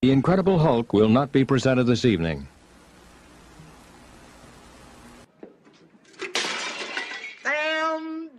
The Incredible Hulk will not be presented this evening. Damn!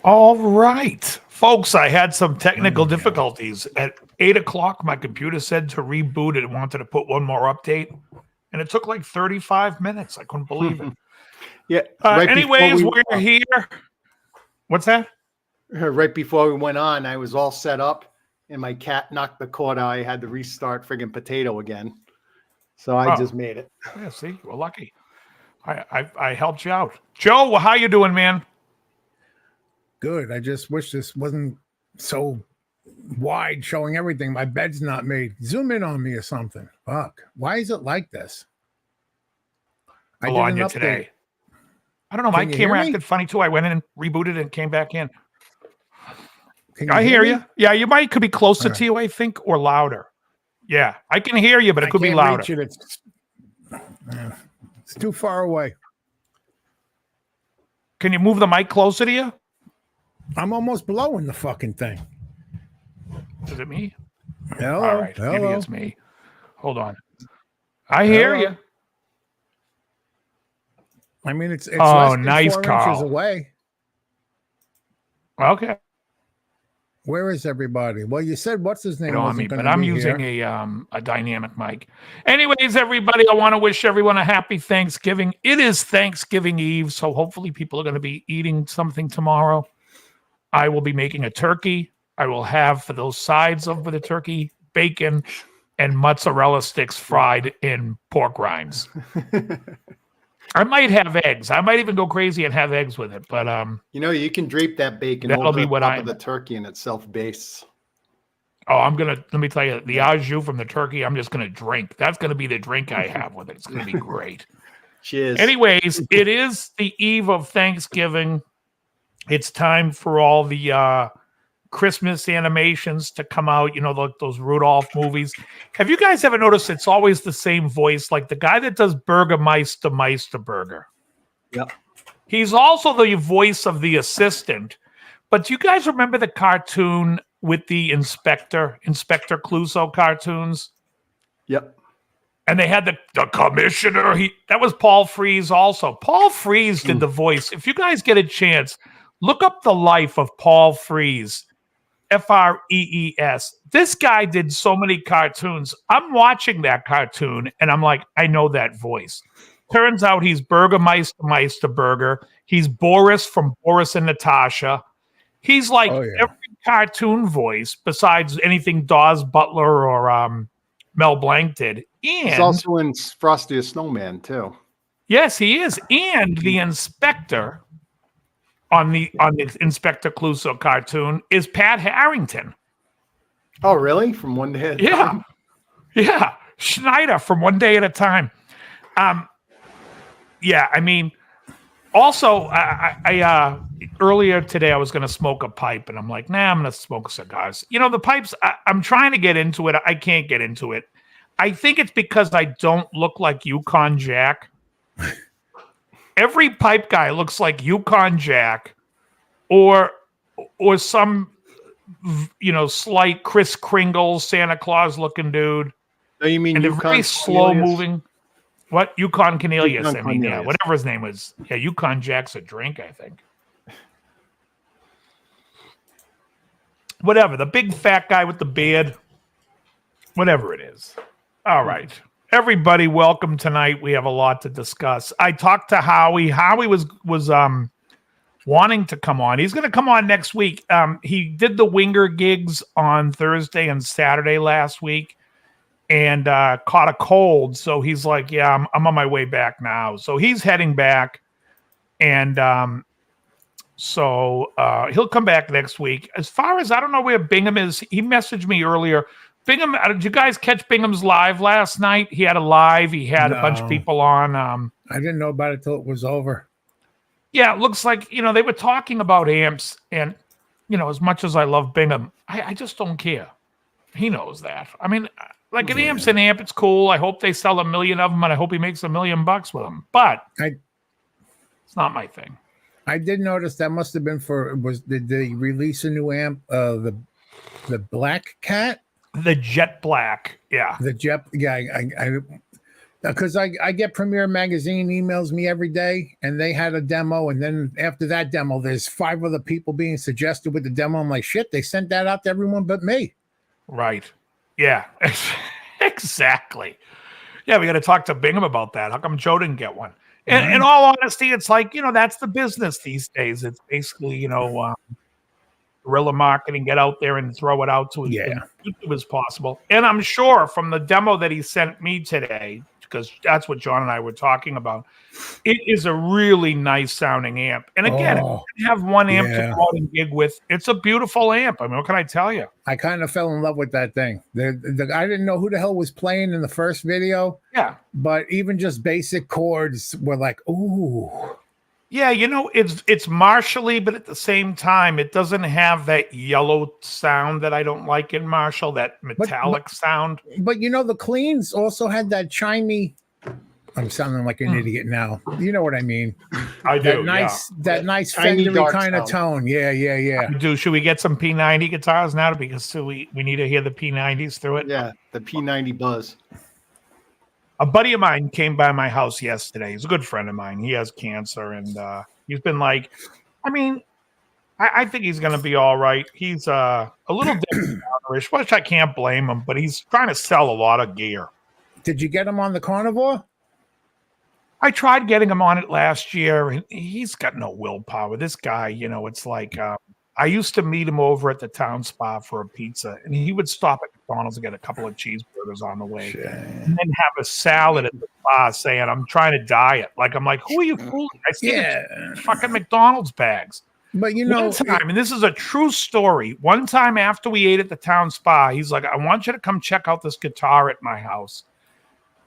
All right. Folks, I had some technical difficulties. At 8 o'clock, my computer said to reboot it and wanted to put one more update. And it took like 35 minutes. I couldn't believe it. Yeah. Anyways, we're here. What's that? Right before we went on, I was all set up and my cat knocked the cord out. I had to restart friggin' Potato again. So I just made it. Yeah, see, we're lucky. I helped you out. Joe, how you doing, man? Good. I just wish this wasn't so wide, showing everything. My bed's not made. Zoom in on me or something. Fuck. Why is it like this? I did on you today. I don't know. My camera acted funny too. I went in and rebooted and came back in. I hear you. Yeah, you could be closer to you, I think, or louder. Yeah, I can hear you, but it could be louder. It's too far away. Can you move the mic closer to you? I'm almost blowing the fucking thing. Is it me? Hello. All right, maybe it's me. Hold on. I hear you. I mean, it's less than nice, 4 Carl. inches away. Okay. Where is everybody? Well, you said what's his name? On me, but I'm using a dynamic mic. Anyways, everybody, I want to wish everyone a happy Thanksgiving. It is Thanksgiving Eve, so hopefully people are going to be eating something tomorrow. I will be making a turkey. I will have, for those sides of the turkey, bacon and mozzarella sticks fried in pork rinds. I might have eggs. I might even go crazy and have eggs with it. But you can drape that bacon that'll over be what top of the turkey and it's self-base. Oh, let me tell you, the au jus from the turkey, I'm just gonna drink. That's gonna be the drink I have with it. It's gonna be great. Cheers. Anyways, it is the eve of Thanksgiving. It's time for all the Christmas animations to come out, those Rudolph movies. Have you guys ever noticed it's always the same voice, like the guy that does Meister Burger? Yep. He's also the voice of the assistant. But do you guys remember the cartoon with the Inspector Clouseau cartoons? Yep. And they had the commissioner. That was Paul Frees also. Paul Frees did the voice. If you guys get a chance, look up the life of Paul Frees. Frees. This guy did so many cartoons. I'm watching that cartoon and I'm like, I know that voice. Turns out he's Meister Burger. He's Boris from Boris and Natasha. He's like every cartoon voice besides anything Dawes Butler or Mel Blanc did. And he's also in Frosty the Snowman too. Yes, he is. And the inspector on the Inspector Clouseau cartoon is Pat Harrington. Oh, really? From one day at a Yeah. time? Yeah. Schneider from One Day at a Time. Yeah, I mean, also, I earlier today I was going to smoke a pipe, and I'm like, nah, I'm going to smoke cigars. You know, the pipes, I'm trying to get into it. I can't get into it. I think it's because I don't look like Yukon Jack. Every pipe guy looks like Yukon Jack or some, you know, slight Kris Kringle, Santa Claus looking dude. No, you mean And they're Yukon very slow Cornelius? moving. What? Yukon Cornelius. Yukon I mean, yeah, Cornelius. whatever his name was. Yeah, Yukon Jack's a drink, I think. Whatever. The big fat guy with the beard. Whatever it is. All right. Everybody, welcome tonight. We have a lot to discuss. I talked to Howie. Howie was wanting to come on. He's going to come on next week. He did the Winger gigs on Thursday and Saturday last week and caught a cold. So he's like, yeah, I'm on my way back now. So he's heading back. And so he'll come back next week. As far as I don't know where Bingham is, he messaged me earlier. Bingham, did you guys catch Bingham's live last night? He had a live. He had a bunch of No. people on. I didn't know about it till it was over. Yeah, it looks like, you know, they were talking about amps. And, you know, as much as I love Bingham, I just don't care. He knows that. I mean, like an amp's an amp. It's cool. I hope they sell 1 million of them, and I hope he makes $1 million with them. But it's not my thing. I did notice that must have been did they release a new amp? The Black Cat? The Jet Black. Yeah. The Jet, yeah, because I get Premiere Magazine emails me every day, and they had a demo, and then after that demo, there's 5 other people being suggested with the demo. I'm like, shit, they sent that out to everyone but me. Right. Yeah. Exactly. Yeah, we got to talk to Bingham about that. How come Joe didn't get one? And in all honesty, it's like, you know, that's the business these days. It's basically, you know, guerrilla marketing, get out there and throw it out to as YouTube as possible. And I'm sure from the demo that he sent me today, because that's what John and I were talking about, it is a really nice sounding amp. And again, if you have one amp to go out and gig with, it's a beautiful amp. I mean, what can I tell you? I kind of fell in love with that thing. I didn't know who the hell was playing in the first video. Yeah. But even just basic chords were like, ooh. Yeah, you know, it's Marshall-y, but at the same time, it doesn't have that yellow sound that I don't like in Marshall, that metallic sound. But you know, the cleans also had that chimey. I'm sounding like an idiot now. You know what I mean? I do. That nice Tiny Fendery dark kind of sound. tone. Yeah. I do. Should we get some P90 guitars now? Because we need to hear the P90s through it. Yeah, the P90 Buzz. A buddy of mine came by my house yesterday. He's a good friend of mine. He has cancer, and he's been like, I mean, I think he's going to be all right. He's a little different, which I can't blame him, but he's trying to sell a lot of gear. Did you get him on the Carnivore? I tried getting him on it last year, and he's got no willpower. This guy, you know, it's like I used to meet him over at the town spa for a pizza, and he would stop at McDonald's and get a couple of cheeseburgers on the way, and then have a salad at the spa saying, I'm trying to diet. Like, I'm like, who are you fooling? I see the fucking McDonald's bags. But you know, one time, and this is a true story, one time after we ate at the town spa, he's like, I want you to come check out this guitar at my house.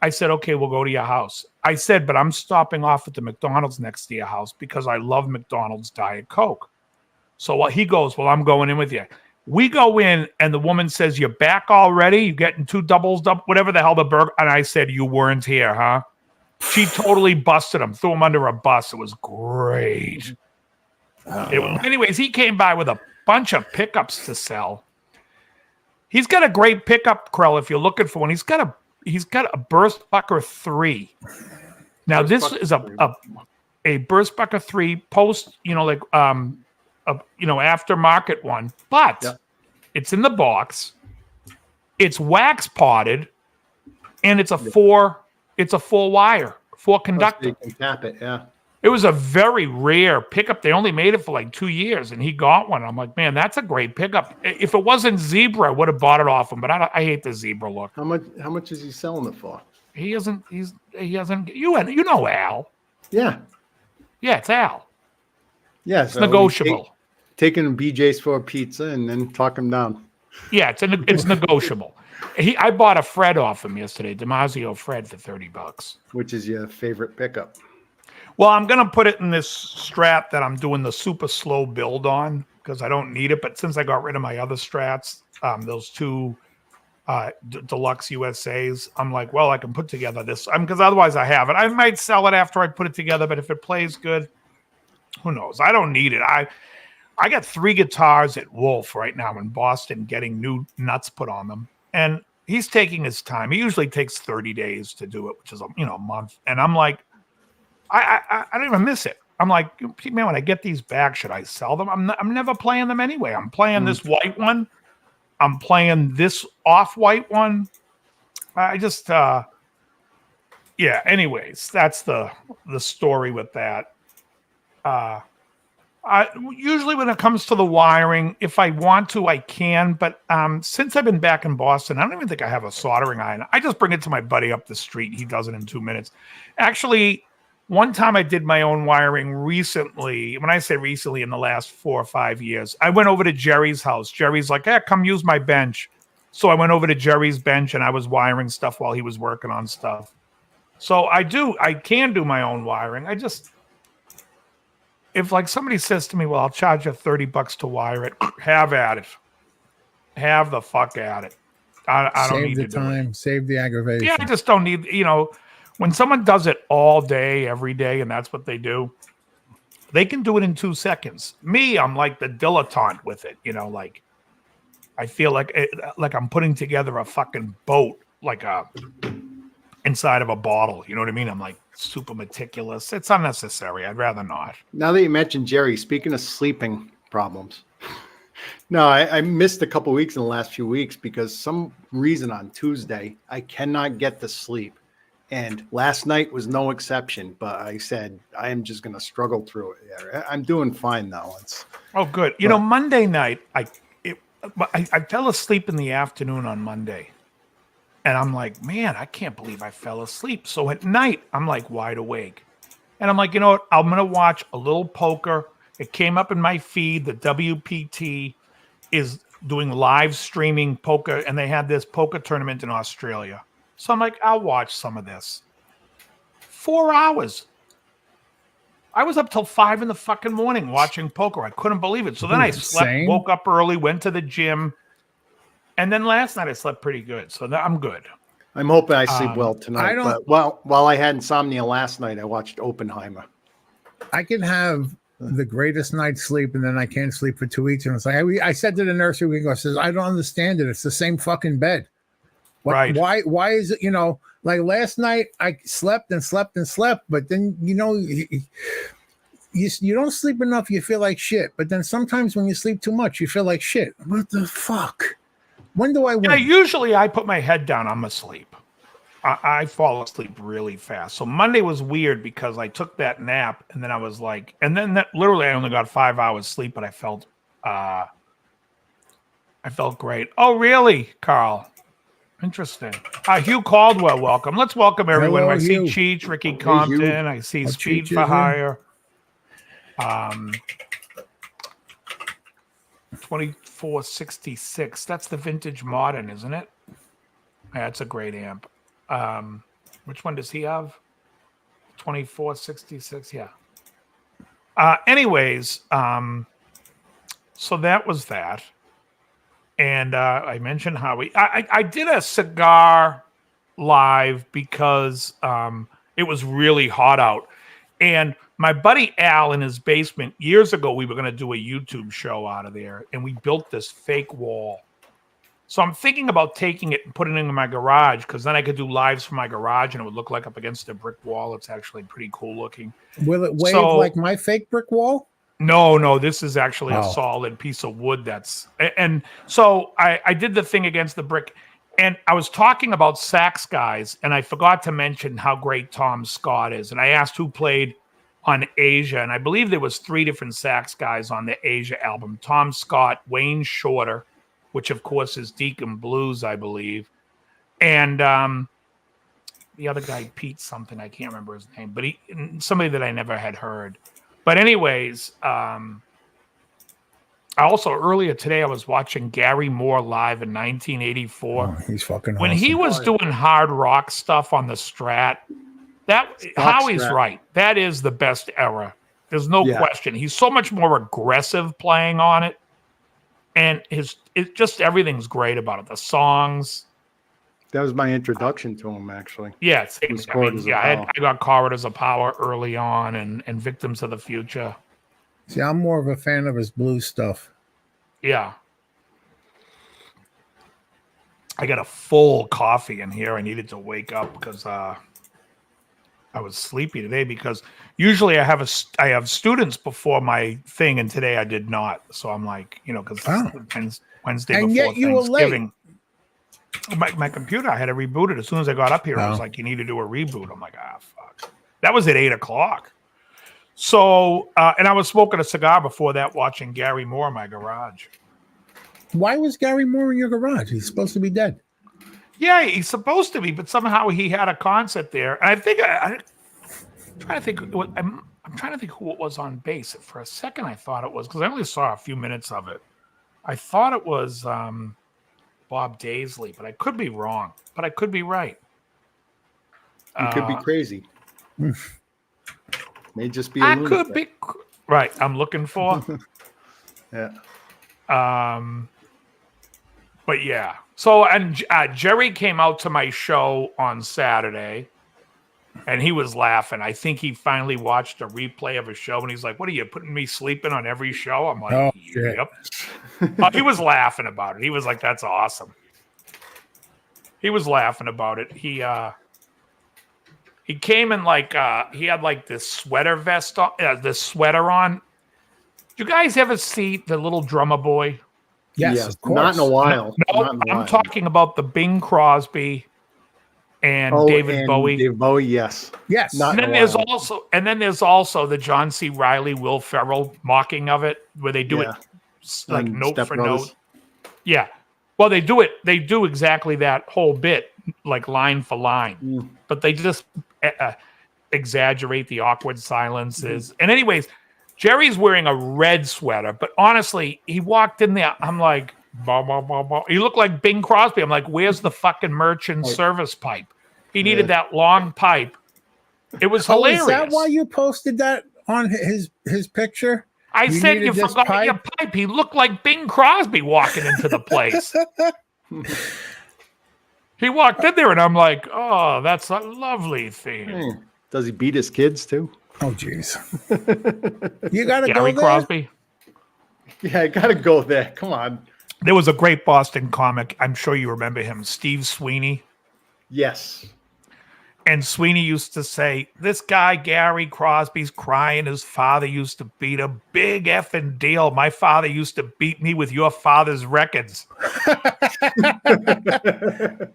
I said, okay, we'll go to your house. I said, but I'm stopping off at the McDonald's next to your house because I love McDonald's Diet Coke. So he goes, well, I'm going in with you. We go in, and the woman says, you're back already? You getting 2 doubles, whatever the hell the burger. And I said, you weren't here, huh? She totally busted him, threw him under a bus. It was great. Anyways, he came by with a bunch of pickups to sell. He's got a great pickup, Krell, if you're looking for one. He's got a Burstbucker 3. Now, this is a Burstbucker 3 post, you know, like aftermarket one, but it's in the box. It's wax potted, and it's a 4 wire, 4 conductor. You can tap it, yeah. It was a very rare pickup. They only made it for like 2 years, and he got one. I'm like, man, that's a great pickup. If it wasn't Zebra, I would have bought it off him, but I hate the Zebra look. How much is he selling it for? He hasn't. You know Al. Yeah. Yeah, it's Al. Yeah, it's negotiable. Taking BJ's for a pizza and then talk him down. Yeah, it's negotiable. I bought a Fred off him yesterday, Damasio Fred, for $30. Which is your favorite pickup? Well, I'm gonna put it in this Strat that I'm doing the super slow build on because I don't need it. But since I got rid of my other Strats, those two Deluxe USAs, I'm like, well, I can put together this. Because otherwise I have it. I might sell it after I put it together, but if it plays good, who knows? I don't need it. I got 3 guitars at Wolf right now in Boston getting new nuts put on them. And he's taking his time. He usually takes 30 days to do it, which is a month. And I'm like, I don't even miss it. I'm like, man, when I get these back, should I sell them? I'm never playing them anyway. I'm playing this white one. I'm playing this off-white one. I just, yeah. Anyways, that's the story with that. Usually when it comes to the wiring, if I want to, I can. But since I've been back in Boston, I don't even think I have a soldering iron. I just bring it to my buddy up the street. He does it in 2 minutes. Actually, one time I did my own wiring recently. When I say recently, in the last 4 or 5 years, I went over to Jerry's house. Jerry's like, hey, come use my bench. So I went over to Jerry's bench and I was wiring stuff while he was working on stuff. So I can do my own wiring. If like somebody says to me, well, I'll charge you $30 to wire it, have at it. Have the fuck at it. I don't need to do it. Save the time, save the aggravation. Yeah, I just don't need, when someone does it all day, every day, and that's what they do, they can do it in 2 seconds. Me, I'm like the dilettante with it, like I feel like I'm putting together a fucking boat, like inside of a bottle. You know what I mean? I'm like super meticulous. It's unnecessary. I'd rather not. Now that you mentioned Jerry, speaking of sleeping problems, no, I missed a couple weeks in the last few weeks because some reason on Tuesday I cannot get to sleep. And last night was no exception, but I said, I am just going to struggle through it. Yeah, I'm doing fine now. Oh, good. Monday night, I fell asleep in the afternoon on Monday. And I'm like, man, I can't believe I fell asleep. So at night, I'm like wide awake. And I'm like, you know what? I'm going to watch a little poker. It came up in my feed. The WPT is doing live streaming poker. And they had this poker tournament in Australia. So I'm like, I'll watch some of this. 4 hours. I was up till 5 in the fucking morning watching poker. I couldn't believe it. So then I slept, woke up early, went to the gym. And then last night I slept pretty good. So I'm good. I'm hoping I sleep well tonight. But while I had insomnia last night, I watched Oppenheimer. I can have the greatest night's sleep and then I can't sleep for 2 weeks. And it's like, I said to the nursery week, I says, I don't understand it. It's the same fucking bed. Right. Why is it, like last night I slept and slept and slept, but then, you don't sleep enough, you feel like shit. But then sometimes when you sleep too much, you feel like shit. What the fuck? When do I win? Yeah, usually I put my head down, I'm asleep. I fall asleep really fast. So Monday was weird because I took that nap and then I was like, literally I only got 5 hours sleep, but I felt great. Oh, really, Carl? Interesting. Hugh Caldwell, welcome. Let's welcome everyone. Hello, I see Hugh. Cheech, Ricky Compton. Hugh. I see Oh, Speed Cheech for is Hire. 2466. That's the vintage modern, isn't it? Yeah, that's a great amp. Which one does he have? 2466. Yeah. Anyways, so that was that. And I mentioned Howie. I did a cigar live because it was really hot out. And my buddy Al in his basement, years ago, we were going to do a YouTube show out of there. And we built this fake wall. So I'm thinking about taking it and putting it in my garage because then I could do lives from my garage and it would look like up against a brick wall. It's actually pretty cool looking. Will it wave like my fake brick wall? No, this is actually a solid piece of wood and so I did the thing against the brick and I was talking about sax guys and I forgot to mention how great Tom Scott is. And I asked who played on Asia and I believe there was 3 different sax guys on the Asia album. Tom Scott, Wayne Shorter, which of course is Deacon Blues, I believe. And the other guy, Pete something, I can't remember his name, but somebody that I never had heard. But anyways, also earlier today, I was watching Gary Moore live in 1984. Oh, he's fucking When awesome. he was doing hard rock stuff on the Strat, Howie's Strat. right. That is the best era. There's no Yeah. question. He's so much more aggressive playing on it, and everything's great about it. The songs, That was my introduction to him, actually. yeah, same. Was I Corridors mean, of yeah, Power. I got Corridors of Power early on, and Victims of the Future. See, I'm more of a fan of his blues stuff. Yeah. I got a full coffee in here. I needed to wake up because I was sleepy today, because usually I have students before my thing, and today I did not. So I'm like, because Wednesday And before yet you were late. Thanksgiving. My computer, I had to reboot it as soon as I got up here. I was Oh. like, you need to do a reboot. I'm like, fuck. That was at 8:00. So, and I was smoking a cigar before that, watching Gary Moore in my garage. Why was Gary Moore in your garage? He's supposed to be dead. Yeah, he's supposed to be, but somehow he had a concert there. And I think I'm trying to think. I'm trying to think who it was on bass. For a second, I thought it was, because I only saw a few minutes of it. I thought it was Bob Daisley, but I could be wrong. But I could be right. You could be crazy. May just be. A I lunatic. could be right. I'm looking for. Yeah. But yeah. So, and Jerry came out to my show on Saturday, and he was laughing. I think he finally watched a replay of a show, and he's like, "What are you putting me sleeping on every show?" I'm like, Oh, shit. "Yep." He was laughing about it. He was like, "That's awesome." He was laughing about it. He came in like he had like this sweater vest on, this sweater on. Did you guys ever see the little drummer boy? Yes, of course. Not in a while. No, Not in a I'm while. talking about the Bing Crosby and David and Bowie. David Bowie, yes. Yes. Not- And then there's also the John C. Riley, Will Ferrell mocking of it, where they do Yeah. it like And note Step for Brothers. note. Yeah. Well, they do it. They do exactly that whole bit, like line for line, but they just exaggerate the awkward silences. And anyways, Jerry's wearing a red sweater, but honestly, he walked in there. I'm like, bah, bah, bah, bah. He looked like Bing Crosby. I'm like, where's the fucking merchant service pipe? He needed that long pipe. It was hilarious. Is that why you posted that on his picture? I You said you needed this forgot your pipe? pipe. He looked like Bing Crosby walking into the place. He walked in there, and I'm like, oh, that's a lovely thing. Hey, does he beat his kids too? Oh, jeez. You got to go Gary there? Crosby. Yeah, I gotta go there. Come on. There was a great Boston comic. I'm sure you remember him, Steve Sweeney. Yes. And Sweeney used to say, this guy, Gary Crosby's crying. His father used to beat a big effing deal. My father used to beat me with your father's records. I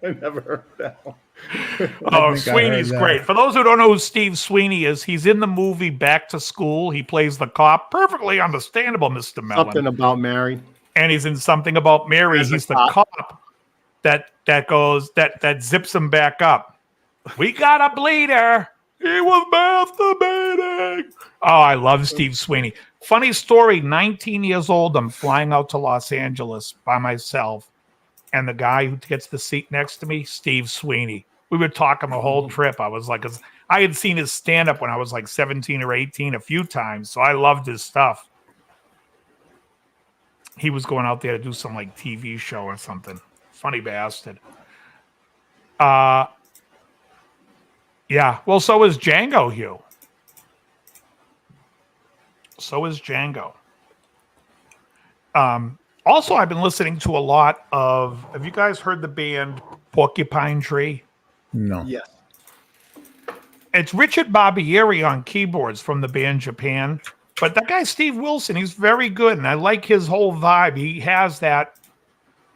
never heard that one. Oh, think I Sweeney's heard that. great. For those who don't know who Steve Sweeney is, he's in the movie Back to School. He plays the cop. Perfectly understandable, Mr. Mellon. Something about Mary. And he's in Something About Mary. As a He's the cop. cop that zips him back up. We got a bleeder. He was masturbating. Oh, I love Steve Sweeney. Funny story, 19 years old, I'm flying out to Los Angeles by myself. And the guy who gets the seat next to me, Steve Sweeney. We were talking the whole trip. I was like, 'cause I had seen his stand-up when I was like 17 or 18 a few times. So I loved his stuff. He was going out there to do some like TV show or something. Funny bastard. Yeah. Well, so is Django, Hugh. So is Django. Also, I've been listening to a lot of. Have you guys heard the band Porcupine Tree? No. Yes. It's Richard Barbieri on keyboards from the band Japan. But that guy, Steve Wilson, he's very good. And I like his whole vibe. He has that,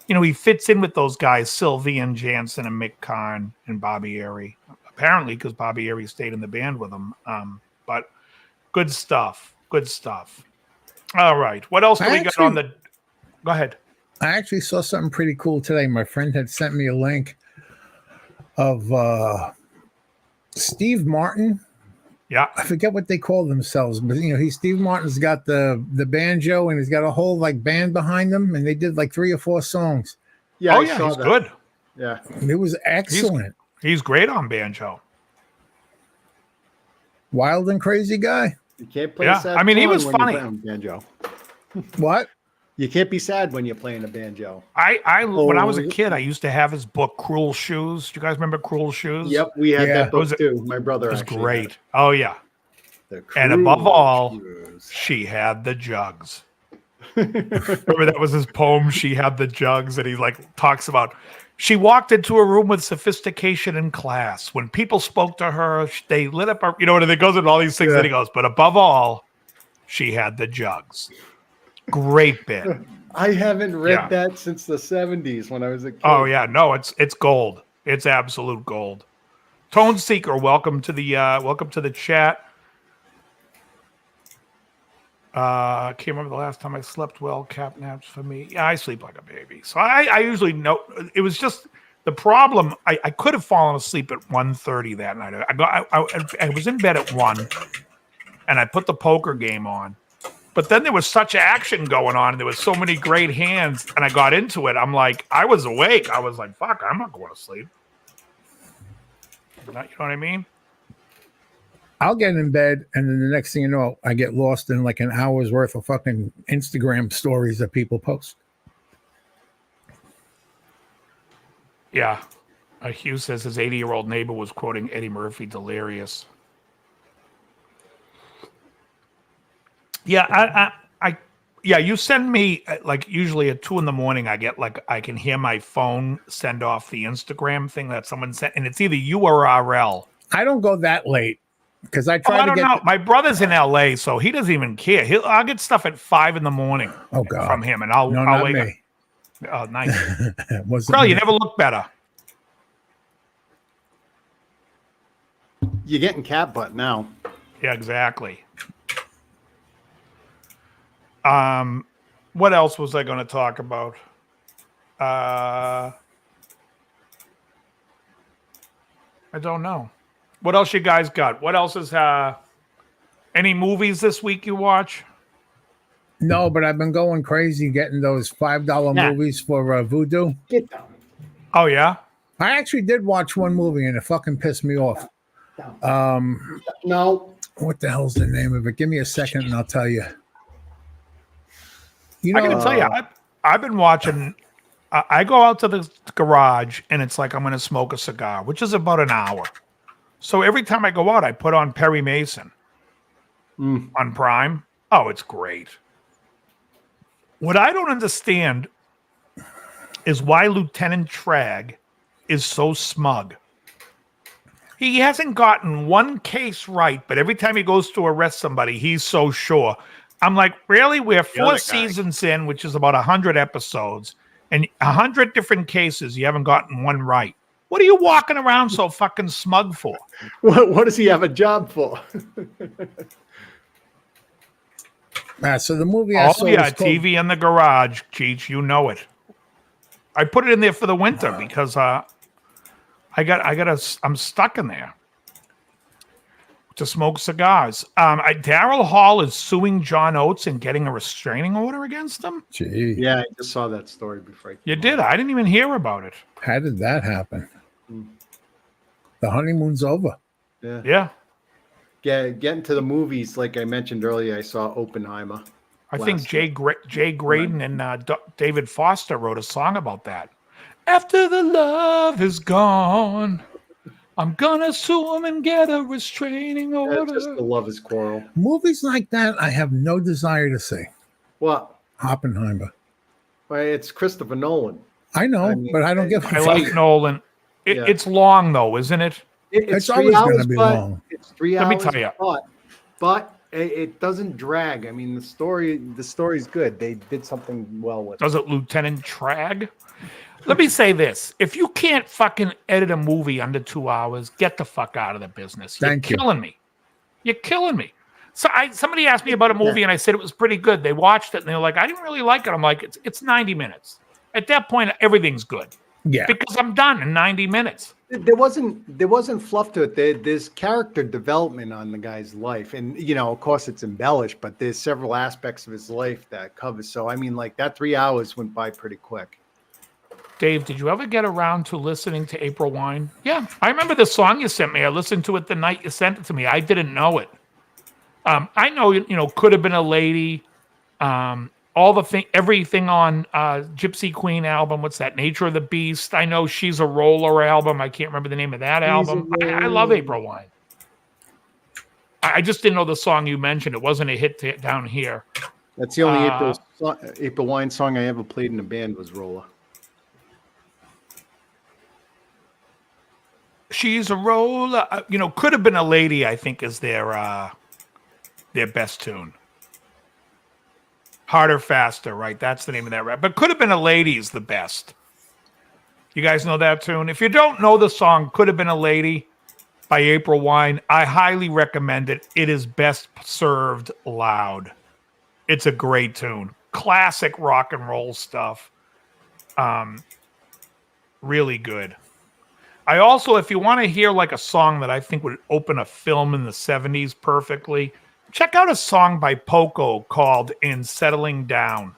he fits in with those guys, Sylvian Jansen and Mick Karn and Barbieri. Apparently, because Barbieri stayed in the band with him. But good stuff. Good stuff. All right. What else do we got on the... Go ahead. I actually saw something pretty cool today. My friend had sent me a link of Steve Martin Yeah. I forget what they call themselves, but Steve Martin's got the banjo and he's got a whole like band behind him, and they did like 3 or 4 songs. Yeah, Oh, I yeah, saw he's that. good. Yeah. It was excellent. He's great on banjo. Wild and crazy guy. You can't play Yeah, a sad I mean, he song was when you're funny. playing banjo. What? You can't be sad when you're playing a banjo. When I was a Oh. kid, I used to have his book, Cruel Shoes. Do you guys remember Cruel Shoes? Yep, we had Yeah. that book Was it- too. My brother It was actually great. had Oh, yeah. the And above Cruel all, Shoes. she had the jugs. Remember that was his poem, She Had the Jugs, and he like talks about she walked into a room with sophistication and class. When people spoke to her, they lit up her, and it goes into all these things Yeah. that he goes, but above all, she had the jugs. Great bit. I haven't read Yeah. that since the 70s when I was a kid. Oh yeah, no, it's gold. It's absolute gold. Tone Seeker, welcome to the chat. Can't remember the last time I slept well. Cap naps for me. Yeah, I sleep like a baby. So I usually know. It was just the problem. I could have fallen asleep at 1:30 that night. I was in bed at 1, and I put the poker game on. But then there was such action going on, and there was so many great hands, and I got into it. I'm like, I was awake. I was like, fuck, I'm not going to sleep. You know what I mean? I'll get in bed, and then the next thing you know, I get lost in like an hour's worth of fucking Instagram stories that people post. Yeah. Hugh says his 80-year-old neighbor was quoting Eddie Murphy, delirious. Yeah, yeah, you send me like usually at 2 a.m. I get like I can hear my phone send off the Instagram thing that someone sent, and it's either you or RL. I don't go that late because I try I to don't get. know. My brother's in LA, so he doesn't even care. I'll get stuff at 5 a.m. Oh God! from him, and I'll not wake me. up. Oh, nice. Wasn't Girl, me. you never look better. You're getting cat butt now. Yeah, exactly. What else was I going to talk about? I don't know. What else you guys got? What else is any movies this week you watch? No, but I've been going crazy getting those $5 Nah. movies for Voodoo. Get down. Oh yeah. I actually did watch one movie and it fucking pissed me off. No. What the hell's the name of it? Give me a second and I'll tell you. I gotta tell you, I've been watching. I go out to the garage and it's like I'm going to smoke a cigar, which is about an hour. So every time I go out, I put on Perry Mason on Prime. Oh, it's great. What I don't understand is why Lieutenant Tragg is so smug. He hasn't gotten one case right, but every time he goes to arrest somebody, he's so sure. I'm like, really? We're other 4 guy. seasons in, which is about 100 episodes, and 100 different cases. You haven't gotten one right. What are you walking around so fucking smug for? What does he have a job for? So the movie I saw Oh, yeah, was called, TV in the garage, Cheech. You know it. I put it in there for the winter because I'm stuck in there to smoke cigars. Daryl Hall is suing John Oates and getting a restraining order against him. Gee, Yeah, I just saw that story before. You did? I didn't even hear about it. how did that happen? The honeymoon's over. Yeah. Yeah. Getting to the movies, like I mentioned earlier, I saw Oppenheimer. I think last Jay Graydon and David Foster wrote a song about that. After the love is gone, I'm gonna sue him and get a restraining That's order. just the Love is Quarrel. Movies like that, I have no desire to see. What? Oppenheimer. Well, it's Christopher Nolan. I know, I mean, but I don't give a I fuck. like Nolan. Yeah. It's long though, isn't it? It's 3 always gonna hours, be but long. it's 3 Let me hours. tell you. But it doesn't drag. I mean, the story's good. They did something well with it. Does it Lieutenant Tragg? Let me say this. If you can't fucking edit a movie under 2 hours, get the fuck out of the business. You're Thank you. killing me. You're killing me. So somebody asked me about a movie and I said it was pretty good. They watched it and they were like, I didn't really like it. I'm like, it's 90 minutes. At that point, everything's good. Yeah. because I'm done in 90 minutes. There wasn't fluff to it. There's character development on the guy's life, and of course, it's embellished, but there's several aspects of his life that covers. So, I mean, like that 3 hours went by pretty quick. Dave, did you ever get around to listening to April Wine? Yeah, I remember the song you sent me. I listened to it the night you sent it to me. I didn't know it. I know, Could Have Been a Lady. Everything on Gypsy Queen album. What's that? Nature of the Beast. I know She's a Roller album. I can't remember the name of that album. I love April Wine. I just didn't know the song you mentioned. It wasn't a hit down here. That's the only April Wine song I ever played in a band was Roller. She's a Roller. Could Have Been a Lady, I think, is their best tune. Harder, Faster, right? That's the name of that rap. But Could Have Been a Lady is the best. You guys know that tune? If you don't know the song Could Have Been a Lady by April Wine, I highly recommend it. It is best served loud. It's a great tune. Classic rock and roll stuff. Really good. I also, if you want to hear like a song that I think would open a film in the 70s perfectly, check out a song by Poco called In Settling Down.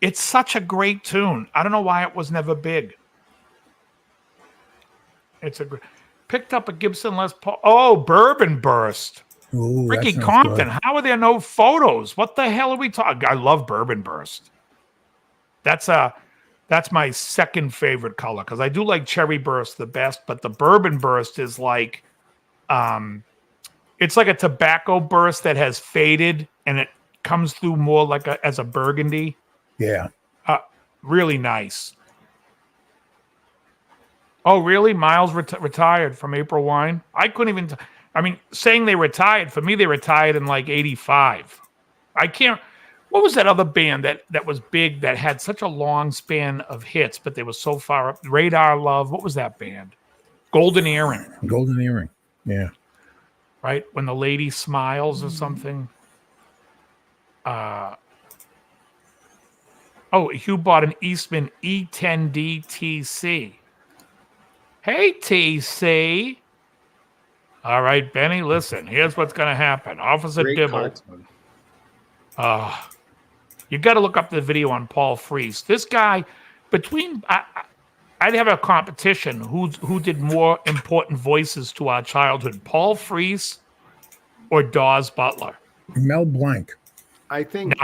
It's such a great tune. I don't know why it was never big. Picked up a Gibson Les Paul. Oh, Bourbon Burst. Ooh, Ricky that sounds Compton. good. How are there no photos? What the hell are we talking? I love Bourbon Burst. That's my second favorite color because I do like Cherry Burst the best, but the Bourbon Burst is like, it's like a tobacco burst that has faded and it comes through more like as a burgundy. Yeah. Really nice. Oh, really? Miles retired from April Wine? I couldn't even... saying they retired, for me, they retired in like 85. I can't... What was that other band that was big that had such a long span of hits, but they were so far up? Radar Love. What was that band? Golden Earring. Golden Earring. Yeah. Right? When the Lady Smiles or something. Hugh bought an Eastman E10D TC. Hey, TC. All right, Benny, listen. Here's what's going to happen. Officer Great Dibble. cartoon. You got to look up the video on Paul Frees. This guy, I'd have a competition who did more important voices to our childhood, Paul Frees or Dawes Butler. Mel Blanc. I think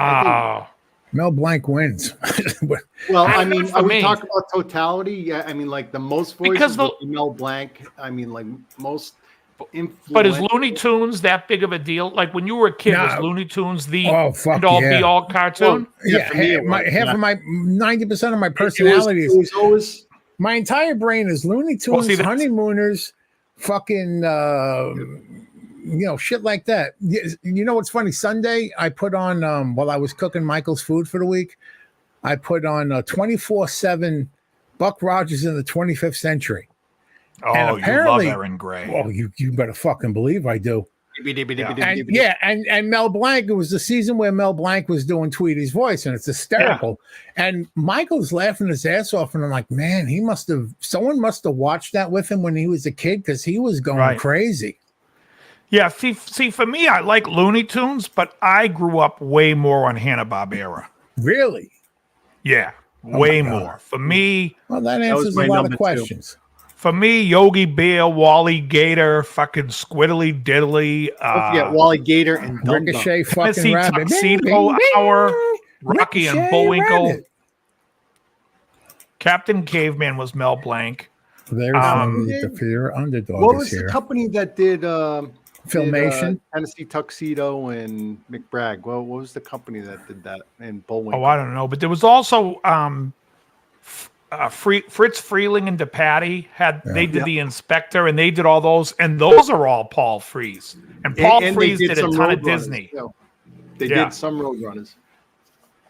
Mel Blanc wins. well, Not I mean, for are we me. talking about totality? Yeah, I mean, like the most Because voices would be Mel Blanc. I mean, like most But is influential- Looney Tunes that big of a deal? Like when you were a kid, was No. Looney Tunes the Oh, fuck end all yeah. be all cartoon? Yeah, for me, it was, half yeah. of my 90% of my It personality is was always my entire brain is Looney Tunes, see, that's- Honeymooners, fucking shit like that. You know what's funny? Sunday I put on while I was cooking Michael's food for the week, I put on 24/7 Buck Rogers in the 25th Century. Oh, And you love apparently- Aaron Gray. Well, you better fucking believe I do. Yeah. And Mel Blanc, it was the season where Mel Blanc was doing Tweety's voice, and it's hysterical. And Michael's laughing his ass off, and I'm like, man, someone must have watched that with him when he was a kid because he was going Right. crazy. Yeah, see, for me, I like Looney Tunes, but I grew up way more on Hanna-Barbera. Really? Yeah, way my God. more. For me, Well, that was answers my a lot number of two. questions. Yogi Bear, Wally Gator, fucking Squiddly Diddly, don't forget Wally Gator and Dumbo. Ricochet Tennessee fucking rabbit. Tuxedo Hour, Rocky and Ricochet Bullwinkle. rabbit. Captain Caveman was Mel Blanc. There's the fear underdog What is was here. the company that did Filmation? Tennessee Tuxedo and McBragg? Well, what was the company that did that in Bullwinkle? Oh, I don't know, but there was also Fritz Freeling and DePatty they did The Inspector, and they did all those, and those are all Paul Frees. And Paul And Frees they did a some ton of Roadrunners, Disney. too. They Yeah. did some Roadrunners.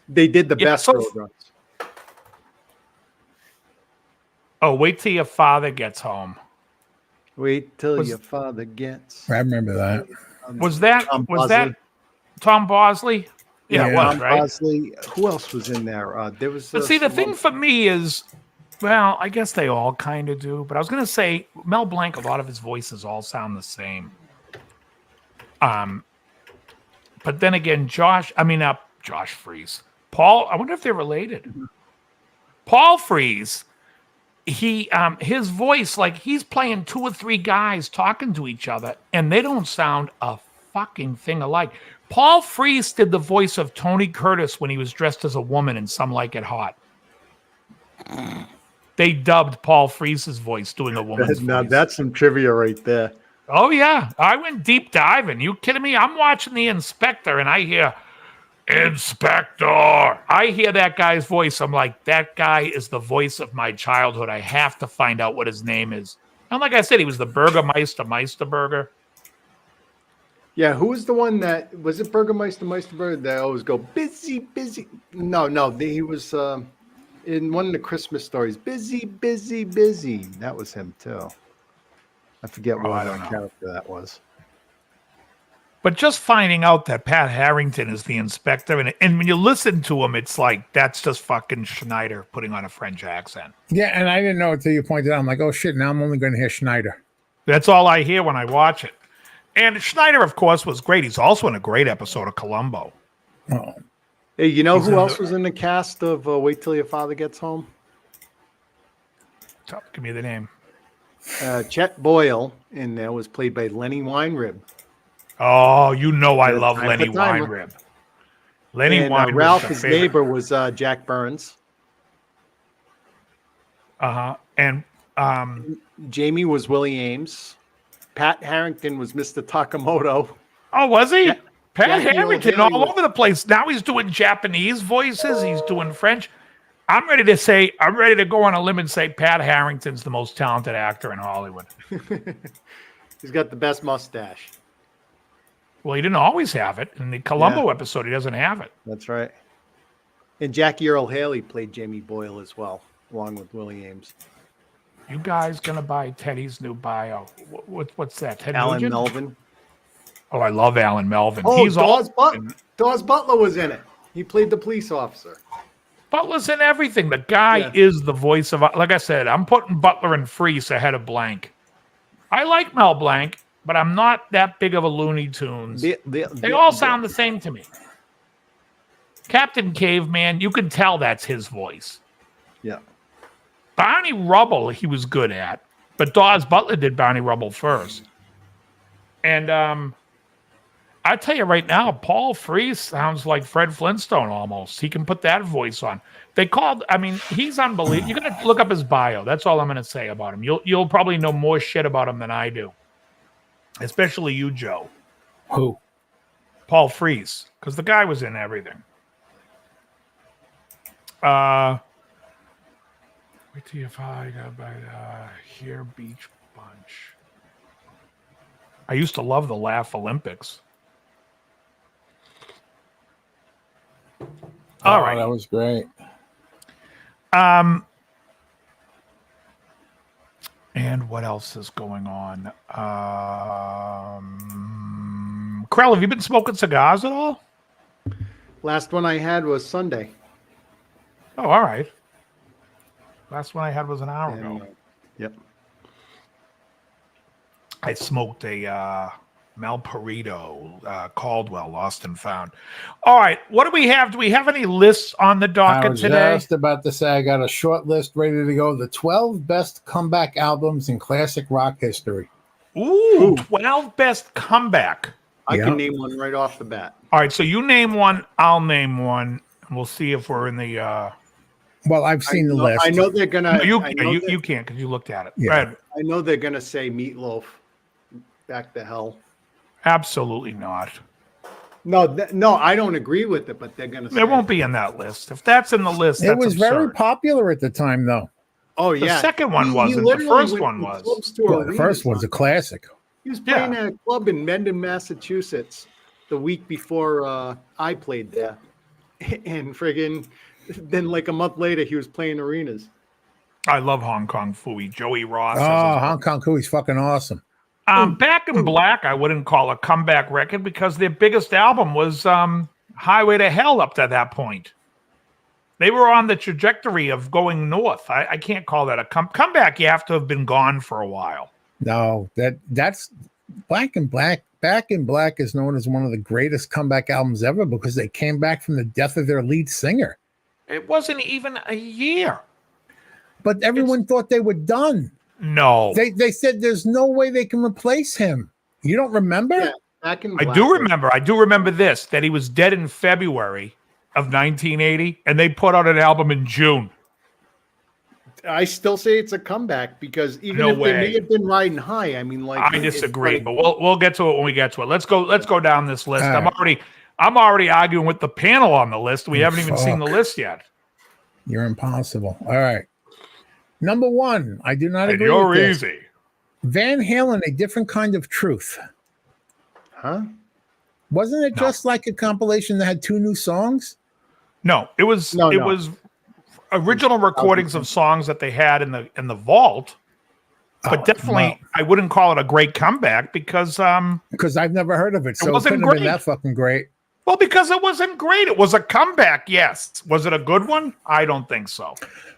They did the Yeah, best so- Roadrunners. Oh, wait till your father gets home. Wait till Was- your father gets. I remember that. Was that Tom Tom Bosley? Yeah, it Yeah. was, Tom right? Bosley. Who else was in there? There was. But see, the some thing other- for me is Well, I guess they all kind of do, but I was going to say Mel Blanc. A lot of his voices all sound the same. But then again, Josh Freese, Paul. I wonder if they're related. Paul Freese. His voice, like he's playing 2 or 3 guys talking to each other, and they don't sound a fucking thing alike. Paul Freese did the voice of Tony Curtis when he was dressed as a woman in Some Like It Hot. They dubbed Paul Freese's voice doing a woman's Now voice. that's some trivia right there. Oh yeah, I went deep diving. You kidding me? I'm watching The Inspector, and I hear Inspector. I hear that guy's voice. I'm like, that guy is the voice of my childhood. I have to find out what his name is. And like I said, he was the Burgermeister, Meisterburger. Yeah, who was the one that was it? Meisterburger. They always go busy. No, he was in one of the Christmas stories. Busy. That was him too. I forget what character that was. But just finding out that Pat Harrington is the inspector, and when you listen to him, it's like, that's just fucking Schneider putting on a French accent. Yeah, and I didn't know until you pointed out. I'm like, oh shit, now I'm only going to hear Schneider. That's all I hear when I watch it. And Schneider, of course, was great. He's also in a great episode of Columbo. Oh. Hey, you know who else was in the cast of Wait Till Your Father Gets Home? Give me the name. Chet Boyle in there was played by Lenny Weinrib. Oh, you know I love Time Lenny for Timer. Weinrib. Lenny And Weinrib. Ralph, his neighbor, was Jack Burns. And Jamie was Willie Ames. Pat Harrington was Mr. Takamoto. oh, was he? Yeah. Pat Jackie Harrington O'Haley all was- over the place. Now he's doing Japanese voices. He's doing French. I'm ready to go on a limb and say Pat Harrington's the most talented actor in Hollywood. He's got the best mustache. Well, he didn't always have it. In the Columbo episode, he doesn't have it. That's right. And Jackie Earl Haley played Jamie Boyle as well, along with Willie Ames. You guys gonna buy Teddy's new bio? What's that? Ted Alan Nugent? Melvin. Oh, I love Alan Melvin. Oh, He's Dawes Butler was in it. He played the police officer. Butler's in everything. The guy Yeah. is the voice of. Like I said, I'm putting Butler and Freese ahead of Blank. I like Mel Blanc, but I'm not that big of a Looney Tunes. They all sound the same to me. Captain Caveman, you can tell that's his voice. Yeah. Barney Rubble, he was good at, but Dawes Butler did Barney Rubble first. And I tell you right now, Paul Freese sounds like Fred Flintstone almost. He can put that voice on. He's unbelievable. You're gonna look up his bio. That's all I'm gonna say about him. You'll probably know more shit about him than I do, especially you, Joe. Who? Paul Freese, because the guy was in everything. Wait till you find out by here Beach Bunch. I used to love the Laugh Olympics. All right. That was great. And what else is going on? Krell, have you been smoking cigars at all? Last one I had was Sunday. Oh, all right. Last one I had was an hour ago. Yep. I smoked a Malperito Caldwell, Lost and Found. All right. What do we have? Do we have any lists on the I docket was today? just about to say I got a short list ready to go. The 12 best comeback albums in classic rock history. Ooh, 12 best comeback. I Yeah. can name one right off the bat. All right. So you name one. I'll name one. And we'll see if we're in the. Well, I've seen the list. I know they're gonna. No, you I can't because you looked at it. Yeah. Go ahead. I know they're gonna say Meatloaf. Back to hell. Absolutely not. No, I don't agree with it, but they're gonna. It won't be in that list. If that's in the list, It that's was very absurd. popular at the time, though. Oh The yeah. second one He wasn't. The literally first went one from was. clubs to Well, the arenas. first one's a classic. He was playing at a club in Mendon, Massachusetts, the week before I played there, and friggin', then like a month later, he was playing arenas. I love Hong Kong Phooey. Joey Ross. Oh, has his- Hong Kong Cooey's fucking awesome. Back in Black, I wouldn't call a comeback record because their biggest album was Highway to Hell up to that point. They were on the trajectory of going north. I can't call that a comeback. You have to have been gone for a while. No, that's Black and Black. Back in Black is known as one of the greatest comeback albums ever because they came back from the death of their lead singer. It wasn't even a year. But everyone thought they were done. No. They said there's no way they can replace him. You don't remember? Yeah, Back in Black. I do remember this, that he was dead in February of 1980, and they put out an album in June. I still say it's a comeback because even No if they may way. have been riding high, I mean, like I it's disagree, like- but we'll get to it when we get to it. Let's go down this list. All right. I'm already arguing with the panel on the list. We haven't even seen the Fuck. list yet. You're impossible. All right. Number one, I do not And agree you're with this. easy. Van Halen, A Different Kind of Truth. Huh? Wasn't it No. just like a compilation that had 2 new songs? No, it was No. original recordings of songs that they had in the vault. But Oh, definitely, I wouldn't call it a great comeback because because I've never heard of it. So it wasn't couldn't have been great. that fucking great. because it wasn't great. It was a comeback, yes. Was it a good one? I don't think so.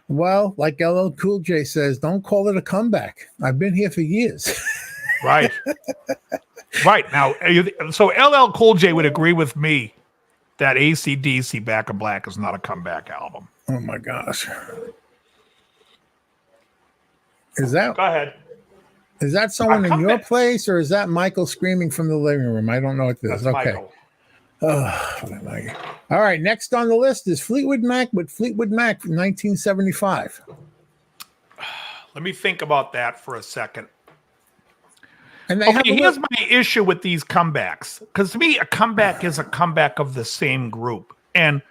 Well, like LL Cool J says, don't call it a comeback. I've been here for years. Right. Right. Now, so LL Cool J would agree with me that AC/DC Back in Black is not a comeback album. Oh my gosh. Is that Go ahead. someone in your comeback. place or is that Michael screaming from the living room? I don't know what this That's is. Okay. Michael. All right. Next on the list is Fleetwood Mac with Fleetwood Mac from 1975. Let me think about that for a second. And they have Okay, a here's li- my issue with these comebacks. Because to me, a comeback is a comeback of the same group. And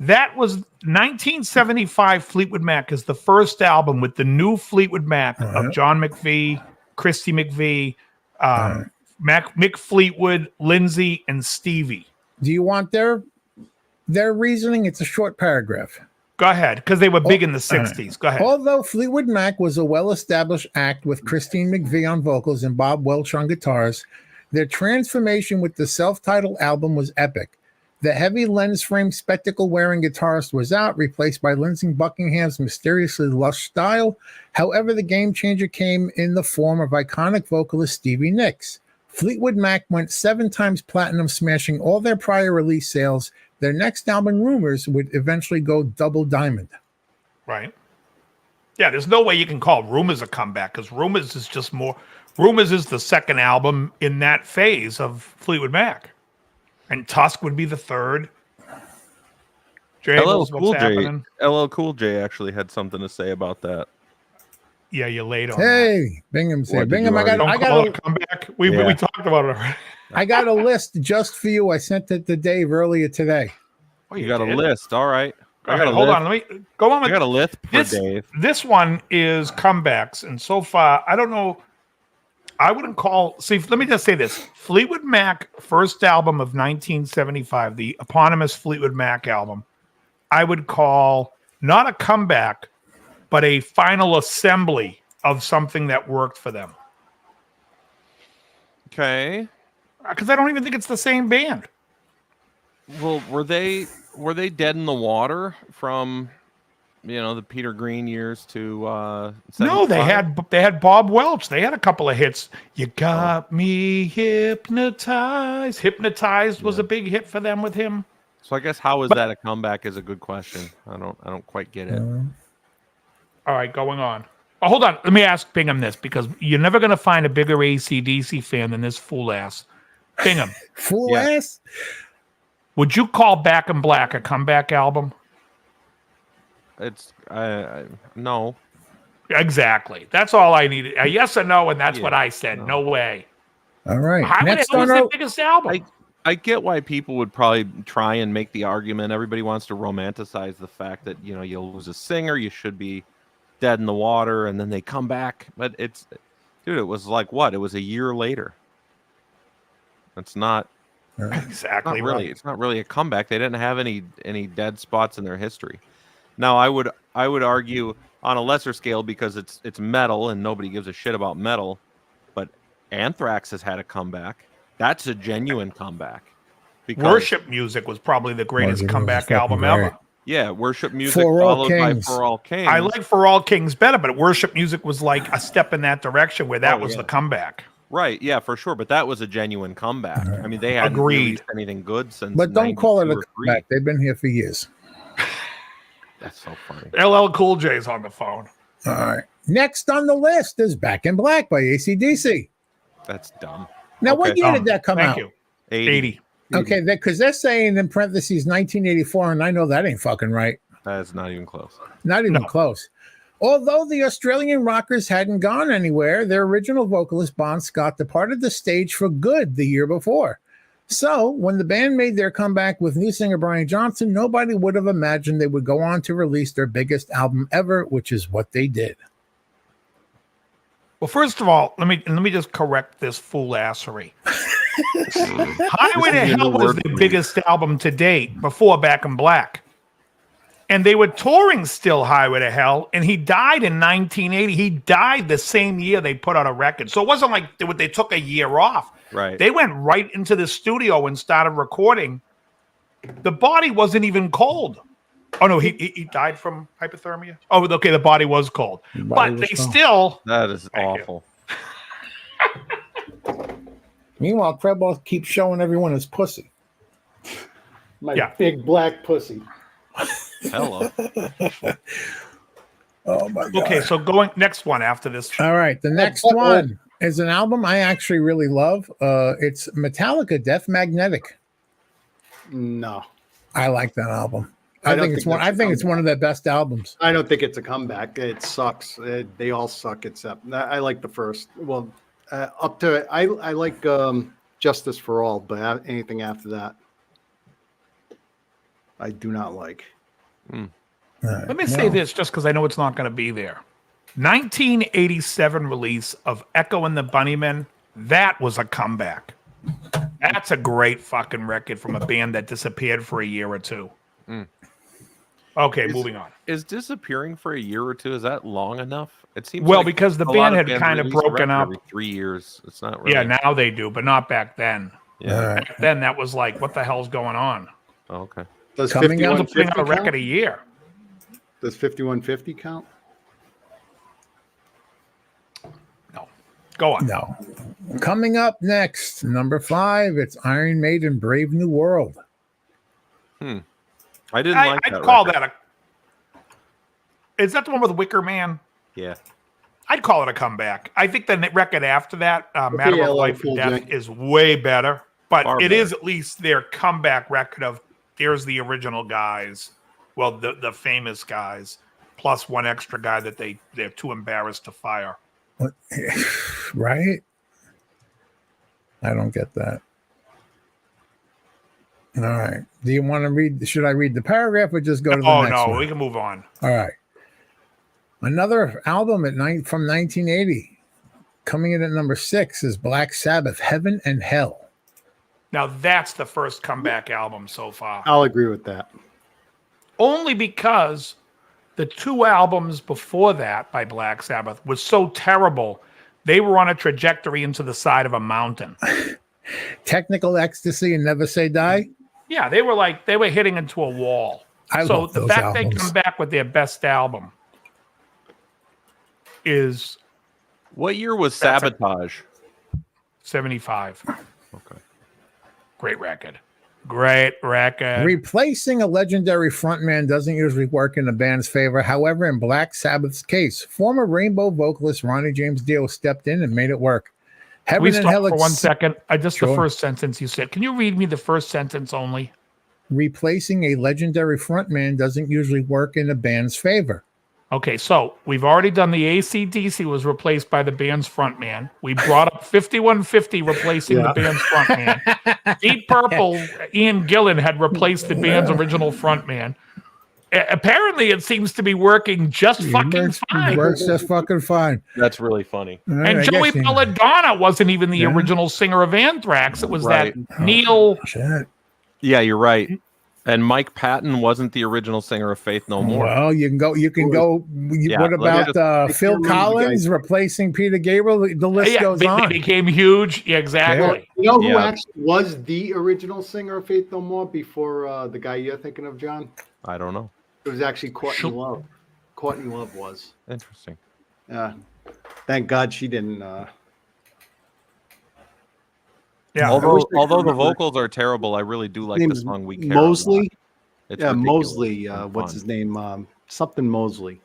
that was 1975 Fleetwood Mac is the first album with the new Fleetwood Mac of John McVie, Christy McVie, Mick Fleetwood, Lindsay, and Stevie. Do you want their reasoning? It's a short paragraph. Go ahead, because they were big in the 60s. Go ahead. Although Fleetwood Mac was a well-established act with Christine McVie on vocals and Bob Welch on guitars, their transformation with the self-titled album was epic. The heavy lens frame spectacle-wearing guitarist was out, replaced by Lindsey Buckingham's mysteriously lush style. However, the game changer came in the form of iconic vocalist Stevie Nicks. Fleetwood Mac went 7 times platinum, smashing all their prior release sales. Their next album, Rumors, would eventually go double diamond. Right. Yeah, there's no way you can call Rumors a comeback because Rumors is just more. Rumors is the second album in that phase of Fleetwood Mac, and Tusk would be the third. LL Jables, Cool what's J. happening? LL Cool J actually had something to say about that. Yeah, you're late on that. Hey, Bingham's here. What, did Bingham, you I got, Don't I call got, it a, a comeback. We Yeah. talked about it already. I got a list just for you. I sent it to Dave earlier today. Oh, You got did? a list, all right. Go ahead, hold on. Let me go on I with got a list for this. Dave. This one is comebacks, and so far, I don't know. I wouldn't call. See, let me just say this: Fleetwood Mac first album of 1975, the eponymous Fleetwood Mac album, I would call not a comeback, but a final assembly of something that worked for them. Okay. Because I don't even think it's the same band. Well, were they dead in the water from the Peter Green years to No, 75? they had Bob Welch. They had a couple of hits. You got me hypnotized. Hypnotized was a big hit for them with him. So I guess how is that a comeback is a good question. I don't quite get it. All right, going on. Oh, hold on. Let me ask Bingham this because you're never going to find a bigger AC/DC fan than this fool ass. Bingham, Fool Yeah. ass. would you call Back in Black a comeback album? It's no. Exactly. That's all I needed. A yes or no, and that's Yeah, what I said. No way. All right. How would it Next was on the our biggest album? I get why people would probably try and make the argument. Everybody wants to romanticize the fact that you lose a singer, you should be dead in the water, and then they come back. But it was like what? It was a year later. It's not Exactly really. right. It's not really a comeback. They didn't have any dead spots in their history. Now I would argue on a lesser scale because it's metal and nobody gives a shit about metal, but Anthrax has had a comeback. That's a genuine comeback. Because Worship Music was probably the greatest Worship comeback Music was album fucking ever. Yeah, worship music For All followed by Kings. For All Kings. I like For All Kings better, but worship music was like a step in that direction where that was the comeback. Right, yeah, for sure. But that was a genuine comeback. I mean, they hadn't Agreed. released anything good since. But don't call it a 92 or 3. comeback. They've been here for years. That's so funny. LL Cool J's on the phone. All right. Next on the list is Back in Black by AC/DC. That's dumb. Now, what Okay. year did that come Thank out? you. 80. Okay, because they're saying in parentheses 1984, and I know that ain't fucking right. That's not even close. Not even No. close. Although the Australian rockers hadn't gone anywhere, their original vocalist Bon Scott departed the stage for good the year before. So when the band made their comeback with new singer Brian Johnson, nobody would have imagined they would go on to release their biggest album ever, which is what they did. Well, first of all, let me just correct this foolassery. Highway to This is a new Hell was word the for me. biggest album to date before Back in Black. And they were touring still Highway to Hell, and he died in 1980. He died the same year they put out a record. So it wasn't like they took a year off. Right. They went right into the studio and started recording. The body wasn't even cold. Oh, no, he died from hypothermia? Oh, okay, the body was cold. body But was they cold. still... That is Thank you. awful. Meanwhile, Credible keeps showing everyone his pussy. My Yeah. big black pussy. Hello. Oh my god. Okay, so going next one after this. All right, the next Uh-oh. one is an album I actually really love. It's Metallica Death Magnetic. No, I like that album. I I don't think it's think one. that's I think a it's one of their best albums. I don't think it's a comeback. It sucks. They all suck except I like the first. Well, up to I like Justice for All, but anything after that, I do not like. All right, Let me say this just because I know it's not going to be there. 1987 release of Echo and the Bunnymen. That was a comeback. That's a great fucking record from a band that disappeared for a year or two. Okay, moving on. Is disappearing for a year or two, is that long enough? It seems Well, like because the a lot band of had bands kind of release a broken record up. every 3 years. It's not really. Yeah, now they do, but not back then. Yeah. All right. Back then, that was like, what the hell's going on? Oh, okay. Does Coming They up- were putting out a 5150 record count? a year. Does 5150 count? No. Go on. No. Coming up next, number 5, it's Iron Maiden Brave New World. I didn't like I'd that. call record. that a. Is that the one with Wicker Man? Yeah. I'd call it a comeback. I think the record after that, Matter Yeah, of like Life Cool and Death, J. is way better. But Far it better. is at least their comeback record of there's the original guys, well, the famous guys, plus one extra guy that they're too embarrassed to fire. What? Right? I don't get that. All right. Do you want to read? Should I read the paragraph or just go to the Oh next no, one? we can move on. All right. Another album from 1980, coming in at number 6 is Black Sabbath, Heaven and Hell. Now that's the first comeback album so far. I'll agree with that. Only because the two albums before that by Black Sabbath was so terrible, they were on a trajectory into the side of a mountain. Technical Ecstasy and Never Say Die. Yeah, they were hitting into a wall. I So love the those fact they albums. come back with their best album is What year was That's a- Sabotage? 75. Okay. Great record. Great record. Replacing a legendary frontman doesn't usually work in a band's favor. However, in Black Sabbath's case, former Rainbow vocalist Ronnie James Dio stepped in and made it work. Can we Heaven and stop Hell for 1 second? The Sure. first sentence you said. Can you read me the first sentence only? Replacing a legendary frontman doesn't usually work in a band's favor. Okay, so we've already done the AC/DC was replaced by the band's frontman. We brought up 5150 replacing the band's frontman. Deep Purple, Ian Gillan had replaced the band's original frontman. Apparently, it seems to be working just fucking It fine. works just fucking fine. That's really funny. All right, And I Joey guess you- Belladonna wasn't even the Yeah. original singer of Anthrax. It was Right. that Neil. Shit. Yeah, you're right. And Mike Patton wasn't the original singer of Faith No More. Well, you can go. You can go. Yeah, What let me about just- Phil can't remember the Collins replacing Peter Gabriel? The list goes they on. became huge. Yeah, exactly. You know who Yeah. actually was the original singer of Faith No More before the guy you're thinking of, John? I don't know. It was actually Courtney Sure. Love. Courtney Love was. Interesting. Thank God she didn't. Yeah. I wish Although I could although the remember. vocals are terrible, I really do like the Name's song "We Care." a lot. Mosley. It's Yeah, ridiculous Mosley. and What's fun. his name? Something Mosley.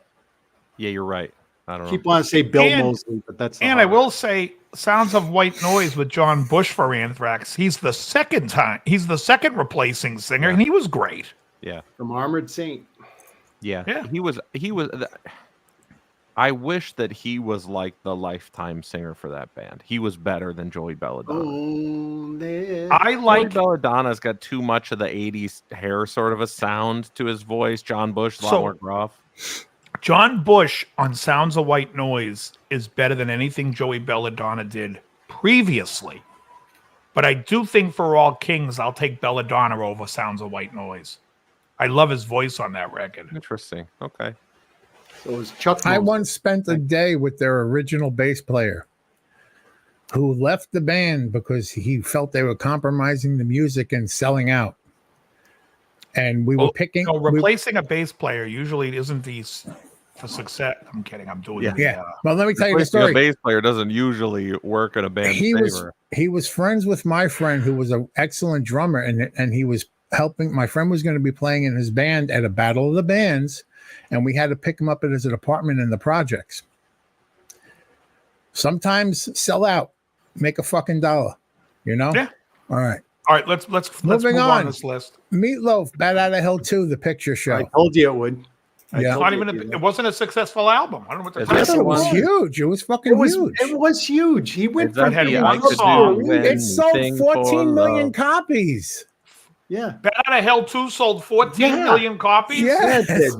Yeah, you're right. I don't know. Keep wanting to say Bill And- Mosley, but that's not And I right. will say, Sounds of White Noise with John Bush for Anthrax. He's the second replacing singer, and he was great. Yeah. From Armored Saint. Yeah. Yeah. He was. I wish that he was like the lifetime singer for that band. He was better than Joey Belladonna. Oh, there. I like Joey Belladonna's got too much of the 80s hair sort of a sound to his voice. John Bush, a lot So- more gruff. John Bush on Sounds of White Noise is better than anything Joey Belladonna did previously. But I do think for All Kings, I'll take Belladonna over Sounds of White Noise. I love his voice on that record. Interesting. Okay. So it was Chuck I Mosley. once spent a day with their original bass player who left the band because he felt they were compromising the music and selling out. And we were Well, picking. So we- replacing a bass player usually isn't for success. I'm kidding. I'm doing it. yeah. Well, let me tell you the Replacing a story. bass player doesn't usually work in a band's favor. He was friends with my friend who was an excellent drummer, and he was helping. My friend was going to be playing in his band at a battle of the bands, and we had to pick him up at his apartment in the projects. Sometimes sell out, make a fucking dollar, you know. Yeah. All right. All right, let's Moving move on. on this list. Meatloaf, Bat Out of Hell 2, the picture I show. told you it would. I Yeah. It's told not you even. it would. It wasn't a successful album. I don't know what they're Is talking that Yes, the it was one? huge. It was fucking It was. huge. It was huge. He went Is that from had the one I could song. do when It you sold sing 14 for million love? copies. Yeah. Bat Out of Hell 2 sold 14 million copies. Yes. It did.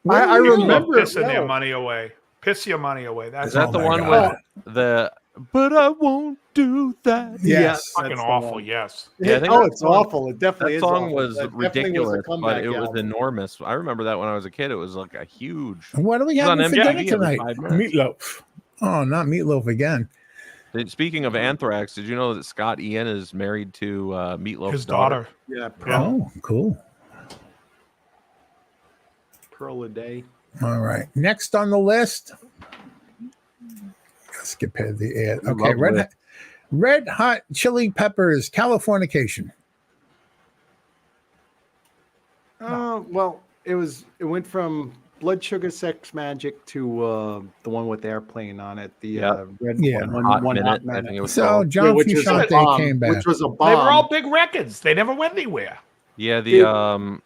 What I do you mean? remember. Pissing yeah. their money away. Piss your money away. That's Is that the my one God. with the "But I won't do that"? Yes. fucking That's the awful. one. Yes. Yeah, I think Oh, that it's song- awful. It definitely That is. song awful. was That definitely was a ridiculous, but comeback it was album. enormous. I remember that when I was a kid. It was like a huge. What are we It was on having for MTV dinner every tonight? 5 minutes. Meatloaf. Oh, not meatloaf again. Speaking of Anthrax, did you know that Scott Ian is married to Meatloaf's His daughter. Yeah. Yeah. Oh, cool. Pearl a day. All right. Next on the list. Skip ahead the ad. Okay, Lovely. Red Hot Chili Peppers, Californication. Well, it went from Blood Sugar Sex Magic to the one with Airplane on it. The Yeah. red Yeah. one, Hot one Minute, hot I minute. think it was So called. John which was a Frusciante bomb, came back. which was a They were bomb. all big records. They never went anywhere. Yeah, the Dude.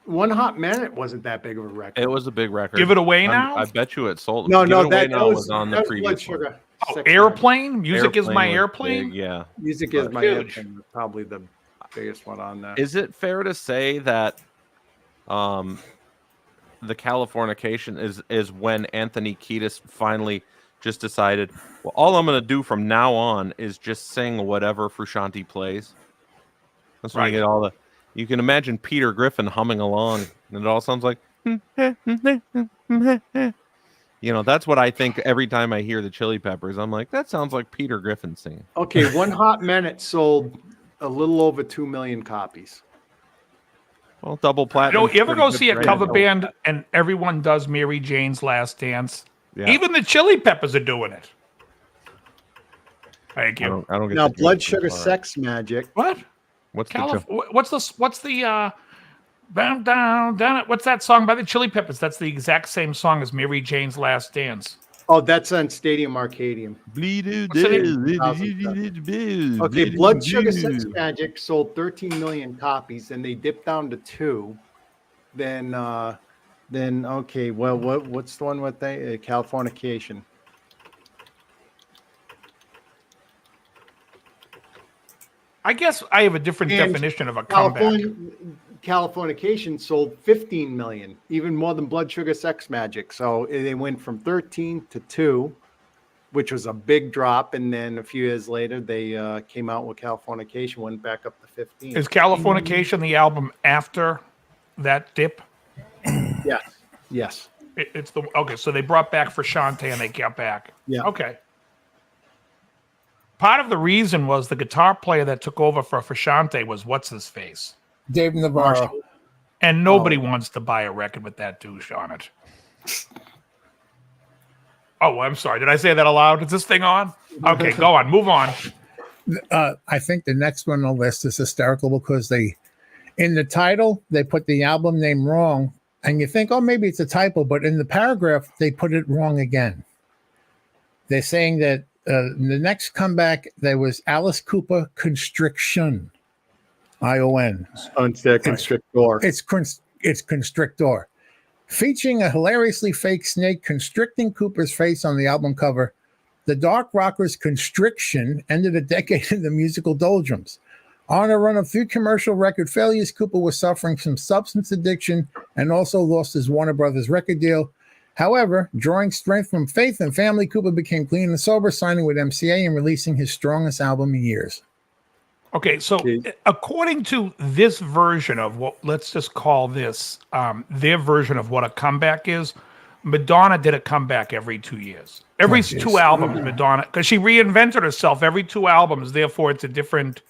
One Hot Minute wasn't that big of a record. it was a big record. Give it away now. I bet you it sold. No, Give no, It Away that Now was on the that was previous Blood one. Sugar. Oh, Sex Magic. Airplane. Music is my was airplane. big, yeah. Music is my Huge. airplane. Was probably the biggest one on that. Is it fair to say that the Californication is when Anthony Kiedis finally just decided, well, all I'm going to do from now on is just sing whatever Frusciante plays. That's when Right. you get all the. You can imagine Peter Griffin humming along, and it all sounds like. You know, that's what I think every time I hear the Chili Peppers. I'm like, that sounds like Peter Griffin singing. Okay, One Hot Minute sold a little over 2 million copies. Well, double You platinum. know, you ever go see a cover band? band and everyone does Mary Jane's Last Dance? Yeah. Even the Chili Peppers are doing it. Thank I you. don't get Now, the Blood joke so Sugar far. Sex Magic. What? What's the joke? What's the down down down? What's that song by the Chili Peppers? That's the exact same song as Mary Jane's Last Dance. Oh, that's on Stadium Arcadium. Okay, Blood Sugar Sex Magic sold 13 million copies, and they dipped down to 2. Then okay, well, what's the one with they Californication? I guess I have a different And definition of a comeback. Californication sold 15 million, even more than Blood Sugar Sex Magic. So they went from 13 to 2. which was a big drop. And then a few years later, they came out with Californication, went back up to 15. Is Californication the album after that dip? Yes. Yes. It's the okay. So they brought back Frusciante and they got back. Yeah. Okay. Part of the reason was the guitar player that took over for Frusciante was what's his face, Dave Navarro. and nobody wants to buy a record with that douche on it. Oh, I'm sorry. Did I say that aloud? Is this thing on? Okay, go on. Move on. I think the next one on the list is hysterical because in the title, they put the album name wrong. And you think, oh, maybe it's a typo. But in the paragraph, they put it wrong again. They're saying that in the next comeback, there was Alice Cooper Constriction. ION. Constrictor. It's Constrictor. Featuring a hilariously fake snake constricting Cooper's face on the album cover, the Dark Rockers' Constriction ended a decade in the musical doldrums. On a run of few commercial record failures, Cooper was suffering from substance addiction and also lost his Warner Brothers record deal. However, drawing strength from faith and family, Cooper became clean and sober, signing with MCA and releasing his strongest album in years. Okay, so according to this version of what, let's just call this their version of what a comeback is, Madonna did a comeback every 2 years. Every two albums, Madonna, because she reinvented herself every 2 albums. Therefore, it's a different.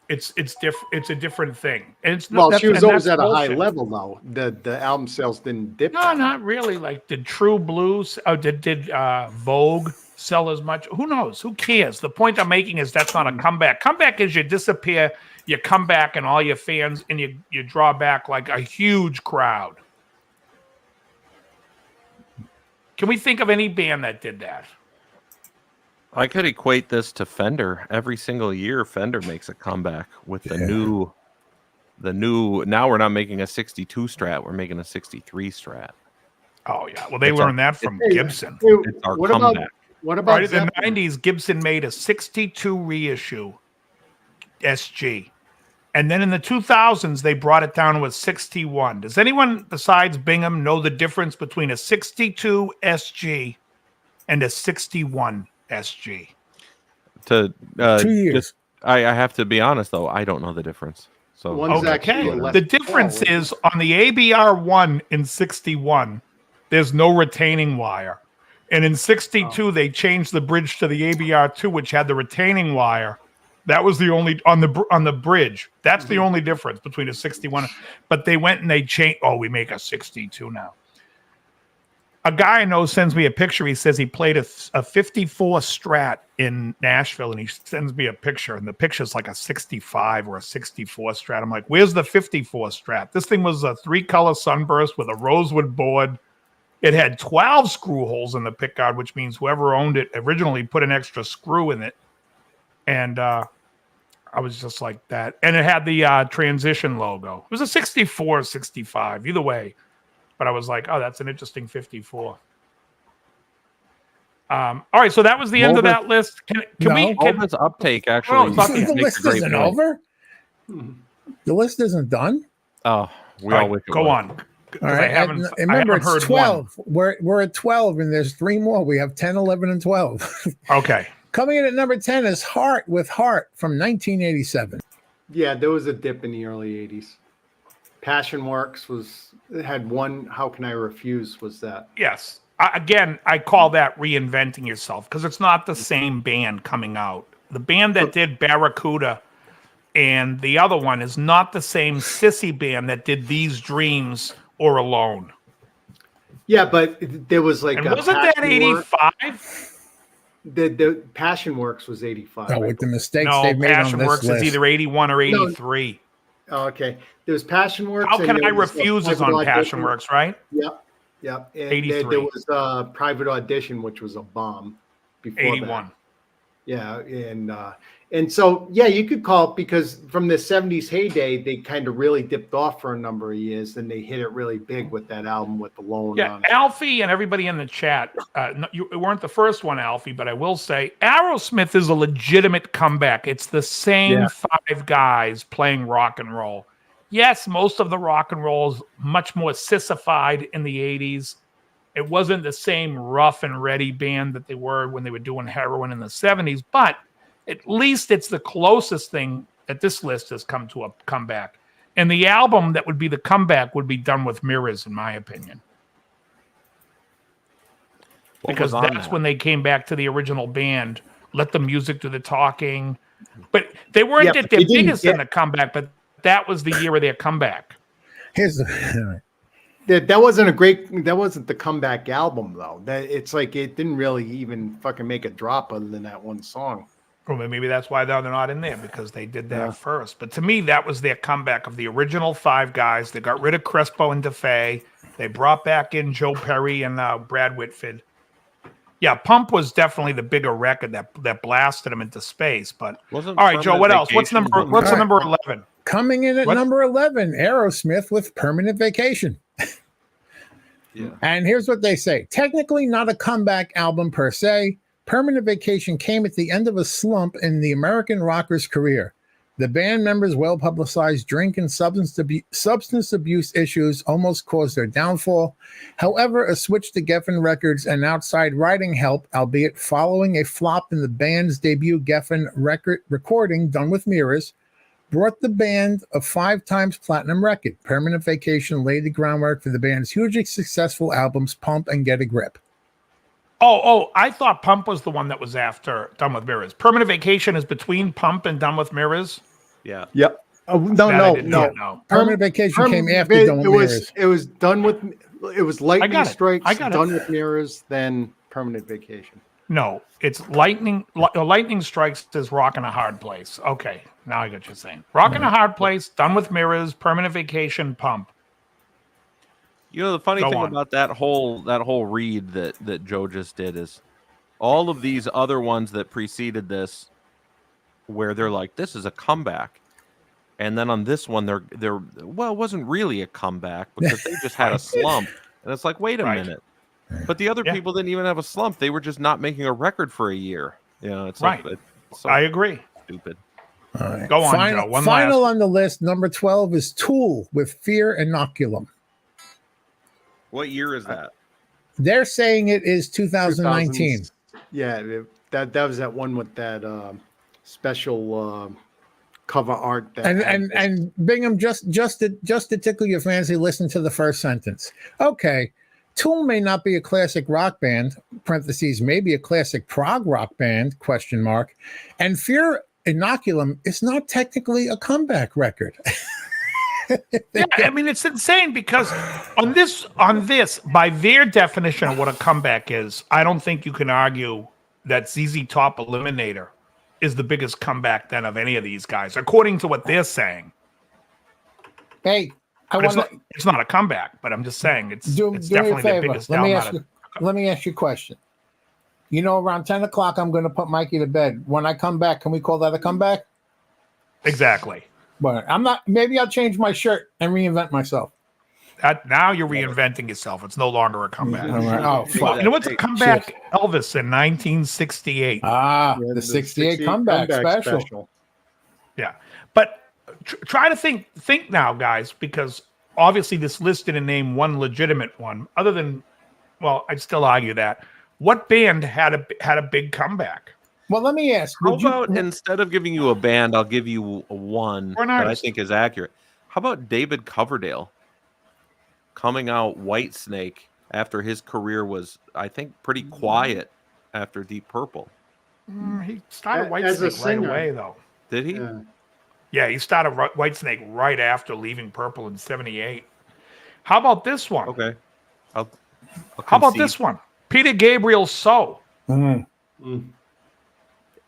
It's a different thing. And it's Well, she was always at a high level, though. The album sales didn't dip. No, not really. Like, did True Blues? Oh, did Vogue sell as much? Who knows? Who cares? The point I'm making is that's not a comeback. Comeback is you disappear, you come back, and all your fans, and you draw back like a huge crowd. Can we think of any band that did that? I could equate this to Fender. Every single year, Fender makes a comeback with the new. Now we're not making a 62 Strat; we're making a 63 Strat. Oh yeah, well they learned that from Gibson. It's our What comeback. What about Right in the 90s, Gibson made a 62 reissue SG. And then in the 2000s, they brought it down to a 61. Does anyone besides Bingham know the difference between a 62 SG and a 61 SG? To 2 years. I have to be honest though, I don't know the difference. So One's actually Okay. less The difference tall. is on the ABR1 in 61, there's no retaining wire. And in 62, they changed the bridge to the ABR2, which had the retaining wire. That was the only on the bridge. That's the only difference between a 61. But they went and they changed. Oh, we make a 62 now. A guy I know sends me a picture. He says he played a 54 Strat in Nashville, and he sends me a picture. And the picture's like a 65 or a 64 Strat. I'm like, where's the 54 Strat? This thing was a 3-color sunburst with a rosewood board. It had 12 screw holes in the pickguard, which means whoever owned it originally put an extra screw in it. And I was just like that. And it had the transition logo. It was a 64, 65, either way. But I was like, oh, that's an interesting 54. All right, so that was the end of that list. Can we? Volva's uptake actually. Oh, it's not The makes list a great isn't point. over. The list isn't done. Oh, we All all right, wish it go was. on. 'Cause All right. I haven't Remember, heard it's 12. We're at 12, and there's 3 more. We have 10, 11, and 12. One. Okay. Coming in at number 10 is Heart with Heart from 1987. Yeah, there was a dip in the early 80s. Passion Works had one. How Can I Refuse? Was that? Yes. Again, I call that reinventing yourself because it's not the same band coming out. The band that did Barracuda and the other one is not the same sissy band that did These Dreams or Alone. Yeah, but there was like. And a wasn't that Passion Works- 85? The Passion Works was 85. Oh, with the mistakes No, they've made Passion on this Works list. is either 81 or 83. Oh, okay. There was Passion Works. How and Can I there was, Refuse is Private on Passion Audition. Works, right? Yep. And 83. there was Private Audition, which was a bomb before 81. that. Yeah, and so yeah, you could call it because from the 70s heyday, they kind of really dipped off for a number of years. Then they hit it really big with that album with the Lone Yeah, on it. Alfie and everybody in the chat, you weren't the first one, Alfie, but I will say Aerosmith is a legitimate comeback. It's the same 5 guys playing rock and roll. Yes, most of the rock and roll is much more sissified in the 80s, It wasn't the same rough and ready band that they were when they were doing heroin in the 70s, but at least it's the closest thing that this list has come to a comeback. And the album that would be the comeback would be Done with Mirrors, in my opinion. What Because was on that's that? when they came back to the original band, let the music do the talking. But they weren't Yeah, at but their they didn't biggest in get- the comeback, but that was the year of their comeback. Here's the, That wasn't the comeback album though. That it's like it didn't really even fucking make a drop other than that one song. Or maybe that's why they're not in there, because they did that Yeah. first. But to me, that was their comeback of the original five guys. They got rid of Crespo and DeFay. They brought back in Joe Perry and Brad Whitford. Yeah, Pump was definitely the bigger record that blasted them into space. But Wasn't all right, Joe, Permanent what else? What's Vacation number? the- What's the All right. number 11? coming in at What? number 11, Aerosmith with Permanent Vacation. Yeah. And here's what they say. Technically not a comeback album per se, Permanent Vacation came at the end of a slump in the American rocker's career. The band members' well-publicized drink and substance abuse issues almost caused their downfall. However, a switch to Geffen Records and outside writing help, albeit following a flop in the band's debut Geffen recording, Done with Mirrors, brought the band a 5 times platinum record. Permanent Vacation laid the groundwork for the band's hugely successful albums Pump and Get a Grip. Oh, I thought Pump was the one that was after Done with Mirrors. Permanent Vacation is between Pump and Done with Mirrors. Yeah. Yep. Oh, That I no. did not know. Permanent Vacation came after Done with Mirrors. It was done with. It was Lightning got it. Strikes. I got it. Done with Mirrors, then Permanent Vacation. No, it's Lightning Strikes is Rockin' a Hard Place. Okay, now I get what you're saying. Rockin' a Hard Place, Done with Mirrors, Permanent Vacation, Pump. You know, the funny Go thing on. about that whole read that Joe just did is all of these other ones that preceded this, where they're like, this is a comeback. And then on this one, they're well, it wasn't really a comeback because they just had a slump. And it's like, wait a Right. minute. But the other Yeah. people didn't even have a slump. They were just not making a record for a year. You know, it's Right. like it's so I agree. stupid. All right. Go on, Final, Joe. One final last. on the list, number 12 is Tool with Fear Inoculum. What year is that? They're saying it is 2019. 2000s. Yeah, that was that one with that special cover art. That And Bingham, just to tickle your fancy, listen to the first sentence. Okay, Tool may not be a classic rock band, parentheses, maybe a classic prog rock band, question mark, and Fear Inoculum is not technically a comeback record. Yeah, I mean, it's insane because on this, by their definition of what a comeback is, I don't think you can argue that ZZ Top Eliminator is the biggest comeback then of any of these guys, according to what they're saying. Hey, I But want to it's not a comeback, but I'm just saying it's do me a definitely their favor. biggest Let me album. ask you a question. You know, around 10 o'clock, I'm going to put Mikey to bed. When I come back, can we call that a comeback? Exactly. But I'm not. Maybe I'll change my shirt and reinvent myself. Now you're reinventing yourself. It's no longer a comeback. All right. Oh, fuck. You know what's a Hey, comeback? Elvis in 1968. Ah, Yeah, the 68 comeback special. Yeah, but try to think now, guys, because obviously this list didn't name one legitimate one. Other than, well, I'd still argue that. What band had a big comeback? Well, let me ask. How would you- about instead of giving you a band, I'll give you one Or an that I artist. think is accurate. How about David Coverdale coming out White Snake after his career was, I think, pretty quiet after Deep Purple? He started As Whitesnake a right singer. away, though. Did he? Yeah. Yeah, he started Whitesnake right after leaving Purple in '78. How about this one? Okay. I'll How about concede. this one? Peter Gabriel, So. Mm.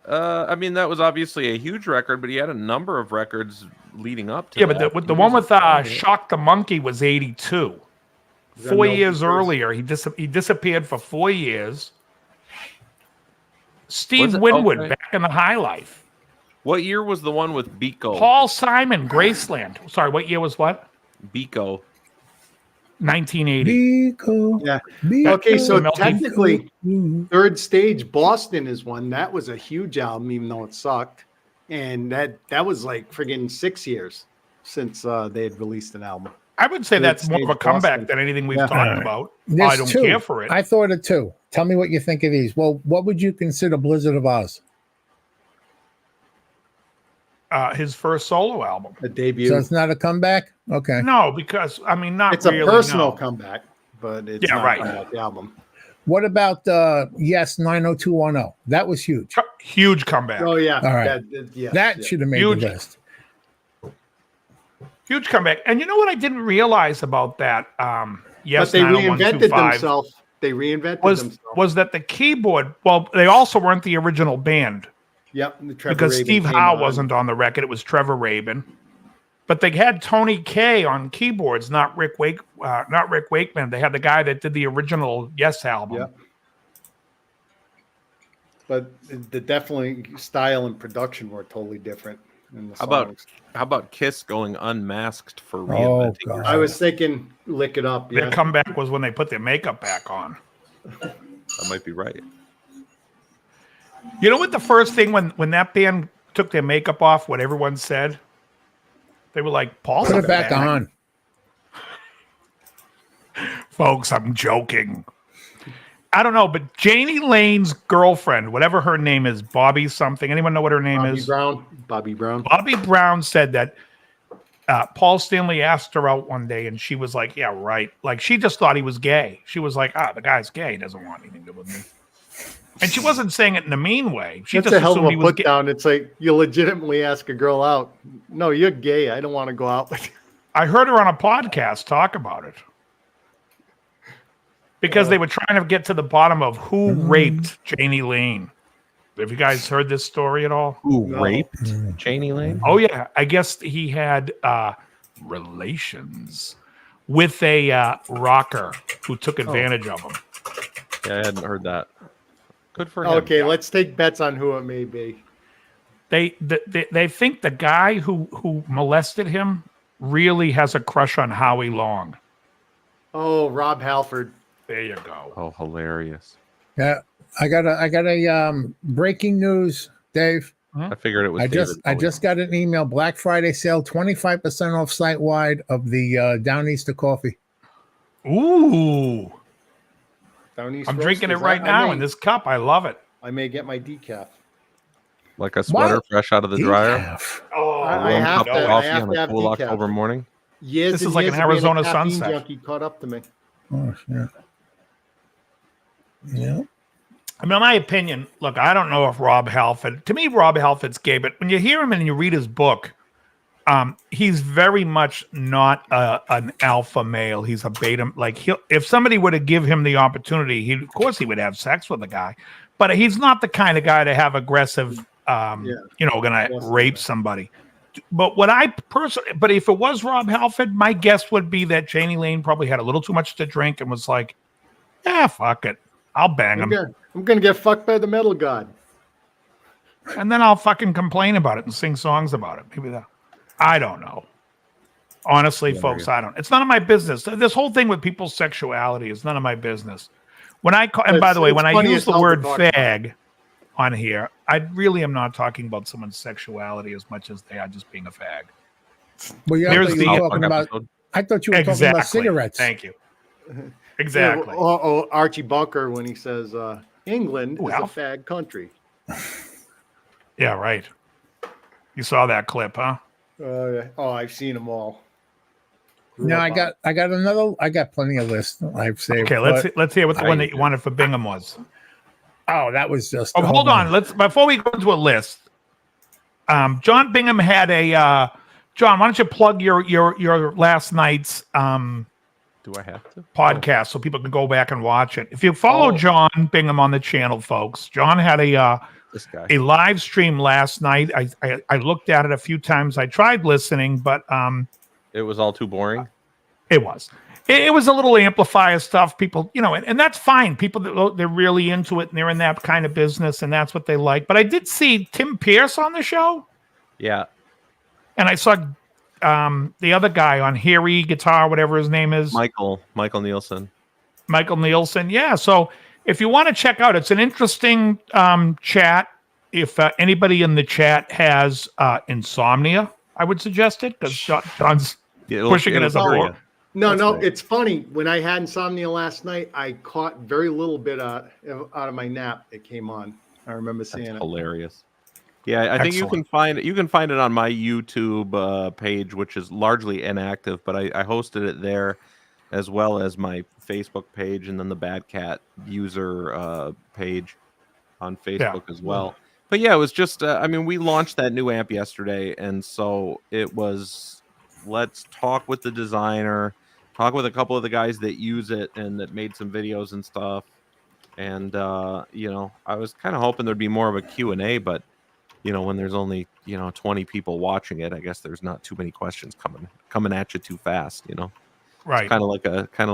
I mean, that was obviously a huge record, but he had a number of records leading up to Yeah, that. but the one with Shock the Monkey was '82. Is that 4 Melted years Face? earlier, he disappeared for 4 years. Steve Was it? Winwood Okay. back in the high life. What year was the one with Biko? Paul Simon, Graceland. Sorry, what year was what? Biko. 1980. Biko, Yeah. Biko, Okay, so Melting technically, Biko. Third Stage Boston is one. That was a huge album, even though it sucked. And that was like friggin' 6 years since they had released an album. I would say Good that's more of a stage comeback Boston. than anything we've Yeah. talked Alright. about. There's I don't two. care for it. I thought of two. Tell me what you think of these. Well, what would you consider Blizzard of Oz? His first solo album. A debut. So it's not a comeback? Okay. No, because I mean, not It's a really. personal no. comeback, but it's Yeah, not right. a comeback album. What about Yes 90210? That was huge. Huge comeback. Oh yeah, All right. yes, That yeah. should have made Huge. the list. Huge comeback. And you know what I didn't realize about that? Yes, But they reinvented 90125 themselves. They reinvented was themselves. that the keyboard? Well, they also weren't the original band Yep. Trevor because Rabin Steve came Howe on. wasn't on the record. It was Trevor Rabin. But they had Tony Kaye on keyboards, not Rick Wakeman. They had the guy that did the original Yes album. Yep. But the definitely style and production were totally different in the How about songs. how about Kiss going unmasked for Oh, reinventing? God. yourself? I was thinking, lick it up. Their Yeah. comeback was when they put their makeup back on. That might be right. You know what the first thing when that band took their makeup off, what everyone said? They were like, Paul's Put it back bad. on. Folks, I'm joking. I don't know, but Janie Lane's girlfriend, whatever her name is, Bobby something. Anyone know what her name Bobby is? Brown. Bobby Brown. Bobby Brown said that Paul Stanley asked her out one day, and she was like, "Yeah, right." Like she just thought he was gay. She was like, "Ah, the guy's gay. He doesn't want anything to do with me." And she wasn't saying it in a mean way. She That's just a hell of assumed he a was put gay. down. It's like you legitimately ask a girl out. No, you're gay. I don't want to go out with you. I heard her on a podcast talk about it because they were trying to get to the bottom of who raped Janie Lane. Have you guys heard this story at all? Who No. raped Janie Lane? Oh yeah, I guess he had relations with a rocker who took advantage of him. Yeah, I hadn't heard that. Good for him. Okay, let's take bets on who it may be. They think the guy who molested him really has a crush on Howie Long. Oh, Rob Halford. There you go. Oh, hilarious. Yeah. I got a breaking news, Dave. I figured it was. I David just Bowie. got an email. Black Friday sale, 25% off site wide of the Downeaster coffee. Ooh, Down East I'm Roasters. drinking it right now in this cup. I love it. I may get my decaf. like a sweater What? fresh out of the dryer. Decaf. Oh, I Warm have cup to- of I coffee have on to a have cool decaf. October morning. Years This and is like years an of being a Arizona caffeine sunset. junkie caught up to me. Oh, shit. Yeah. I mean, in my opinion, look, I don't know if Rob Halford, to me, Rob Halford's gay, but when you hear him and you read his book, he's very much not an alpha male. He's a beta. Like, if somebody were to give him the opportunity, of course he would have sex with the guy, but he's not the kind of guy to have aggressive, gonna rape somebody. But but if it was Rob Halford, my guess would be that Janie Lane probably had a little too much to drink and was like, yeah, fuck it. I'll bang him. I'm gonna get fucked by the metal god. And then I'll fucking complain about it and sing songs about it. Maybe that. I don't know. Honestly, folks, I don't. It's none of my business. This whole thing with people's sexuality is none of my business. When I call, and by the way, when I funny use as the hell to word talk about. fag on here, I really am not talking about someone's sexuality as much as they are just being a fag. Well, yeah, There's I thought the- you were South talking Park about. episode. I thought you were talking about cigarettes. Thank you. Exactly. Yeah, Archie Bunker when he says England is Well. a fag country. Yeah, right. You saw that clip, huh? Yeah. Oh, I've seen them all. No, I got another. I got plenty of lists I've saved. Okay, let's hear what the one that you wanted for Bingham was. Oh, that was just. Oh, hold on. Let's before we go into a list. John Bingham had a. John, why don't you plug your last night's Do I have to? podcast so people can go back and watch it? If you follow John Bingham on the channel, folks, John had This guy. a live stream last night. I looked at it a few times. I tried listening, but It was all too boring. it was. It was a little amplifier stuff. People, and that's fine. People, they're really into it and they're in that kind of business and that's what they like. But I did see Tim Pierce on the show Yeah. and I saw the other guy on Harry Guitar, whatever his name is. Michael Nielsen. Michael Nielsen. Yeah. So if you want to check out, it's an interesting chat. If anybody in the chat has insomnia, I would suggest it because John's Pushing it as a it'll book. hurt ya. No, That's no, great. it's funny. When I had insomnia last night, I caught very little bit out of my nap. It came on. I remember seeing That's it. hilarious. Yeah, I think you can find it on my YouTube page, which is largely inactive, but I hosted it there, as well as my Facebook page, and then the Bad Cat user page on Facebook as well. But yeah, it was just I mean, we launched that new amp yesterday, and so it was let's talk with the designer, talk with a couple of the guys that use it and that made some videos and stuff. And you know, I was kind of hoping there'd be more of a Q&A, but you know, when there's only, you know, 20 people watching it, I guess there's not too many questions coming at you too fast, you know. Right. It's kind of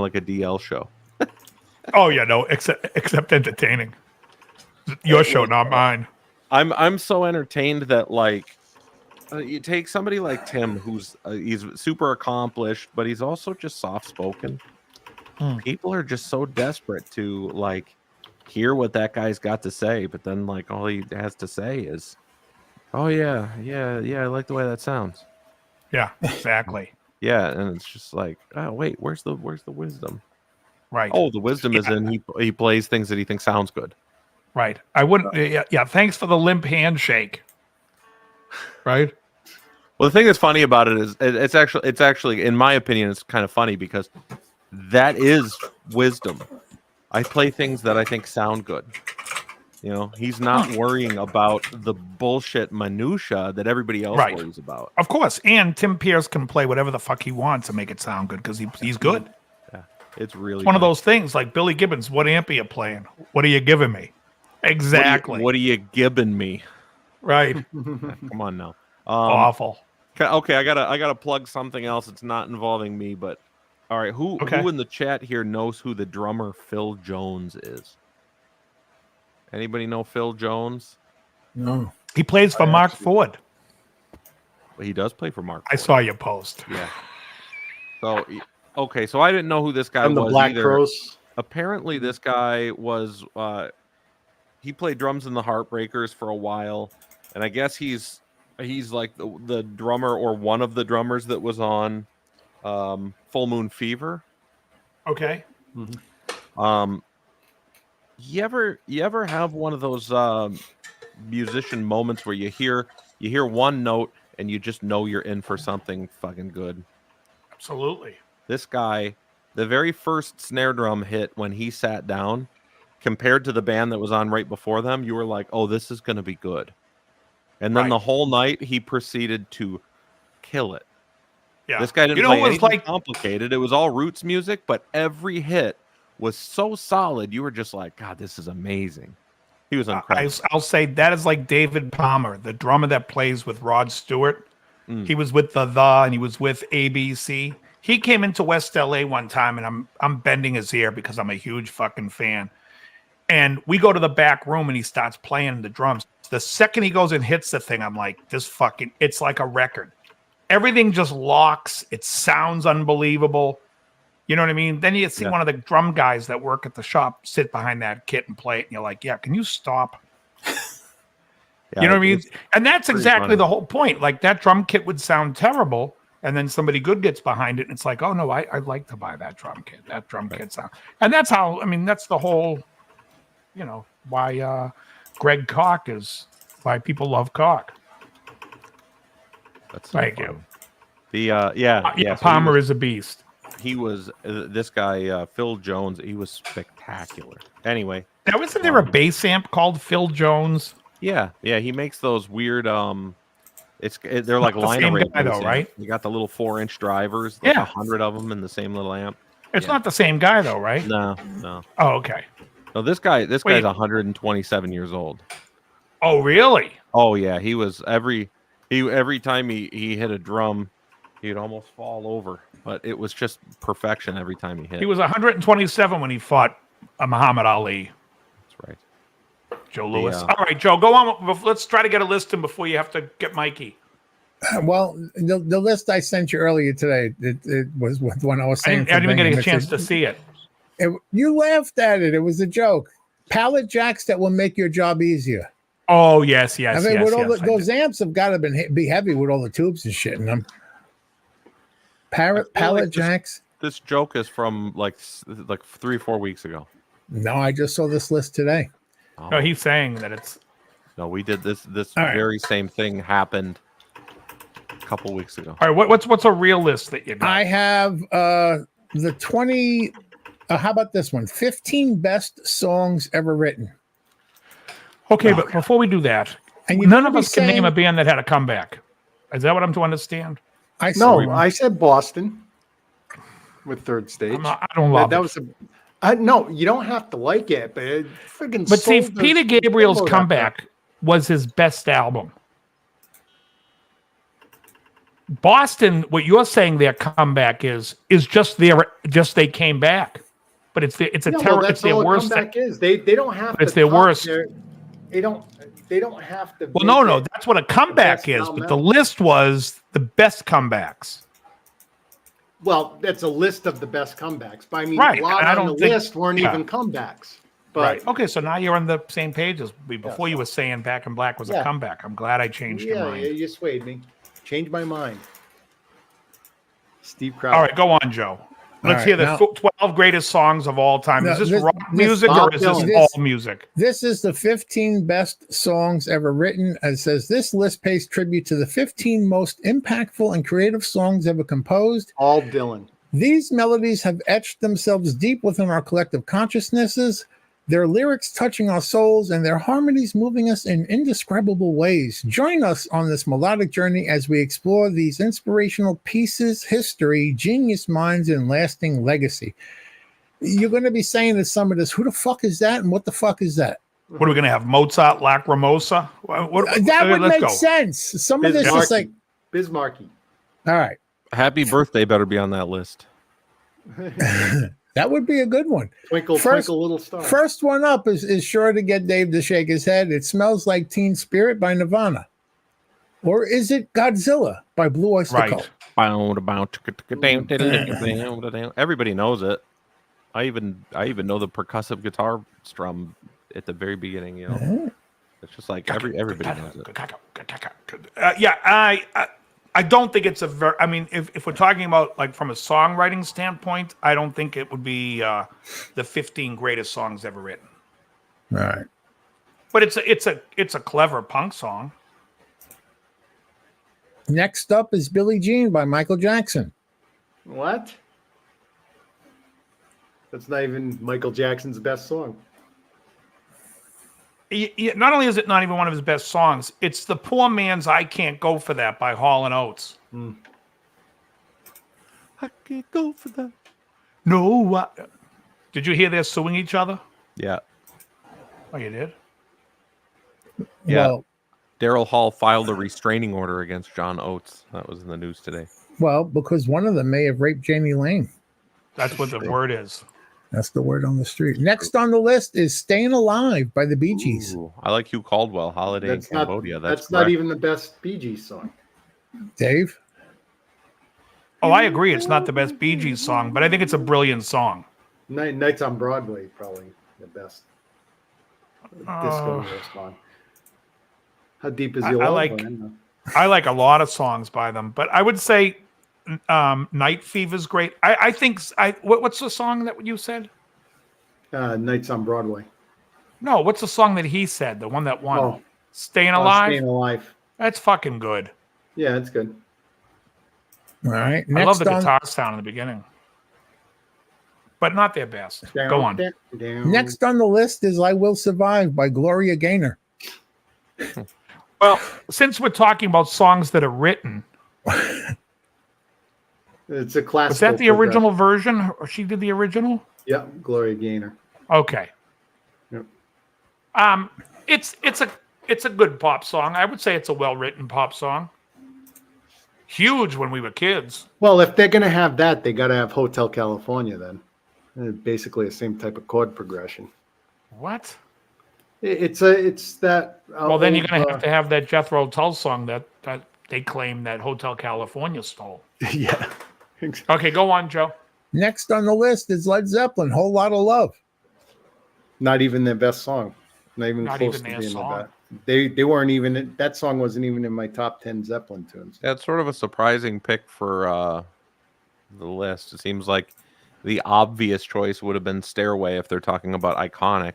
like a DL show. Oh yeah, no, except entertaining. Your show, not mine. I'm so entertained that like you take somebody like Tim, who's he's super accomplished, but he's also just soft spoken. People are just so desperate to like hear what that guy's got to say, but then like all he has to say is, "Oh yeah, I like the way that sounds." Yeah, exactly. Yeah, and it's just like, oh wait, where's the wisdom? Right. Oh, the wisdom is in he plays things that he thinks sounds good. Right. I wouldn't. Yeah. Thanks for the limp handshake. Right. Well, the thing that's funny about it is it's actually in my opinion it's kind of funny because that is wisdom. I play things that I think sound good. You know, he's not worrying about the bullshit minutia that everybody else worries about. Of course. And Tim Pierce can play whatever the fuck he wants and make it sound good because he's good. Yeah, it's really One of those things like Billy Gibbons. What amp are you playing? What are you giving me? Exactly. What are you giving me? Right. Come on now. Awful. Okay, I gotta plug something else. It's not involving me, but all right. Who in the chat here knows who the drummer Phil Jones is? Anybody know Phil Jones? No. He plays for Mark Ford. Well, he does play for Mark I Ford. saw your post. Yeah. So okay, so I didn't know who this guy And the was Black either. Crows. Apparently, this guy was he played drums in the Heartbreakers for a while, and I guess he's like the drummer or one of the drummers that was on Full Moon Fever. Okay. You ever have one of those musician moments where you hear one note and you just know you're in for something fucking good? Absolutely. This guy, the very first snare drum hit when he sat down, compared to the band that was on right before them, you were like, "Oh, this is going to be good." And then the whole night he proceeded to kill it. Yeah. This guy didn't You know, play it was anything like complicated. It was all roots music, but every hit was so solid. You were just like, God, this is amazing. He was incredible. I'll say that is like David Palmer, the drummer that plays with Rod Stewart. He was with the and he was with ABC. He came into West LA one time, and I'm bending his ear because I'm a huge fucking fan. And we go to the back room, and he starts playing the drums. The second he goes and hits the thing, I'm like, it's like a record. Everything just locks. It sounds unbelievable. You know what I mean? Then you see one of the drum guys that work at the shop sit behind that kit and play it, and you're like, yeah, can you stop? You know what I mean? And that's exactly the whole point. Like that drum kit would sound terrible, and then somebody good gets behind it, and it's like, oh no, I'd like to buy that drum kit. That drum kit sound. And that's how, I mean, that's the whole, you know, why Greg Koch is, why people love Koch. That's Thank you. So Palmer is a beast. he was this guy Phil Jones. He was spectacular. Anyway, Now, isn't there a bass amp called Phil Jones? yeah, he makes those weird. They're like the line same array guy, though, bass right? amps. You got the little 4-inch drivers. Like Yeah. 100 of them in the same little amp. It's not the same guy, though, right? No. Oh, okay. No, this guy's Wait. 127 years old. Oh, really? Oh yeah, he was every time he hit a drum, he'd almost fall over. But it was just perfection every time he hit. He was 127 when he fought Muhammad Ali. That's right. Joe Louis. All right, Joe, go on. Let's try to get a list in before you have to get Mikey. Well, the list I sent you earlier today, it was with one I was I saying. didn't even get a It's chance to see it. You laughed at it. It was a joke. Pallet jacks that will make your job easier. Oh, yes. I mean, with all yes, I those did. amps have got to be heavy with all the tubes and shit in them. Pallet like Jacks. This joke is from like 3-4 weeks ago. No, I just saw this list today. Oh, No, he's saying that it's no, we did this. This All right. very same thing happened a couple weeks ago. all right. What's a real list that you got? I have the 20. How about this one? 15 best songs ever written. Okay, but before we do that, And you're none gonna of be us can name saying- a band that had a comeback. Is that what I'm to understand? I No, saw- I said Boston with Third Stage. I don't love that it. was no, you don't have to like it, but it freaking. But see, sold the Peter Gabriel's demo that comeback was his best album. Boston, what you're saying their comeback is just they came back, but it's a No, well, terror. that's It's their all a worst. comeback is. They don't have. But it's to their top worst. They don't have to. Well, make no, it that's what a comeback best is. album But the ever. list was the best comebacks. Well, that's a list of the best comebacks. But I mean, Right, a lot and I on the don't think- list weren't yeah. even comebacks. But Right. Okay, so now you're on the same page as me. Before you were saying Back in Black was a Yeah. comeback. I'm glad I changed your yeah, mind. you swayed me. Changed my mind. Steve Crowder. All right, go on, Joe. Let's right, hear the now- 12 greatest songs of all time. No, Is this this- rock this- music or Bob is this Dylan. all music? This is the 15 best songs ever written. It says this list pays tribute to the 15 most impactful and creative songs ever composed. All Dylan. These melodies have etched themselves deep within our collective consciousnesses, their lyrics touching our souls and their harmonies moving us in indescribable ways. Join us on this melodic journey as we explore these inspirational pieces, history, genius minds, and lasting legacy. You're going to be saying to some of this, who the fuck is that? And what the fuck is that? What are we going to have? Mozart, Lacrimosa? That would let's make go. sense. Some of this is like, Bismarcky. all right, Happy birthday better be on that list. that would be a good one. Twinkle, First- twinkle, little star. First one up is sure to get Dave to shake his head. It Smells Like Teen Spirit by Nirvana. Or is it Godzilla by Blue Oyster Cult? Right. Everybody knows it. I even know the percussive guitar strum at the very beginning. You know, it's just like everybody knows it. Yeah, I don't think it's a very. I mean, if we're talking about like from a songwriting standpoint, I don't think it would be the 15 greatest songs ever written. All right. But it's a clever punk song. Next up is Billie Jean by Michael Jackson. What? That's not even Michael Jackson's best song. Not only is it not even one of his best songs, it's the poor man's "I Can't Go for That" by Hall and Oates. I can't go for that. No, did you hear they're suing each other? Yeah. Oh, you did. Yeah. Well, Daryl Hall filed a restraining order against John Oates. That was in the news today. because one of them may have raped Jamie Lane. That's what the word is. That's the word on the street. Next on the list is Staying Alive by the Bee Gees. Ooh, I like Hugh Caldwell, Holiday That's in Cambodia. That's correct. not even the best Bee Gees song. Dave? Oh, I agree. It's not the best Bee Gees song, but I think it's a brilliant song. Nights on Broadway, probably the best disco song. How deep is I your love? like- I like a lot of songs by them, but I would say Night Fever's great. I think what's the song that you said? Nights on Broadway. No, what's the song that he said? The one that won. Oh, Staying Alive. Staying Alive. That's fucking good. Yeah, it's good. All right. I love Next the on, guitar sound in the beginning, but not their best. Go on. Down. next on the list is I Will Survive by Gloria Gaynor. Well, since we're talking about songs that are written, It's a classic. was that the original version, or she did the original? Yeah, Gloria Gaynor. Okay. Yep. It's a good pop song. I would say it's a well-written pop song. Huge when we were kids. Well, if they're gonna have that, they gotta have Hotel California then. Basically the same type of chord progression. What? It's that. Well, then you're gonna have to have that Jethro Tull song that they claim that Hotel California stole. Yeah. Okay, go on, Joe. Next on the list is Led Zeppelin, Whole Lot of Love. Not even their best song. Not even Not close even to their being song. the best. They weren't even. That song wasn't even in my top 10 Zeppelin tunes. Yeah, it's sort of a surprising pick for the list. It seems like the obvious choice would have been Stairway if they're talking about iconic.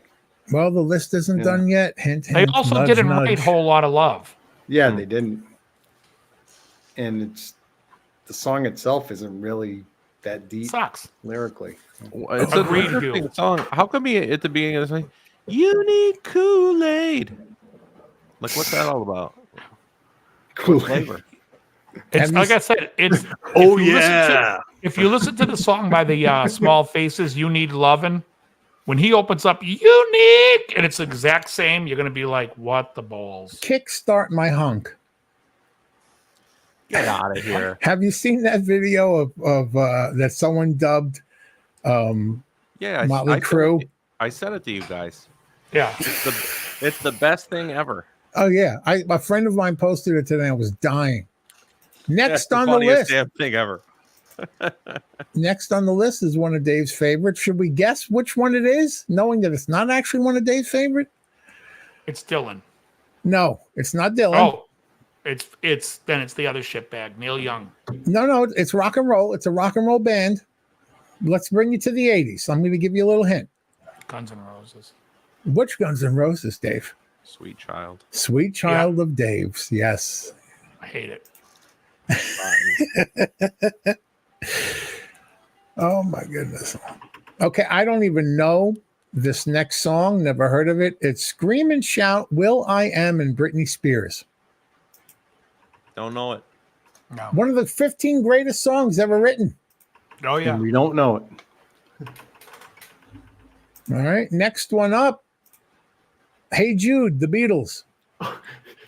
Well, the list isn't Yeah. done yet. Hint, They hint, also nudge, didn't nudge. write Whole Lot of Love. Yeah, Hmm. they didn't. And it's the song itself isn't really that deep Sucks. lyrically. It's an Agreed, interesting Hugh. song. How come he at the beginning of the song, you need Kool-Aid? Like, what's that all about? Cool. Flavor. It's Have you like I said. It's Oh, if you listen to- yeah. if you listen to the song by the Small Faces, "You Need Lovin'," when he opens up, "You need," and it's the exact same, you're gonna be like, "What the balls?" Kickstart My Hunk. Get out of here. Have you seen that video of that someone dubbed Yeah, Motley Crue? I said it to you guys. Yeah, It's the best thing ever. Oh yeah, a friend of mine posted it today. I was dying. That's Next on the funniest list. damn thing ever. Next on the list is one of Dave's favorites. Should we guess which one it is, knowing that it's not actually one of Dave's favorite? it's Dylan. No, it's not Dylan. Oh, it's then it's the other shitbag, Neil Young. No, it's rock and roll. It's a rock and roll band. Let's bring you to the 80s. I'm going to give you a little hint. Guns N' Roses. Which Guns N' Roses, Dave? Sweet child. Sweet Child of Dave's. Yes. I hate it. Oh my goodness. Okay, I don't even know this next song. Never heard of it. It's Scream and Shout, Will I Am, and Britney Spears. Don't know it. No. One of the 15 greatest songs ever written. Oh yeah. And we don't know it. All right, next one up. Hey Jude, the Beatles.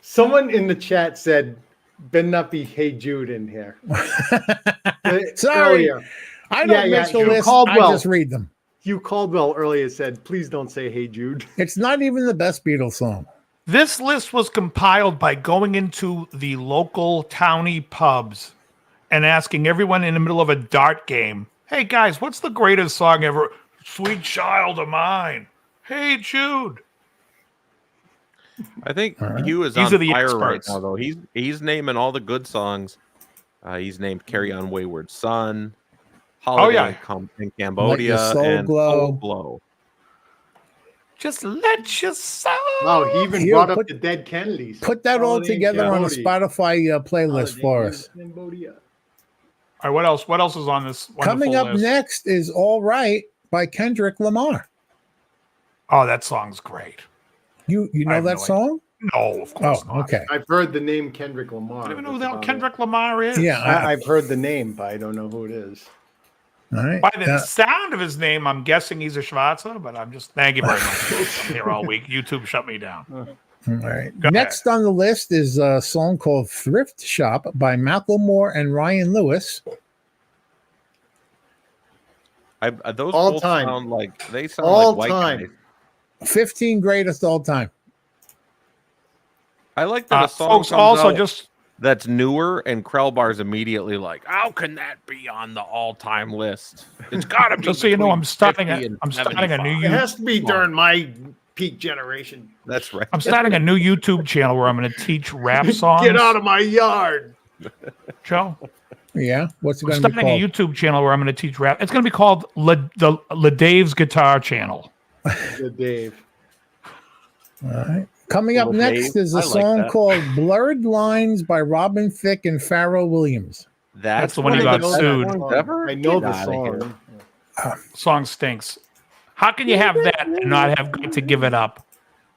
Someone in the chat said, better not be Hey Jude in here. Sorry. Earlier. I don't Yeah, make the Hugh list. Caldwell. I just read them. Hugh Caldwell earlier said, please don't say Hey Jude. It's not even the best Beatles song. This list was compiled by going into the local towny pubs and asking everyone in the middle of a dart game, "Hey guys, what's the greatest song ever?" "Sweet Child of Mine." "Hey Jude." I think All right. Hugh is These on are the fire right experts. now, though. He's naming all the good songs. He's named "Carry On Wayward Son," "Holiday yeah. in Cambodia," Soul and Glow. "Soul Glow." Just let your soul. Oh, he even Hugh, brought up put- the Dead Kennedys. Put that all Holiday in together on a Cambodia. Spotify playlist Holiday for in us. Cambodia. All right, what else? What else is on this wonderful Coming up list? next is All Right by Kendrick Lamar. Oh, that song's great. You I know have that no idea. song? No, of Oh, course not. okay. I've heard the name Kendrick Lamar. I don't even know who That's the hell about Kendrick Lamar is. Yeah. it. I've heard the name, but I don't know who it is. All right. By the sound of his name, I'm guessing he's a Schwarzer, but I'm just thank you very much. I'm here all week. YouTube shut me down. All right. Go Next on the list is a song called Thrift Shop by Macklemore and Ryan Lewis. Those All both time. sound like they sound All like white time. guys. 15 greatest all time. I like that a song Folks, comes also out just that's newer, and Krellbar's immediately like, "How can that be on the all-time list? It's got to be." just so you know, I'm starting starting a new It has to be Come on. during my peak generation. That's right. I'm starting a new YouTube channel where I'm going to teach rap songs. Get out of my yard. Joe. Yeah. What's it I'm going to be starting called? a YouTube channel where I'm going to teach rap. It's going to be called Le Dave's Guitar Channel. Good Dave. All right. Coming up Little next Dave. is a I like song that. called Blurred Lines by Robin Thicke and Pharrell Williams. That's the one one you of got the sued. best ones ever? I know Get the outta here. song. Song stinks. How can you have that and not have Got to Give It Up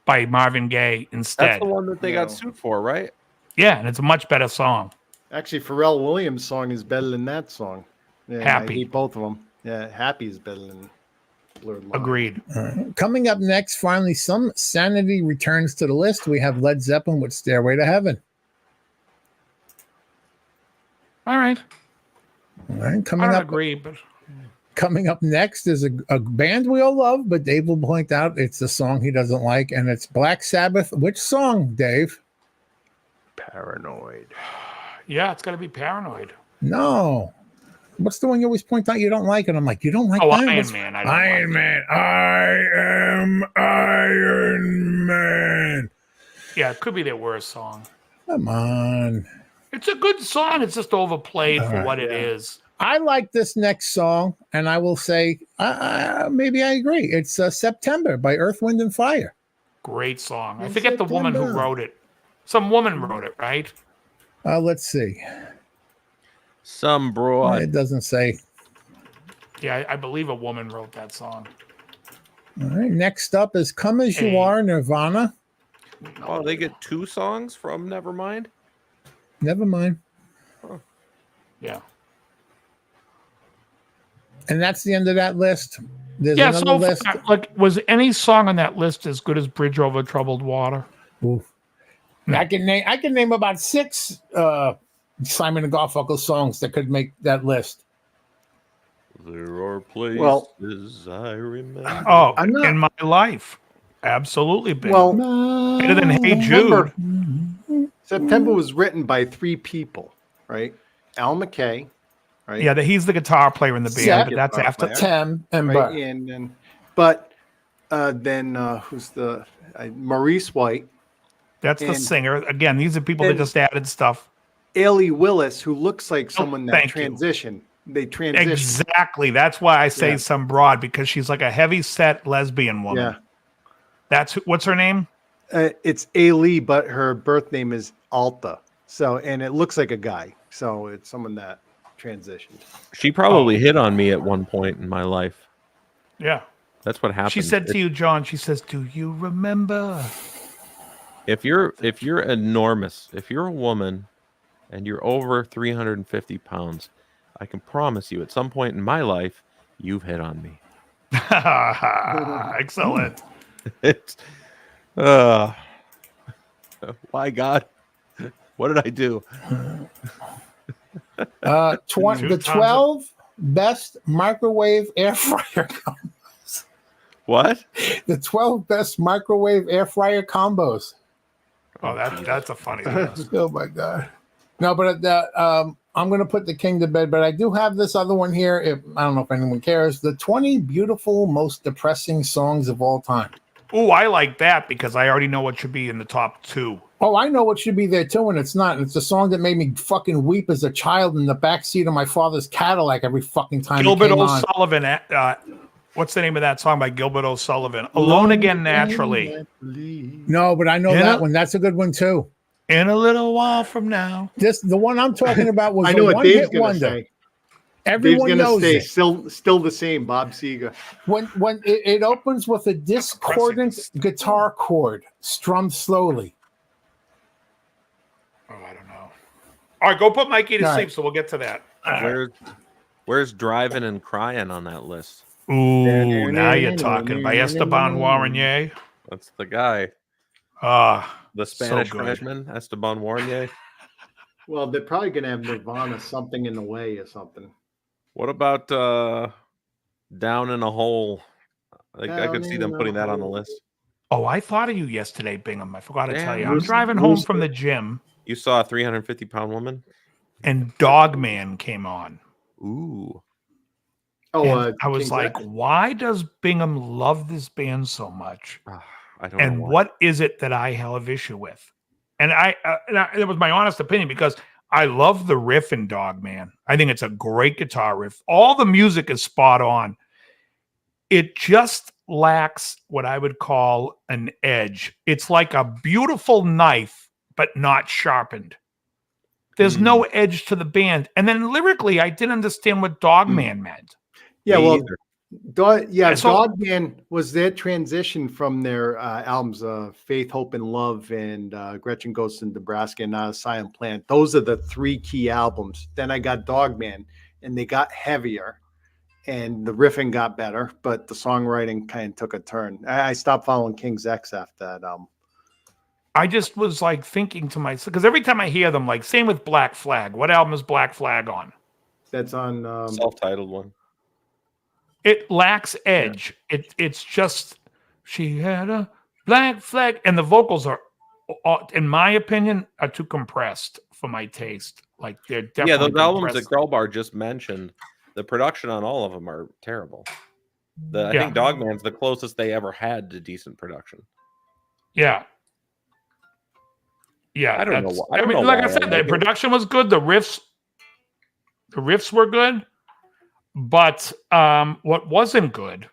by Marvin Gaye That's instead? the one that they got No. sued for, right? Yeah, and it's a much better song. Actually, Pharrell Williams' song is better than that song. Yeah, Happy. I hate both of them. Yeah, Happy is better than Blurred Line. Agreed. All right. Coming up next, finally, some sanity returns to the list. We have Led Zeppelin with Stairway to Heaven. All right. All right. I Coming don't up, agree, but coming up next is a band we all love, but Dave will point out it's a song he doesn't like, and it's Black Sabbath. Which song, Dave? Paranoid. yeah, it's got to be Paranoid. No. What's the one you always point out you don't like? And I'm like, you don't like Oh, that? Iron What's- Man. I don't Iron like. Man. I am Iron Man. Yeah, it could be their worst song. Come on. It's a good song. It's just overplayed All for right, what it yeah. is. I like this next song, and I will say maybe I agree. It's September by Earth, Wind, and Fire. Great song. I In forget the woman who September. wrote it. Some woman wrote it, right? Let's see. Some broad. It doesn't say. Yeah, I believe a woman wrote that song. All right. Next up is Come As Hey. You Are, Nirvana. Oh, they get 2 songs from Nevermind? Never mind. Yeah. And that's the end of that list. There's Yeah, another so list. like, was any song on that list as good as Bridge Over Troubled Water? Ooh. I can name about 6 Simon and Garfunkel songs that could make that list. There are places Well- I remember. Oh, I'm not- in my life. Absolutely big. Well, better than Hey Jude. remember, September was written by 3 people, right? Al McKay, right? Yeah, he's the guitar player in the band, Yeah. but that's Guitar after. player. Tim and Right, Burr. and then, but then who's the Maurice White, That's the and- singer. Again, these are people that and- just added stuff. Ailey Willis, who looks like someone that thank you. transitioned. They transitioned. Exactly. That's why I say Yeah. some broad, because she's like a heavy set lesbian woman. Yeah, That's what's her name? it's Ailey, but her birth name is Alta. So, and it looks like a guy. So it's someone that transitioned. She probably hit on me at one point in my life. Yeah. That's what happened. She said to you, John, she says, "Do you remember?" If you're enormous, if you're a woman and you're over 350 pounds, I can promise you at some point in my life, you've hit on me. Excellent. It's, why God? What did I do? The Two times 12 best microwave air fryer. What? The 12 best microwave air fryer combos. Oh, that's a funny list. Oh my god! No, but I'm going to put the king to bed. But I do have this other one here. If I don't know if anyone cares, the 20 beautiful, most depressing songs of all time. Oh, I like that because I already know what should be in the top 2. Oh, I know what should be there too, and it's not. And it's a song that made me fucking weep as a child in the backseat of my father's Cadillac every fucking time. Gilbert it came on. O'Sullivan. What's the name of that song by Gilbert O'Sullivan? Alone Again Naturally. No, but I know Yeah. that one. That's a good one too. In a little while from now. The one I'm talking about was I know a what Dave's one-hit gonna wonder. say. Dave's Everyone gonna knows stay it. still the same. Bob Seger. When it opens with a discordant guitar chord strummed slowly. Oh, I don't know. All right, go put Mikey to All sleep, right. so we'll get to that. Where's Driving and Crying on that list? Ooh, now you're talking. By Esteban Warrenier. That's the guy. The So Spanish good. Frenchman, Esteban Warnier. Well, they're probably gonna have Nirvana something in the way or something. What about Down in a Hole? I could see them Down putting in a that on the Hole. list. Oh, I thought of you yesterday, Bingham. I forgot to Damn, tell you. I'm Rooster- driving home Rooster. from the gym, You saw a 350-pound woman? and Dogman came on. Ooh. Oh, And I was King's like, X. why does Bingham love this band so much? I don't know. And why. what is it that I have issue with? And it was my honest opinion because I love the riff in Dogman. I think it's a great guitar riff. All the music is spot on. It just lacks what I would call an edge. It's like a beautiful knife, but not sharpened. There's no edge to the band. And then lyrically, I didn't understand what Dogman meant. Yeah, Me well, either. So- Dogman was their transition from their albums, Faith, Hope, and Love, and Gretchen Goes to Nebraska, and Not a Silent Planet. Those are the 3 key albums. Then I got Dogman, and they got heavier, and the riffing got better, but the songwriting kind of took a turn. I stopped following King's X after that album. I just was like thinking to myself, because every time I hear them, like same with Black Flag. What album is Black Flag on? That's on. Self-titled one. It lacks edge. It's just she had a black flag, and the vocals are, in my opinion, are too compressed for my taste. Like they're definitely Yeah, those albums that compressed. Grellbar just mentioned, the production on all of them are terrible. I Yeah. think Dogman's the closest they ever had to decent production. Yeah. Yeah, I don't know that's- why- I don't know like why I said, I the like it. production was good. The riffs were good. But what wasn't good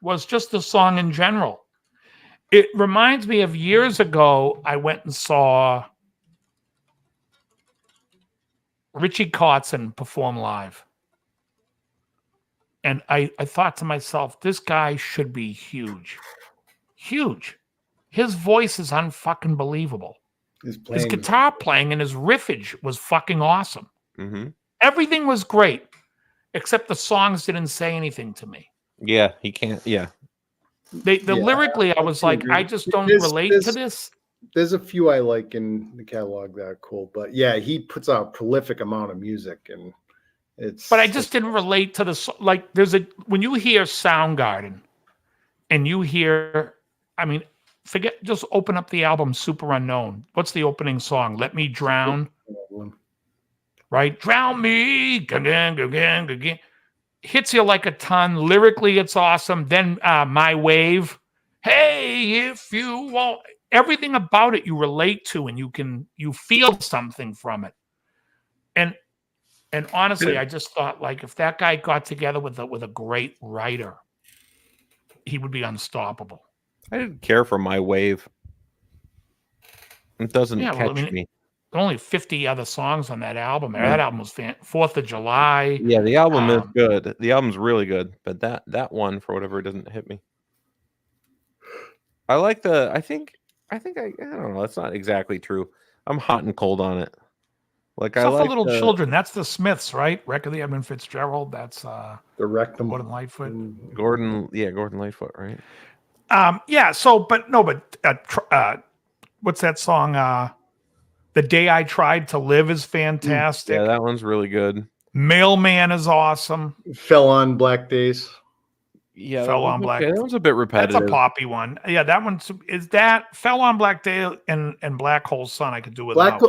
was just the song in general. It reminds me of years ago, I went and saw Richie Kotzen perform live. And I thought to myself, this guy should be huge. Huge. His voice is unfucking believable. His guitar playing and his riffage was fucking awesome. Mm-hmm. Everything was great, except the songs didn't say anything to me. Yeah, he can't. Yeah. Lyrically, I was like, I just don't relate to this. There's a few I like in the catalog that are cool, but yeah, he puts out a prolific amount of music, and But I just didn't relate to the like. When you hear Soundgarden, and you hear, I mean, just open up the album Super Unknown. What's the opening song? Let Me Drown. Right, drown me again. Hits you like a ton. Lyrically, it's awesome. Then My Wave. Hey, if you want, everything about it you relate to, and you feel something from it. And honestly, I just thought, like, if that guy got together with a great writer, he would be unstoppable. I didn't care for My Wave. It doesn't catch me. Only 50 other songs on that album. That album was 4th of July. Yeah, the album is good. The album's really good, but that one, for whatever, doesn't hit me. I like I don't know. That's not exactly true. I'm hot and cold on it. Like, I like for Little Children. That's the Smiths, right? Wreck of the Edmund Fitzgerald. That's the Rectum. Gordon Lightfoot. Gordon Lightfoot, right? Yeah. So, but what's that song? The Day I Tried to Live is fantastic. Yeah, that one's really good. Mailman is awesome. Fell on Black Days. Yeah, Fell on Black. That one's a bit repetitive. That's a poppy one. Yeah, that one's Fell on Black Day and Black Hole Sun. I could do without.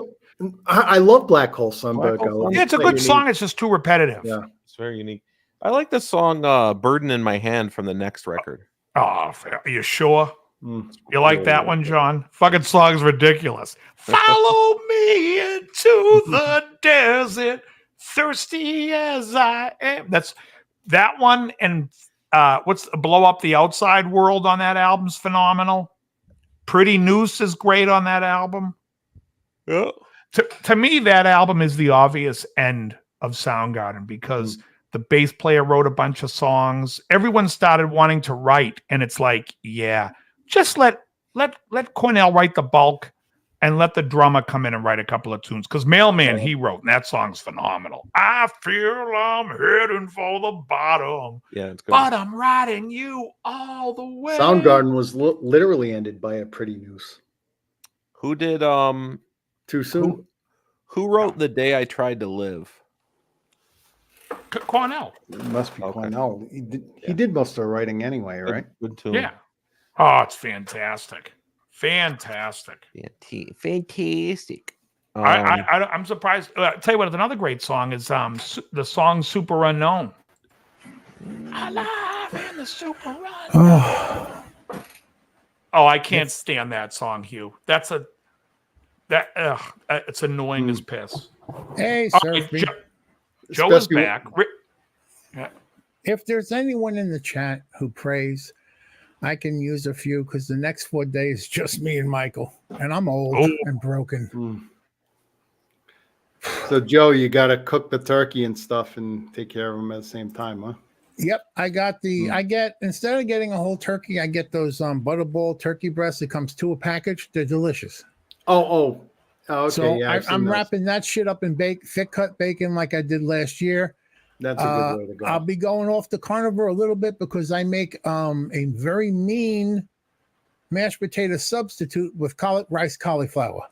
I love Black Hole Sun, but yeah, it's a good song. It's just too repetitive. Yeah, it's very unique. I like the song "Burden in My Hand" from the next record. Oh, are you sure? You like that one, John? Fucking song's ridiculous. Follow me into the desert, thirsty as I am. That's that one. And what's Blow Up the Outside World on that album's phenomenal. Pretty Noose is great on that album. Yeah. To me, that album is the obvious end of Soundgarden because the bass player wrote a bunch of songs. Everyone started wanting to write, and it's like, yeah, just let Cornell write the bulk and let the drummer come in and write a couple of tunes. Because Mailman, he wrote, and that song's phenomenal. I feel I'm heading for the bottom. Yeah, it's good. But I'm riding you all the way. Soundgarden was literally ended by a Pretty Noose. Who did Too soon? Who wrote The Day I Tried to Live? Cornell. It must be Cornell. He did most of the writing anyway, right? Good tune. Yeah. Oh, it's fantastic. Fantastic. I'm surprised. I'll tell you what, another great song is the song Super Unknown. Alive in the Super Unknown. Oh, I can't stand that song, Hugh. It's annoying as piss. Hey, Surfy. Joe is back. If there's anyone in the chat who prays, I can use a few because the next 4 days just me and Michael, and I'm old and broken. So, Joe, you got to cook the turkey and stuff and take care of them at the same time, huh? Yep, I got instead of getting a whole turkey, I get those butterball turkey breasts. It comes to a package. They're delicious. Oh, okay. So yeah, I'm wrapping that shit up in thick cut bacon like I did last year. That's a good way to go. I'll be going off the carnivore a little bit because I make a very mean mashed potato substitute with rice cauliflower.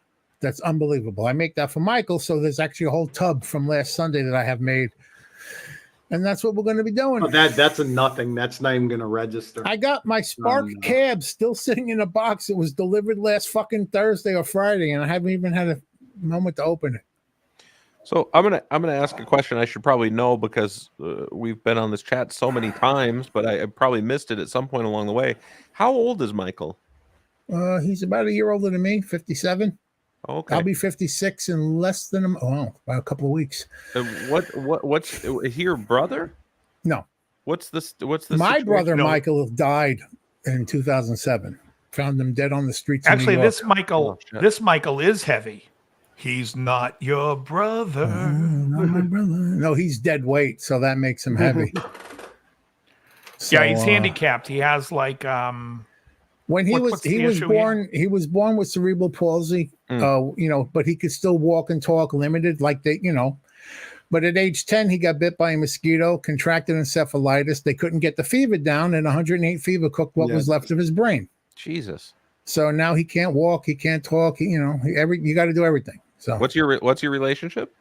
That's unbelievable. I make that for Michael, so there's actually a whole tub from last Sunday that I have made. And that's what we're going to be doing. Oh, that's a nothing. That's not even going to register. I got my Spark cab still sitting in a box. It was delivered last fucking Thursday or Friday, and I haven't even had a moment to open it. So I'm gonna ask a question I should probably know because we've been on this chat so many times, but I probably missed it at some point along the way. How old is Michael? He's about a year older than me, 57. Okay. I'll be 56 in less than about a couple of weeks. What's is he your brother? No. What's the My situation? brother No. Michael died in 2007. Found him dead on the streets Actually, of New York. Oh, shit. this Michael is heavy. He's not your brother. Not my brother. No, he's dead weight, so that makes him heavy. Yeah, he's So, handicapped. He has like when he what's the was issue born, he was born with cerebral palsy. But he could still walk and talk limited, like they, But at age 10, he got bit by a mosquito, contracted encephalitis. They couldn't get the fever down, and 108 fever cooked what was left of his brain. Jesus. So now he can't walk, he can't talk. You got to do everything. So What's your relationship?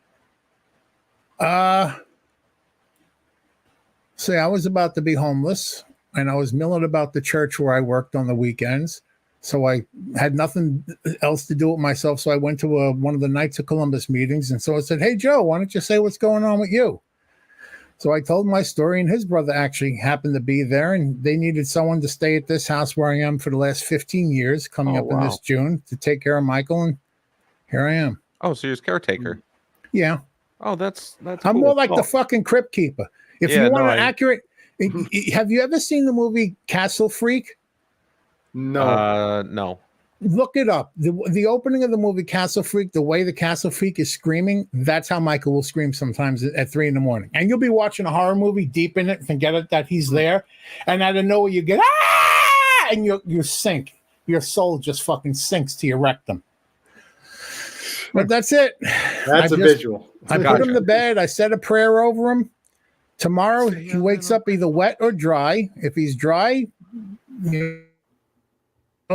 say I was about to be homeless, and I was milling about the church where I worked on the weekends. So I had nothing else to do with myself. So I went to one of the Knights of Columbus meetings. And so I said, hey, Joe, why don't you say what's going on with you? So I told my story, and his brother actually happened to be there, and they needed someone to stay at this house where I am for the last 15 years, coming up in this June, to take care of Michael. And here I am. Oh, so you're his caretaker. Yeah. Oh, that's I'm cool. more like the fucking crypt keeper. If Yeah, you want no, an accurate, have you ever seen the movie Castle Freak? No. No. Look it up. The opening of the movie Castle Freak, the way the Castle Freak is screaming, that's how Michael will scream sometimes at 3 a.m. And you'll be watching a horror movie deep in it, forget it that he's there, and out of nowhere you get ah, and you sink. Your soul just fucking sinks to your rectum. But that's it. That's a visual. I put him to bed. I said a prayer over him. Tomorrow he wakes up either wet or dry. If he's dry,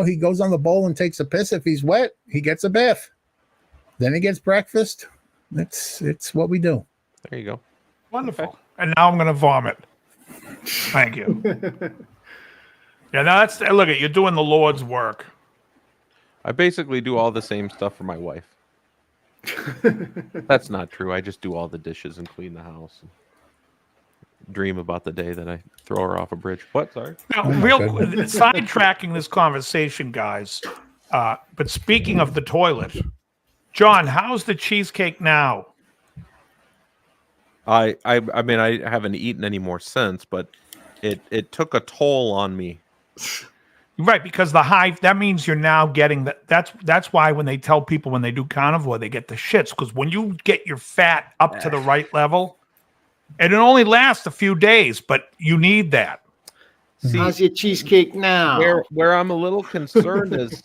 he goes on the bowl and takes a piss. If he's wet, he gets a bath. Then he gets breakfast. It's what we do. There you go. wonderful. And now I'm going to vomit. Thank you. Yeah, now look at you're doing the Lord's work. I basically do all the same stuff for my wife. That's not true. I just do all the dishes and clean the house. And dream about the day that I throw her off a bridge. What? Sorry. Now, sidetracking this conversation, guys. But speaking of the toilet, John, how's the cheesecake now? I mean, I haven't eaten any more since, but it took a toll on me. Right, because that means you're now getting that. That's why when they tell people when they do carnivore, they get the shits, because when you get your fat up to the right level, and it only lasts a few days, but you need that. See, how's your cheesecake now? Where I'm a little concerned is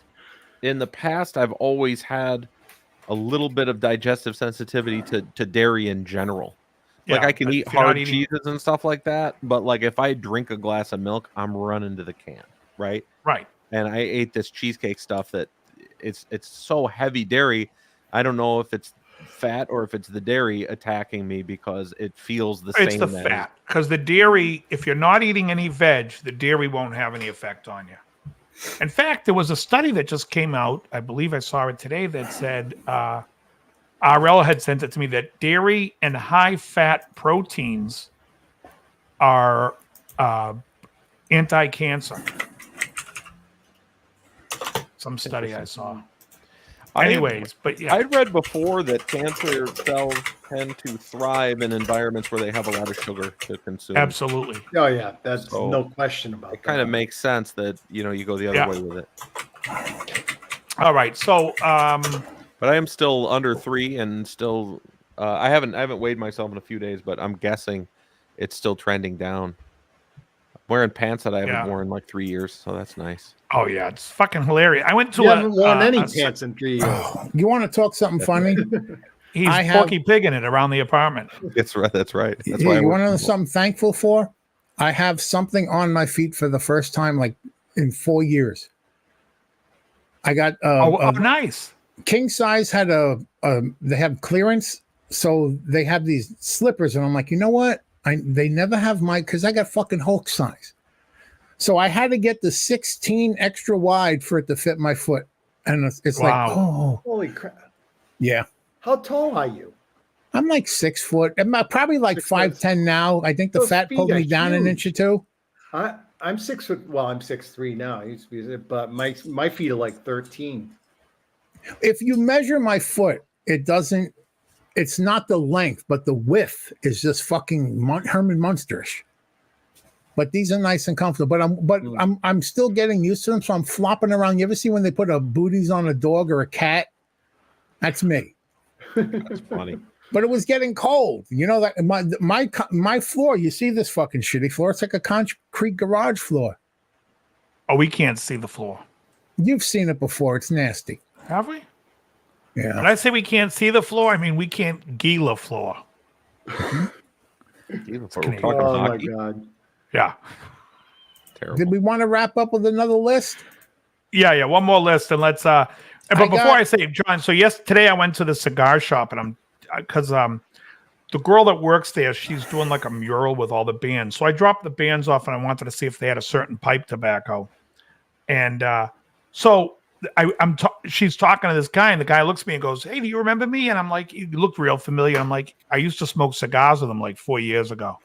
in the past I've always had a little bit of digestive sensitivity to dairy in general. Like Yeah, I can but eat if you're not hard eating- cheeses and stuff like that, but like if I drink a glass of milk, I'm running to the can, right? Right. And I ate this cheesecake stuff that it's so heavy dairy. I don't know if it's fat or if it's the dairy attacking me because it feels the same. It's the as- fat, because the dairy, if you're not eating any veg, the dairy won't have any effect on you. In fact, there was a study that just came out, I believe I saw it today, that said, RL had sent it to me, that dairy and high-fat proteins are anti-cancer. Some study I saw. Anyways, but yeah. I'd read before that cancer cells tend to thrive in environments where they have a lot of sugar to consume. Absolutely. Oh yeah, that's So, no question about It kind that. of makes sense that you go the other Yeah. way with it. All right. So, But I am still under 3 and still I haven't weighed myself in a few days, but I'm guessing it's still trending down. I'm wearing pants that I haven't worn in like 3 years, so that's nice. oh yeah, it's fucking hilarious. I went to You haven't worn any a- pants in 3 years. You want to talk something funny? He's I have- Porky Pigging it around the apartment. That's right. That's right. That's Yeah, why I you work want to know from home. something I'm thankful for? I have something on my feet for the first time, like in 4 years. I got Nice. King Size had they have clearance, so they have these slippers, and I'm like, you know what? They never have because I got fucking Hulk size, so I had to get the 16 extra wide for it to fit my foot, and it's like, Wow. oh Holy crap! yeah. How tall are you? I'm like 6 foot. I'm probably like 5'10" now. I think the Those fat feet pulled are me down an huge. inch or two. I'm 6 foot. Well, I'm 6'3" now. I used to be, but my feet are like 13. If you measure my foot, it's not the length, but the width is just fucking Herman Munsterish. but these are nice and comfortable. But I'm still getting used to them, so I'm flopping around. You ever see when they put a booties on a dog or a cat? That's me. That's funny. But it was getting cold. You know that my floor. You see this fucking shitty floor? It's like a concrete garage floor. Oh, we can't see the floor. You've seen it before. It's nasty. Have we? Yeah. When I say we can't see the floor, I mean we can't gila floor. Even for Canadian. talking Oh my hockey. god. Yeah. Terrible. Did we want to wrap up with another list? Yeah. One more list, and let's. But before I say, John, so today I went to the cigar shop, and because the girl that works there, she's doing like a mural with all the bands. So I dropped the bands off, and I wanted to see if they had a certain pipe tobacco, and so she's talking to this guy, and the guy looks at me and goes, "Hey, do you remember me?" And I'm like, "You look real familiar." I'm like, "I used to smoke cigars with him like 4 years ago,"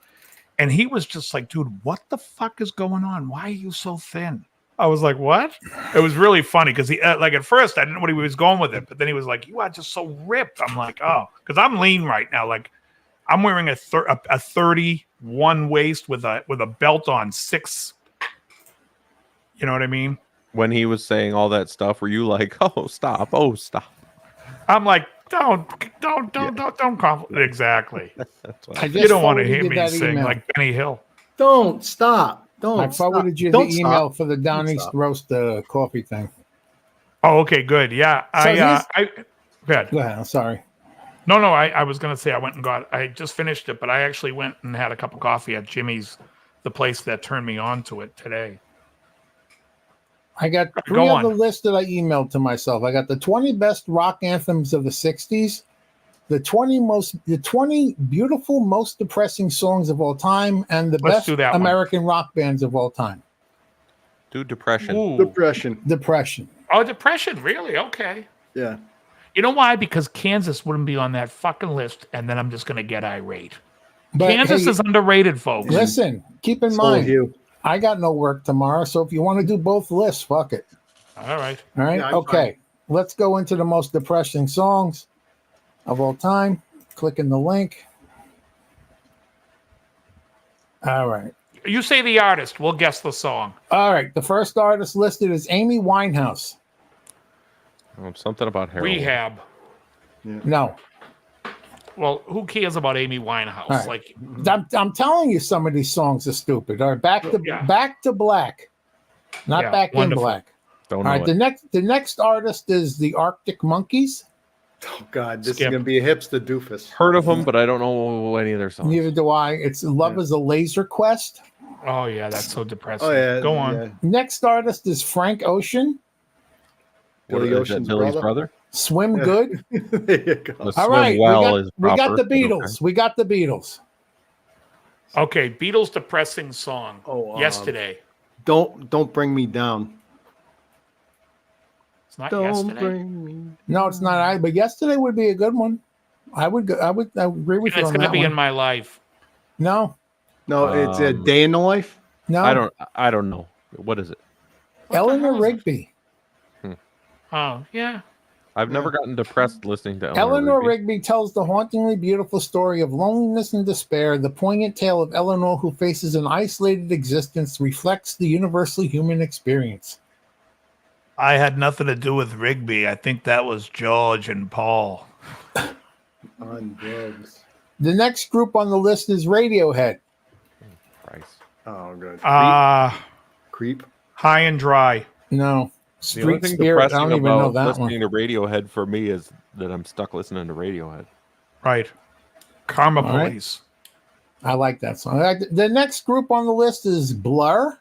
and he was just like, "Dude, what the fuck is going on? Why are you so thin?" I was like, "What?" It was really funny because he like at first I didn't know what he was going with it, but then he was like, "You are just so ripped." I'm like, "Oh," because I'm lean right now. Like I'm wearing a 31 waist with a belt on 6. You know what I mean? When he was saying all that stuff, were you like, "Oh, stop! Oh, stop!" I'm like, don't exactly. That's what I You don't want to forwarded hear you me that sing email. like Benny Hill. Don't stop. Don't I forwarded stop. you Don't the email stop. for the Down Don't East stop. roast coffee thing. Oh, okay, good. Yeah, good. Go ahead. I'm sorry. No, I was gonna say I just finished it, but I actually went and had a cup of coffee at Jimmy's, the place that turned me on to it today. I got three Go on the on. list that I emailed to myself. I got the 20 best rock anthems of the 60s, the 20 beautiful, most depressing songs of all time, and the Let's best do that one. American rock bands of all time. Do depression. Ooh. Depression. Depression. Oh, depression, really? Okay. Yeah. You know why? Because Kansas wouldn't be on that fucking list, and then I'm just gonna get irate. But Kansas hey, is underrated, folks. listen, keep in So mind, you. I got no work tomorrow, so if you want to do both lists, fuck it. All right. All right. Yeah, I'm Okay. Let's go into the most depressing songs of all time. Clicking the link. All right. You say the artist, we'll guess the song. All right. The first artist listed is Amy Winehouse. Something about heroin. Rehab. No. Well, who cares about Amy Winehouse? All right. Like, I'm telling you, some of these songs are stupid. All right. Back to Black. Not Yeah, Back wonderful. in Black. Don't All know right. it. The next artist is the Arctic Monkeys. Oh God, this Skip. is gonna be a hipster doofus. Heard of them, but I don't know any of their songs. Neither do I. It's Love is a Laser Quest. oh yeah, that's so depressing. Oh yeah. Go on. yeah. Next artist is Frank Ocean. What Billy is that, Ocean's Billy's brother? Swim Yeah. Good. There you go. The All swim right. well is we got proper, the but okay. Beatles. We got the Beatles. Okay, Beatles depressing song. Oh, Yesterday. Don't bring me down. It's not Don't yesterday. bring me. No, it's not. But yesterday would be a good one. I would agree with you It's on going to that be one. in my life. No, No, it's a Um, day in the life. no. I don't know. What is it? What the Eleanor hell is it? Rigby. Oh, yeah. I've never gotten depressed listening to Eleanor Rigby. Rigby tells the hauntingly beautiful story of loneliness and despair. The poignant tale of Eleanor, who faces an isolated existence, reflects the universal human experience. I had nothing to do with Rigby. I think that was George and Paul. On drugs. The next group on the list is Radiohead. Christ. Oh, good. High Creep. and dry. No, The only Street thing Spirit. I depressing don't even know about that listening one. to Radiohead for me is that I'm stuck listening to Radiohead. Right. Karma All right. Police. I like that song. The next group on the list is Blur.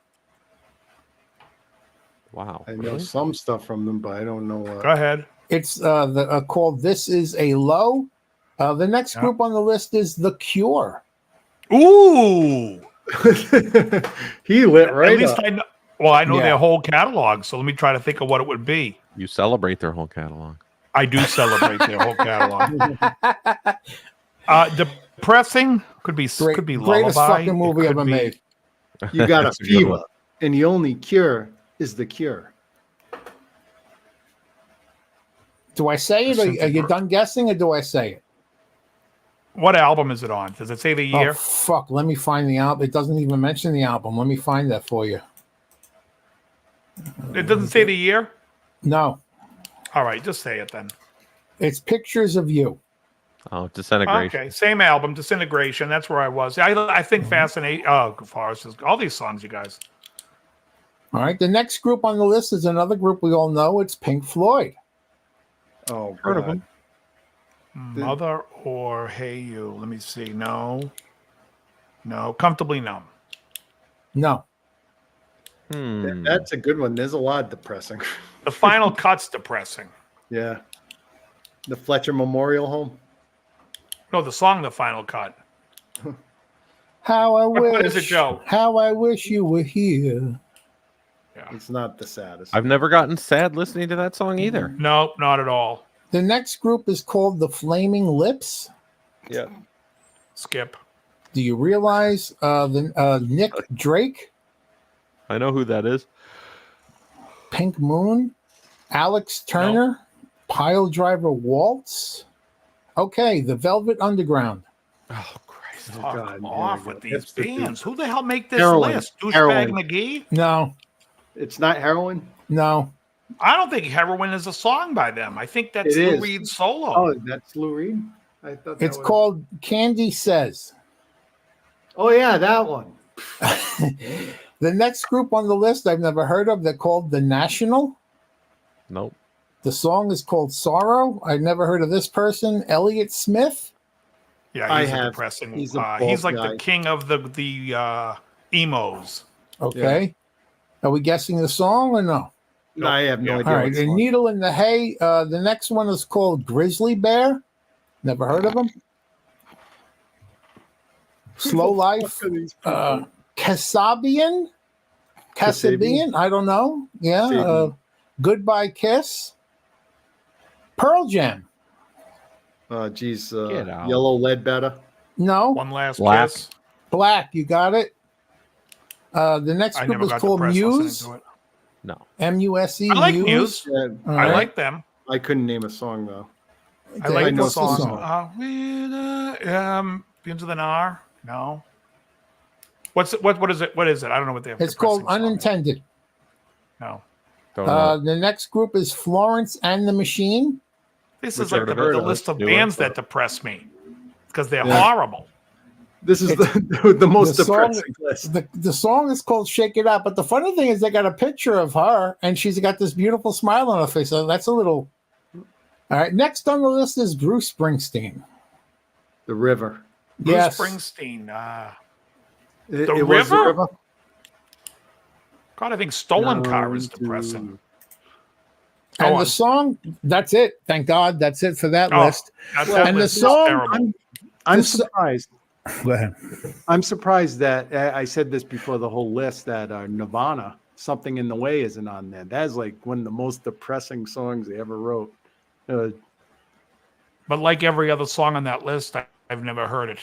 Wow. I know Really? some stuff from them, but I don't know. Go ahead. It's called "This Is a Low." The next Yeah. group on the list is The Cure. Ooh. He lit At right least up. I know. Well, I know Yeah. their whole catalog, so let me try to think of what it would be. You celebrate their whole catalog. I do celebrate their whole catalog. Depressing could be Greatest Lullaby. fucking It movie could ever be- made. You got a That's a good one. fever, and the only cure is the cure. Do I say it? Or are you done guessing, or do I say it? What album is it on? Does it say the Oh year? fuck! Let me find the album. It doesn't even mention the album. Let me find that for you. It doesn't say the year? No, All right, just say it then. it's Pictures of You. Oh, Disintegration. Okay, same album, Disintegration. That's where I was. I think Fascinate. Oh, Forrest is all these songs, you guys. All right. The next group on the list is another group we all know. It's Pink Floyd. Oh, Heard of God. them. Mother or Hey You? Let me see. No. Comfortably Numb. No. That's a good one. There's a lot depressing. The Final Cut's depressing. Yeah. The Fletcher Memorial Home. No, the song The Final Cut. How I wish. What is it, Joe? How I wish you were here. Yeah. It's not the saddest. I've never gotten sad listening to that song either. No, not at all. The next group is called the Flaming Lips. Yeah. Skip. Do you realize Nick Drake, I know who that is. Pink Moon, Alex Turner, Pile Driver Waltz? Okay, the Velvet Underground. Oh Christ! Fuck God, off yeah, with these that's the thing. bands. Who the hell make this Heroin. list? Douchebag Heroin. McGee? No, It's not heroin. no. I don't think Heroin is a song by them. I think that's It Lou is. Reed's solo. Oh, that's Lou Reed. I thought that It's was... called Candy Says. Oh yeah, that one. The next group on the list I've never heard of. They're called The National. Nope. The song is called Sorrow. I've never heard of this person. Elliott Smith. Yeah, I he's a have. depressing. He's a bald he's like guy. the king of the emos. Okay. Are we guessing the song or no? No, I have no Yeah. idea. All right. what A song. Needle in the Hay. The next one is called Grizzly Bear. Never heard of him. Slow Life. Kasabian. Kasabian. I don't know. Yeah. Kasabian. Goodbye Kiss. Pearl Jam. Geez, Get out. Yellow Ledbetter. No. One last Black. kiss. Black. You got it. The next I group never is got called depressed listening Muse. to it. No. MUSE. I like Muse. Yeah, All I right. like them. I couldn't name a song though. I like know the some song. Begins with an R. No. What's it? What is it? What is it? I don't know what they have. It's called depressing song is. Unintended. No. Don't know. The next group is Florence and the Machine. This Which is like I've the heard of. list of New bands one. that depress me because they're Yeah. horrible. This is the most the song- depressing list. The song is called Shake It Up, but the funny thing is they got a picture of her and she's got this beautiful smile on her face. So that's a little. All right. Next on the list is Bruce Springsteen. The River. Bruce Yes. Springsteen. It, The it was the River? River. God, I think Stolen Car is Down to- depressing. And on. the song, that's it. Thank God. That's it for that Oh, list. That And the list is song- terrible. I'm This- surprised. Go ahead. I'm surprised that I said this before the whole list that Nirvana, Something in the Way, isn't on there. That is like one of the most depressing songs they ever wrote. But like every other song on that list, I've never heard it.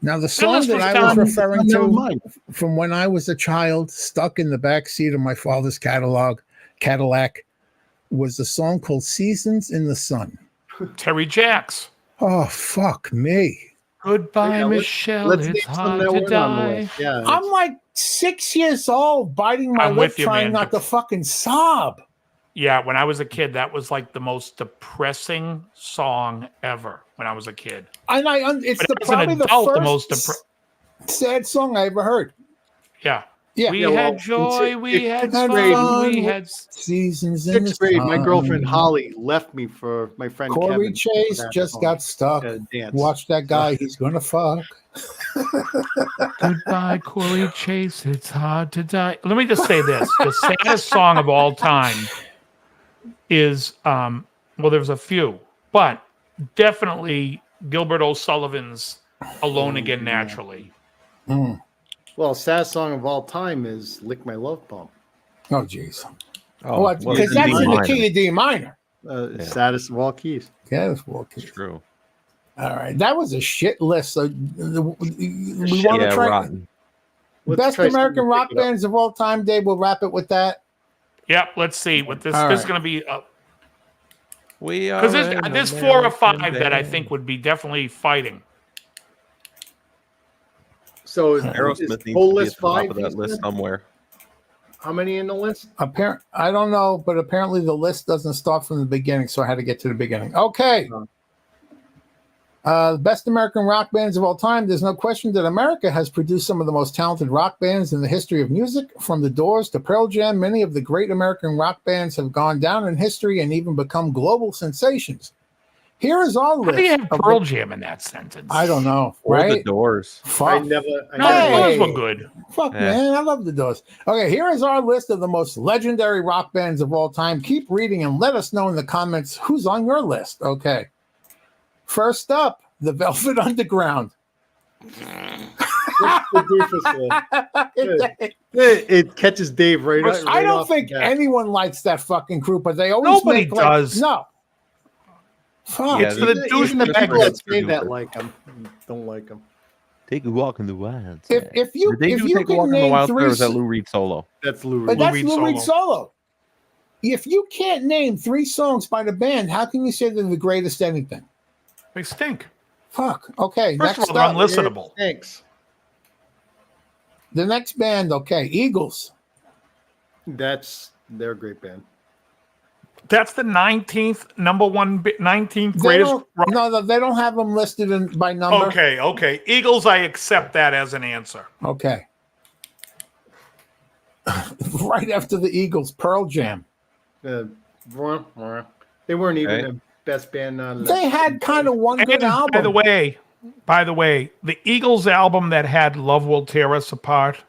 Now, the song list that was I down- was referring Never to mind. from when I was a child, stuck in the back seat of my father's Cadillac, was the song called Seasons in the Sun. Terry Jacks. Oh, fuck me. Goodbye, Yeah, Michelle. Let's It's name some hard that to weren't on the die. list. Yeah, I'm like 6 years old, biting my I'm lip, with you, trying man. not to fucking sob. Yeah, when I was a kid, that was like the most depressing song ever when I was a kid. And it's But as an probably the adult, the first most sad song I ever heard. Yeah. Yeah. We Yeah, well, had joy, we had had fun, fun, we had. Seasons in the sixth grade. My Sun. girlfriend Holly left me for my friend Corey Kevin. Chase That just song. got stuck. Dance. Watch that guy. He's gonna fuck. Goodbye, Corey Chase. It's hard to die. Let me just say this: the saddest song of all time is well, there's a few, but definitely Gilbert O'Sullivan's "Alone Again Naturally." Mm. Well, saddest song of all time is "Lick My Love Pump." Oh, jeez. Oh, What? well, Because it's that's D in the minor. key of D minor. Yeah. Saddest of all keys. Yeah, that's walking. True. All right, that was a shit list. So we want to Yeah, try rotten. Let's best try American something to rock pick it up. bands of all time. Dave, we'll wrap it with that. Yep. Let's see what this. All This is right. going to be We are because an there's 4 or 5 American that I band. think would be definitely fighting. So is Aerosmith needs whole to be at list the top five? of that you list said? somewhere. How many in the list? I don't know, but apparently the list doesn't start from the beginning, so I had to get to the beginning. Okay. Best American rock bands of all time. There's no question that America has produced some of the most talented rock bands in the history of music. From The Doors to Pearl Jam, many of the great American rock bands have gone down in history and even become global sensations. Here is our How list. do you have of Pearl the- Jam in that sentence? I don't know, Or right? the Doors. Fuck. I never. No, the Doors Hey. were good. Fuck, Yeah. man. I love the Doors. Okay, here is our list of the most legendary rock bands of all time. Keep reading and let us know in the comments who's on your list. Okay. First up, the Velvet Underground. What's the doofus list? It catches Dave right. I I don't off the think bat. anyone likes that fucking group, but they always Nobody make like, does. no. Fuck. Yeah, It's for the Even douche in the the bag. people that That's say that producer. like him don't like him. Take a walk in the wild. If you Did they if do you Take a can Walk in the name Wild three, Side, or is that Lou Reed solo? That's Lou but Reed. that's Reed Lou Reed solo. solo. If you can't name 3 songs by the band, how can you say they're the greatest anything? They stink. Fuck. Okay. First next of all, they're up, unlistenable. Thanks. the next band. Okay, Eagles. They're a great band. That's the 19th number one, 19th They greatest. don't, rock- no, they don't have them listed by number. Okay. Eagles, I accept that as an answer. Okay. Right after the Eagles, Pearl Jam. They weren't even Okay. the best band on the They had kind of one good And album. by the way, the Eagles album that had "Love Will Tear Us Apart,"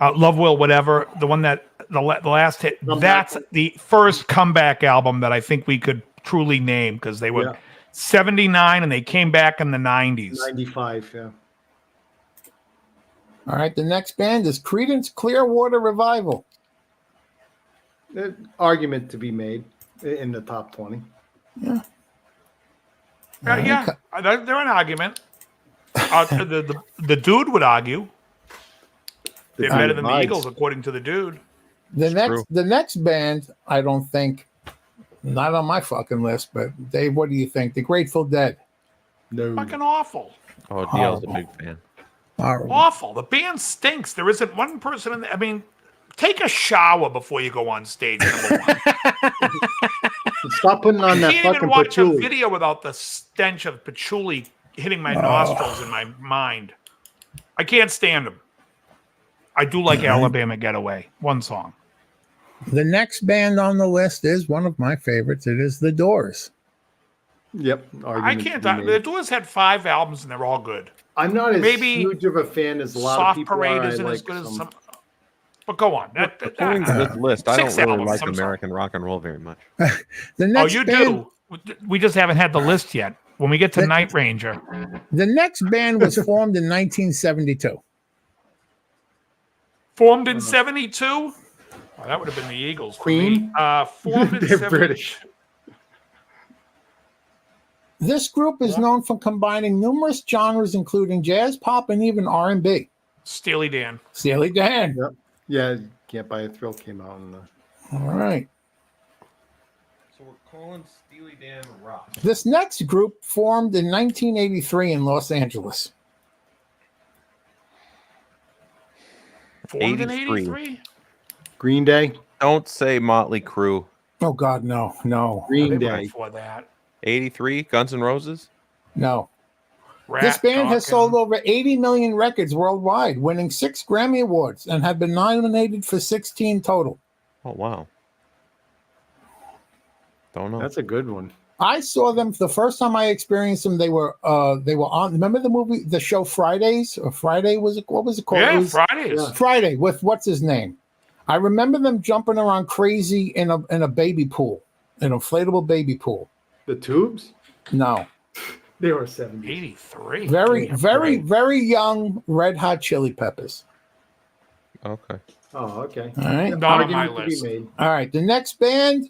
"Love Will," whatever, the one that the last hit. Comeback. That's the first comeback album that I think we could truly name because they were Yeah. 79 and they came back in the 90s. 95. Yeah. All right, the next band is Creedence Clearwater Revival. Argument to be made in the top 20. Yeah, they're an argument. The dude would argue they're dude better than the rides. Eagles, according to the dude. true. The next band, I don't think, not on my fucking list, but Dave, what do you think? The Grateful Dead. No. Fucking awful. Oh, DL's a big fan. Horrible. Awful. The band stinks. There isn't one person in there. I mean, take a shower before you go on stage. Number one. Stop putting on I that can't even fucking watch a patchouli. video without the stench of patchouli hitting my nostrils and my mind. I can't stand them. I do like Alabama Getaway. One song. The next band on the list is one of my favorites. It is The Doors. Yep. I argument to can't. be made. The Doors had 5 albums and they're all good. I'm not as maybe huge of a fan as a lot of Soft people Parade are. I isn't as like good as some- some. But go on. According to this list, I don't 6 really albums, like I'm sorry. American rock and roll very much. The Oh, next you band, do. We just haven't had the list yet. When we get to The- Night Ranger, The next band was formed in 1972. formed in '72. Oh, that would have been the Eagles. For Queen? me. Formed in They're 72. British. This group is known for combining numerous genres, including jazz, pop, and even R&B. Steely Dan. Steely Dan. Yep. Yeah. Can't Buy a Thrill came out in the. All right. So we're calling Steely Dan rock. This next group formed in 1983 in Los Angeles. Formed in 83. '83. Green Day. Don't say Motley Crue. Oh, God, no, no, Green They were Day. before that. 83, Guns N' Roses. no. Rat This band has Talking. sold over 80 million records worldwide, winning 6 Grammy Awards, and have been nominated for 16 total. Oh wow. Don't know. That's a good one. I saw them the first time I experienced them. They were on. Remember the movie, the show Fridays? Or Friday was it? What was it called? It Yeah, was Fridays. Yeah. Friday with what's his name? I remember them jumping around crazy in a baby pool, an inflatable baby pool. The Tubes. No, They were 70s. '83. very young Red Hot Chili Peppers. Okay. Oh, okay. All right, Not on my Argument to be list. made. all right. The next band.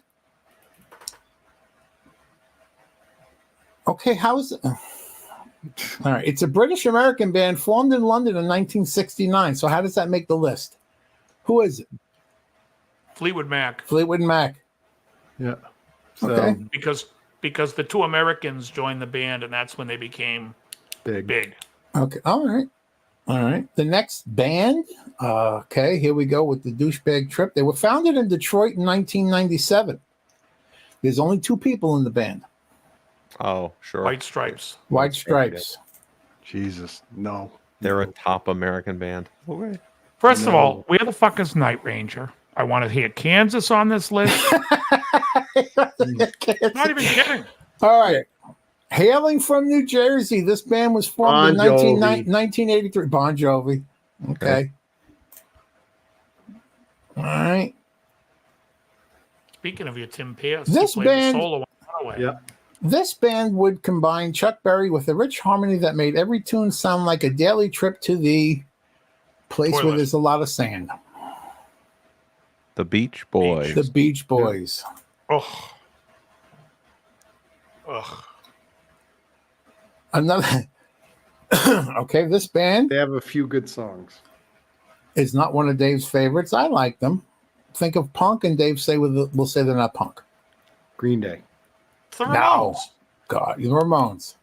Okay, how's it? All right, it's a British American band formed in London in 1969. So how does that make the list? Who is it? Fleetwood Mac. Fleetwood Mac. Yeah. So Okay. Because the 2 Americans joined the band and that's when they became big. big. Okay, all right. All right. The next band. Okay, here we go with the Douchebag Trip. They were founded in Detroit in 1997. There's only 2 people in the band. Oh, sure. White Stripes. White Stripes. Jesus, no. They're a top American band. Okay. First of No. all, where the fuck is Night Ranger? I want to hear Kansas on this list. Not even kidding. All right. Hailing from New Jersey, this band was formed Bon in Jovi. 1983. Bon Jovi. Okay. All right. Speaking of your Tim Pierce, This he played band- the solo on Runaway. Yeah. This band would combine Chuck Berry with a rich harmony that made every tune sound like a daily trip to the place where Toilet. there's a lot of sand. The Beach Boys. The Beach Boys. Ugh. Ugh. Another. Okay, this band They have a few good songs. is not one of Dave's favorites. I like them. Think of punk, and Dave will say they're not punk. Green Day. It's the No. Ramones. God, the Ramones.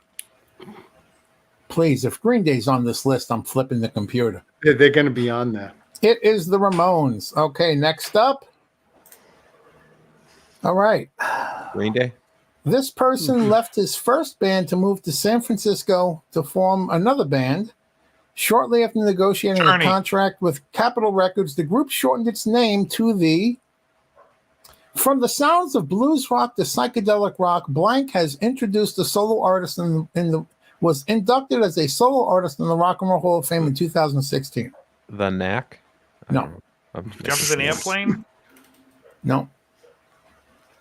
Please, if Green Day's on this list, I'm flipping the computer. They're going to be on there. It is the Ramones. Okay, next up. All right. Green Day. This person left his first band to move to San Francisco to form another band. Shortly after negotiating Journey. a contract with Capitol Records, the group shortened its name to the. From the sounds of blues rock to psychedelic rock, Blank has introduced a solo artist was inducted as a solo artist in the Rock and Roll Hall of Fame in 2016. The Knack. I No. don't know. I'm just Jefferson making- Airplane. No,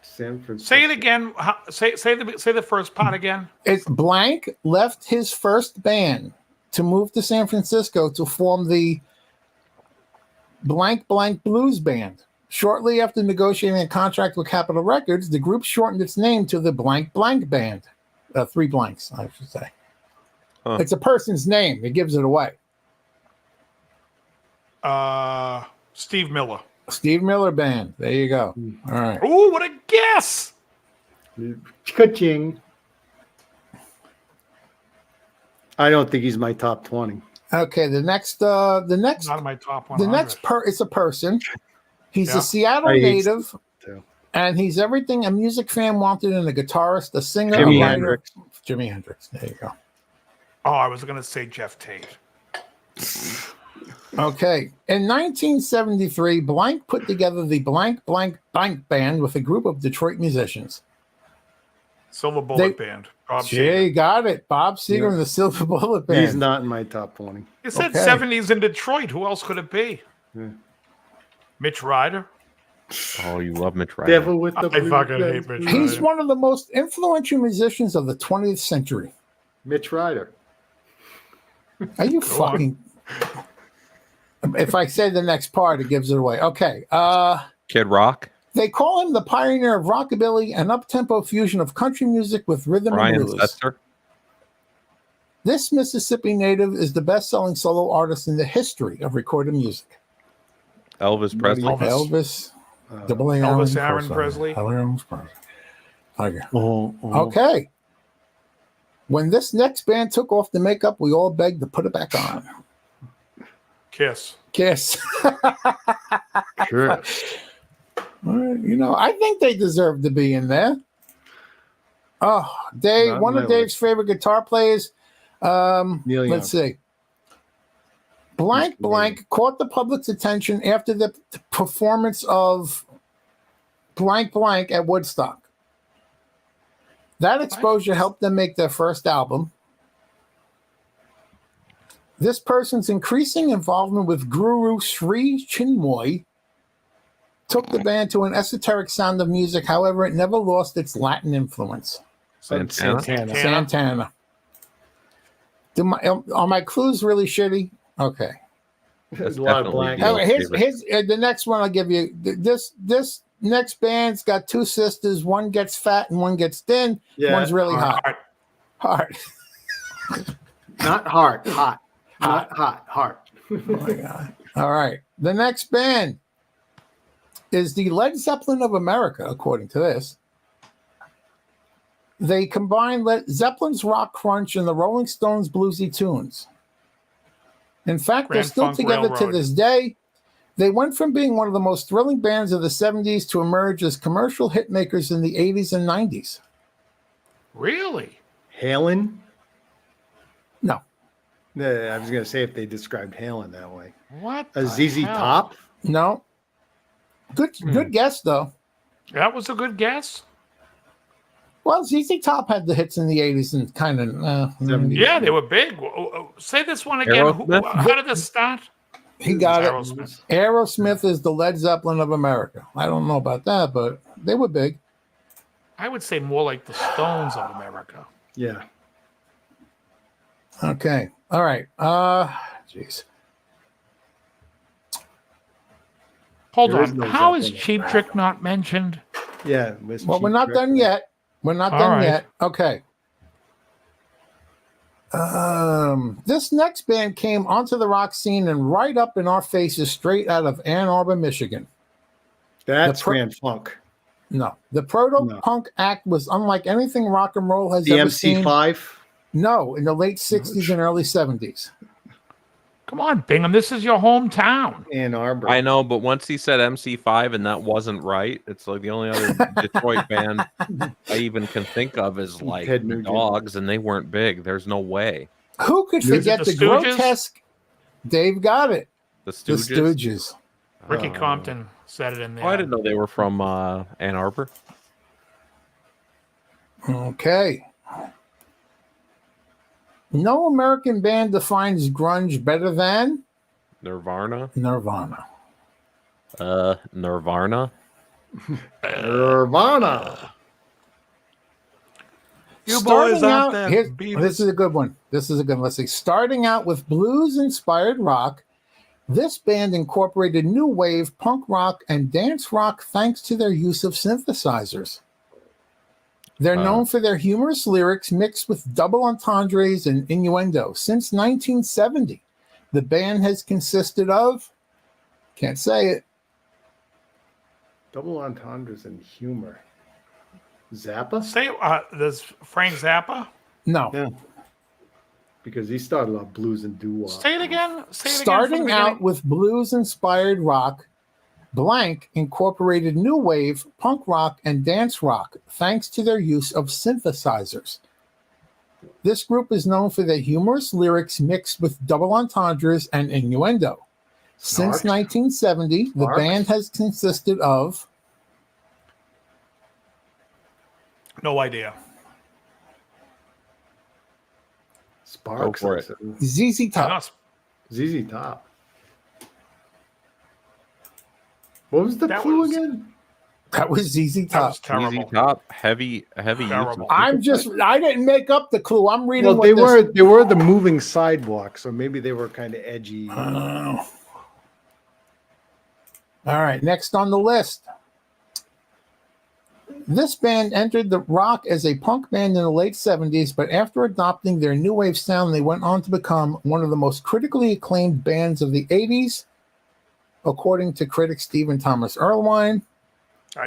San Francisco. Say it again. Say the first part again. it's Blank left his first band to move to San Francisco to form the Blank Blues Band. Shortly after negotiating a contract with Capitol Records, the group shortened its name to the Blank Band. 3 blanks, I should say. Huh. It's a person's name. It gives it away. Steve Miller. Steve Miller Band. There you go. All right. Ooh, what a guess! Ka-ching. I don't think he's my top 20. Okay. The next Not in my top 100. it's a person. He's Yeah. a Seattle I hate native, too. and he's everything a music fan wanted in a guitarist, a singer, Jimi a writer. Hendrix. Jimi Hendrix. There you go. Oh, I was gonna say Jeff Tate. Okay. In 1973, Blank put together the Blank Band with a group of Detroit musicians. Silver Bullet Band. Bob Jay Seger. got it. Bob Seger Yeah. and the Silver Bullet Band. He's not in my top 20. You said Okay. 70s in Detroit. Who else could it be? Yeah. Mitch Ryder. Oh, you love Mitch Ryder. Devil with the I blue fucking dress. hate Mitch He's Ryder. one of the most influential musicians of the 20th century. Mitch Ryder. Are you on. fucking? If I say the next part, it gives it away. Okay. Kid Rock. They call him the pioneer of rockabilly and up-tempo fusion of country music with rhythm Ryan and blues. Setzer. This Mississippi native is the best-selling solo artist in the history of recorded music. Elvis Presley. Elvis. Elvis, double A Elvis Aaron Presley. Aaron Presley. Okay. Oh, Okay. When this next band took off the makeup, we all begged to put it back on. Kiss. Kiss. Sure. You know, I think they deserve to be in there. Oh, Dave, Not one in of my Dave's favorite guitar players. Neil Young. Let's see. Blank Mr. Blank caught the public's attention after the performance of Blank Blank at Woodstock. That exposure helped them make their first album. This person's increasing involvement with Guru Sri Chinmoy took the band to an esoteric sound of music. However, it never lost its Latin influence. Santana. Santana. Are my clues really shitty? Okay. There's a That's lot of definitely black. Neil's Oh, here's favorite. the next one I'll give you. This next band's got 2 sisters. One gets fat and one gets thin. Yeah. One's really hot. Heart. Hard. Not hard. Hot. Not hot. Heart. Oh my God. All right. The next band is the Led Zeppelin of America, according to this. They combine Led Zeppelin's rock crunch and the Rolling Stones' bluesy tunes. In fact, they're Grand still Funk together to Railroad. this day. They went from being one of the most thrilling bands of the 70s to emerge as commercial hit makers in the 80s and 90s. Really? Halen? No. I was going to say if they described Halen that way. What? A the ZZ hell? Top? No. Good guess, though. That was a good guess. Well, ZZ Top had the hits in the 80s and kind of... 70s. Yeah, they were big. Say this one again. Aerosmith? How did this start? He got it. Aerosmith. Aerosmith is the Led Zeppelin of America. I don't know about that, but they were big. I would say more like the Stones of America. Yeah. Okay. All right. Jeez. Hold There is on. no How is Zeppelin. Cheap Trick not mentioned? Yeah. Well, we're not done yet. We're not All done right. yet. Okay. This next band came onto the rock scene and right up in our faces, straight out of Ann Arbor, Michigan. That's the pro- Grand Funk. No, the proto-punk act was unlike anything rock and roll has The ever seen. MC5. No, in the late 60s and early 70s. Come on, Bingham. This is your hometown. Ann Arbor. I know, but once he said MC5 and that wasn't right, it's like the only other Detroit band I even can think of is like Ted the Nugent. Dogs, and they weren't big. There's no way. Who could Is it forget the the Stooges? grotesque? Dave got it. The The Stooges. Stooges. Ricky Compton said it in there. Oh, I didn't know they were from Ann Arbor. Okay. No American band defines grunge better than Nirvana. Nirvana. Nirvana. Nirvana. You Starting boys out out- there, here's- Beavis. this is a good one. This is a good one. Let's see. Starting out with blues-inspired rock, this band incorporated new wave, punk rock, and dance rock thanks to their use of synthesizers. They're known for their humorous lyrics mixed with double entendres and innuendo. Since 1970, the band has consisted of, can't say it, Double entendres and humor. Zappa? Say, there's Frank Zappa. no. Yeah. Because he started off blues and doo-wop. Say it again. Say it Starting again. out with blues-inspired rock, Blank incorporated new wave, punk rock, and dance rock thanks to their use of synthesizers. This group is known for their humorous lyrics mixed with double entendres and innuendo. Since Snarks? 1970, the Snarks? band has consisted of No idea. Sparks. Go for it. ZZ Top. Us. ZZ Top. What was the That clue was- again? That was ZZ That Top. was terrible. Easy Top. Heavy use Terrible. of- I didn't make up the clue. I'm reading Well, what they this- were the moving sidewalk, so maybe they were kind of edgy. Oh. All right, next on the list. This band entered the rock as a punk band in the late 70s, but after adopting their new wave sound, they went on to become one of the most critically acclaimed bands of the 80s, according to critic Stephen Thomas Erlewine.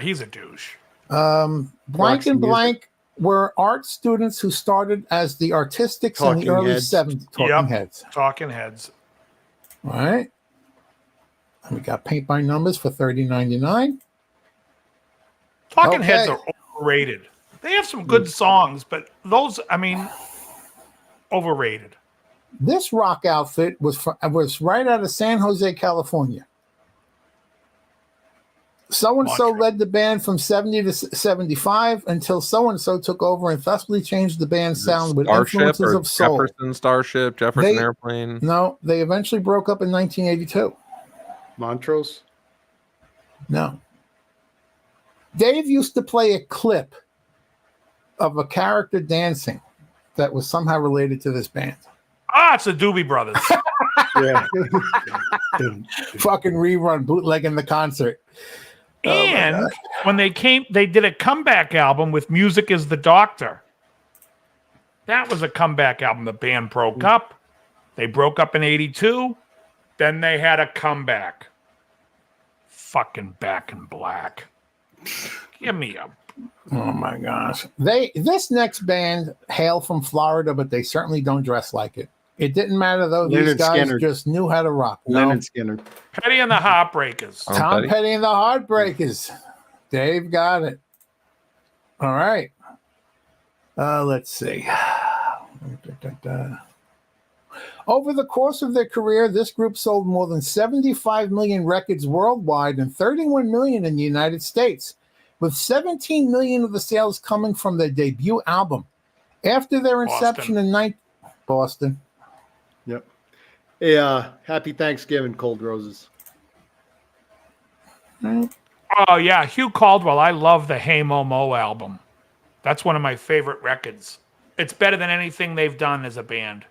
He's a douche. Blank Roxy and Music. Blank were art students who started as the Artistics in the Talking early Heads. 70s. Talking Yep. Heads. Talking Heads. All right. And we got Paint by Numbers for $30.99. Talking Okay. Heads are overrated. They have some good songs, but those, overrated. This rock outfit was right out of San Jose, California. So-and-so Montreal. led the band from 70 to 75 until so-and-so took over and thusly changed the band's sound with Starship influences or of soul. Jefferson Starship, Jefferson They- Airplane. No, they eventually broke up in 1982. Montrose. No. Dave used to play a clip of a character dancing that was somehow related to this band. It's the Doobie Brothers. Yeah. Fucking rerun, bootlegging the concert. Oh my And God. when they did a comeback album with Music is the Doctor. That was a comeback album. The band broke up. They broke up in 82. Then they had a comeback. Fucking Back in Black. Give me a... Oh my gosh. This next band hail from Florida, but they certainly don't dress like it. It didn't matter though. These Leonard guys Skinner. just knew how to rock. No. Leonard Skinner. Petty and the Heartbreakers. Oh. Tom Petty? Petty and the Heartbreakers. Dave got it. All right. Let's see. Over the course of their career, this group sold more than 75 million records worldwide and 31 million in the United States, with 17 million of the sales coming from their debut album. After their inception in Boston. Yep. Hey, happy Thanksgiving, Cold Roses. Oh yeah, Hugh Caldwell. I love the Hey Momo album. That's one of my favorite records. It's better than anything they've done as a band.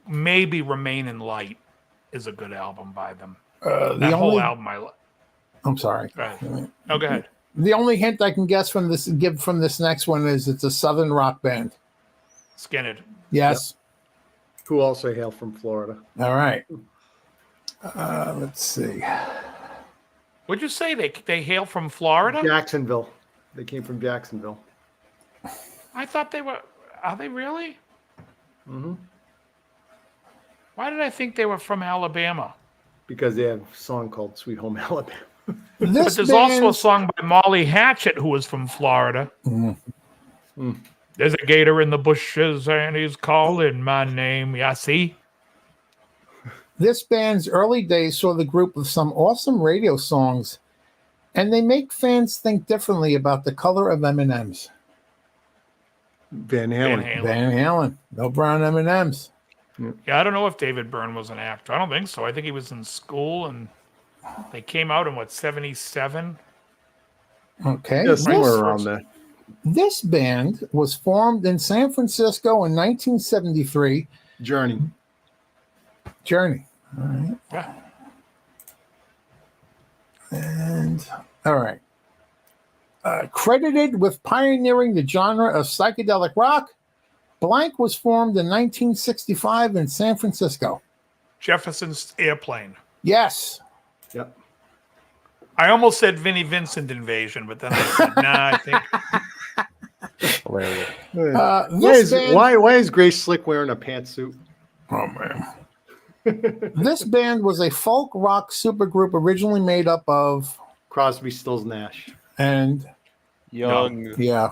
Maybe Remain in Light is a good album by them. That whole album I love. I'm sorry. Go ahead. Oh, go ahead. The only hint I can give from this next one is it's a Southern rock band. Skinner. Yes. Who also hail from Florida. All right. Let's see. What'd you say? They hail from Florida? Jacksonville. They came from Jacksonville. I thought they were. Are they really? Mm-hmm. Why did I think they were from Alabama? Because they have a song called Sweet Home Alabama. But there's also a song by Molly Hatchet who was from Florida. There's a gator in the bushes and he's calling my name. Yeah, see? This band's early days saw the group with some awesome radio songs, and they make fans think differently about the color of M&Ms. Van Halen. Van Halen. Van Halen, no brown M&Ms. Yeah, I don't know if David Byrne was an actor. I don't think so. I think he was in school and they came out in what, 77? Okay. Yeah, somewhere around there. This band was formed in San Francisco in 1973. Journey. Journey. All right. Yeah. And all right. Credited with pioneering the genre of psychedelic rock, Blank was formed in 1965 in San Francisco. Jefferson's Airplane. Yes. Yep. I almost said Vinnie Vincent Invasion, but then I said, nah, I think. Hilarious. Why is Grace Slick wearing a pantsuit? Oh man. This band was a folk rock supergroup originally made up of Crosby, Stills, Nash. and Young. yeah.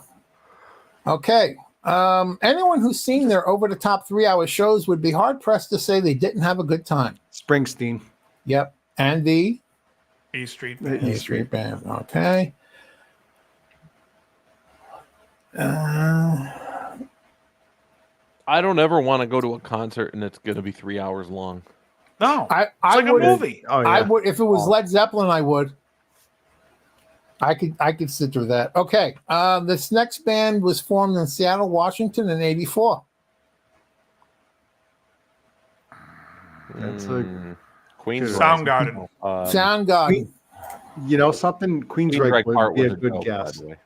Okay. Anyone who's seen their over the top 3-hour shows would be hard pressed to say they didn't have a good time. Springsteen. Yep. And the E Street. E Street Band. Okay. I don't ever want to go to a concert and it's going to be 3 hours long. No, I it's like a would, movie. Oh, yeah. I would if it was Led Zeppelin, I would. I could sit through that. Okay. This next band was formed in Seattle, Washington in '84. That's a, Queen's Soundgarden. Soundgarden. you know something? Queensryche would be a good joke, guess. by the way.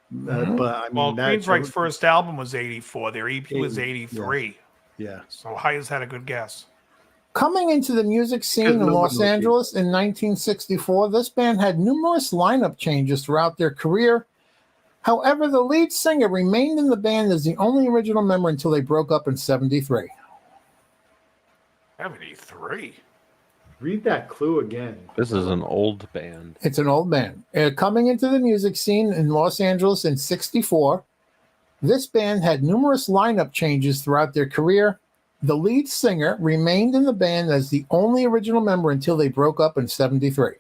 But I mean, Well, that- Queensryche's first album was 84. Their EP was 83. Yeah. So Hayes had a good guess. Coming into the music scene in Because Los nobody- Angeles in 1964, this band had numerous lineup changes throughout their career. However, the lead singer remained in the band as the only original member until they broke up in '73. 73. Read that clue again. This is an old band. It's an old band. Coming into the music scene in Los Angeles in '64, this band had numerous lineup changes throughout their career. The lead singer remained in the band as the only original member until they broke up in '73.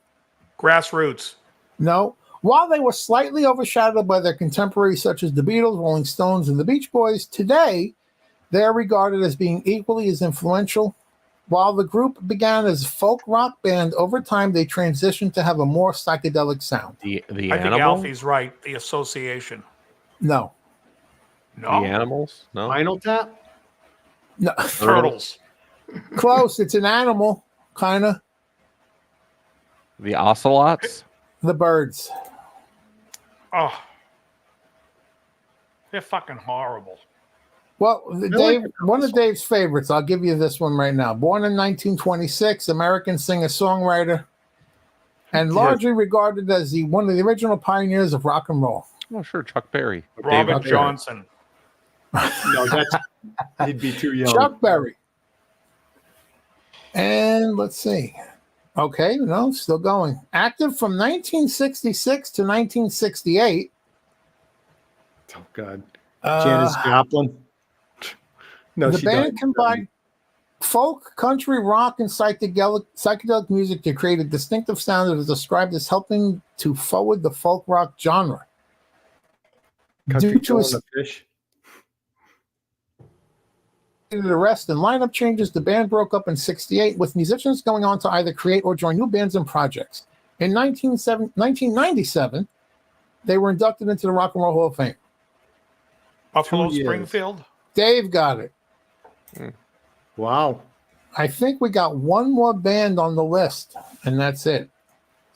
Grassroots. No, while they were slightly overshadowed by their contemporaries such as the Beatles, Rolling Stones, and the Beach Boys, today they are regarded as being equally as influential. While the group began as a folk rock band, over time they transitioned to have a more psychedelic sound. The I think Animals? Alfie's right. The Association. No, The No. Animals? No. Final Tap. no, Turtles. close. It's an animal, kind of. The Ocelots? The Birds. Oh. They're fucking horrible. Well, Dave, like the one of Dave's favorites. I'll give you this one right now. Born in 1926, American singer-songwriter, and largely regarded as one of the original pioneers of rock and roll. Oh, sure. Chuck Berry. Robert David Johnson. No, he'd be too young. Chuck Berry. And let's see. Okay, no, still going. Active from 1966 to 1968. Oh God, Uh, Janis Joplin. No, the she band died. combined folk, country, rock, and psychedelic music to create a distinctive sound that is described as helping to forward the folk rock genre. Country Due to Joe a and the Fish. arrest and lineup changes, the band broke up in 68, with musicians going on to either create or join new bands and projects. In 1997, they were inducted into the Rock and Roll Hall of Fame. Buffalo 2 years. Springfield. Dave got it. Wow. I think we got one more band on the list, and that's it.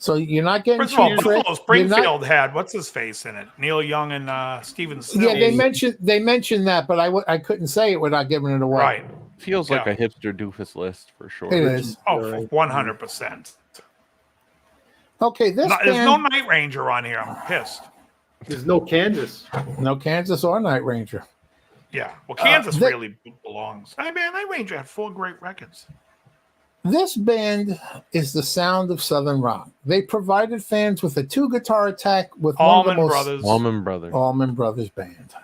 So you're not getting First of all, Cheap Trick. Buffalo You're not- Springfield had what's his face in it? Neil Young and Steven Stills. Yeah, they mentioned that, but I couldn't say it without giving it away. Right. Feels like Yeah. a hipster doofus list for sure. It is. Oh, 100%. Okay, this There's no band, Night Ranger on here. I'm pissed. There's no Kansas. no Kansas or Night Ranger. Yeah. Well, Kansas they- really belongs. I mean, Night Ranger had 4 great records. This band is the sound of Southern rock. They provided fans with a 2-guitar attack with one Allman of the most Brothers. Allman Brothers. Allman Brothers band.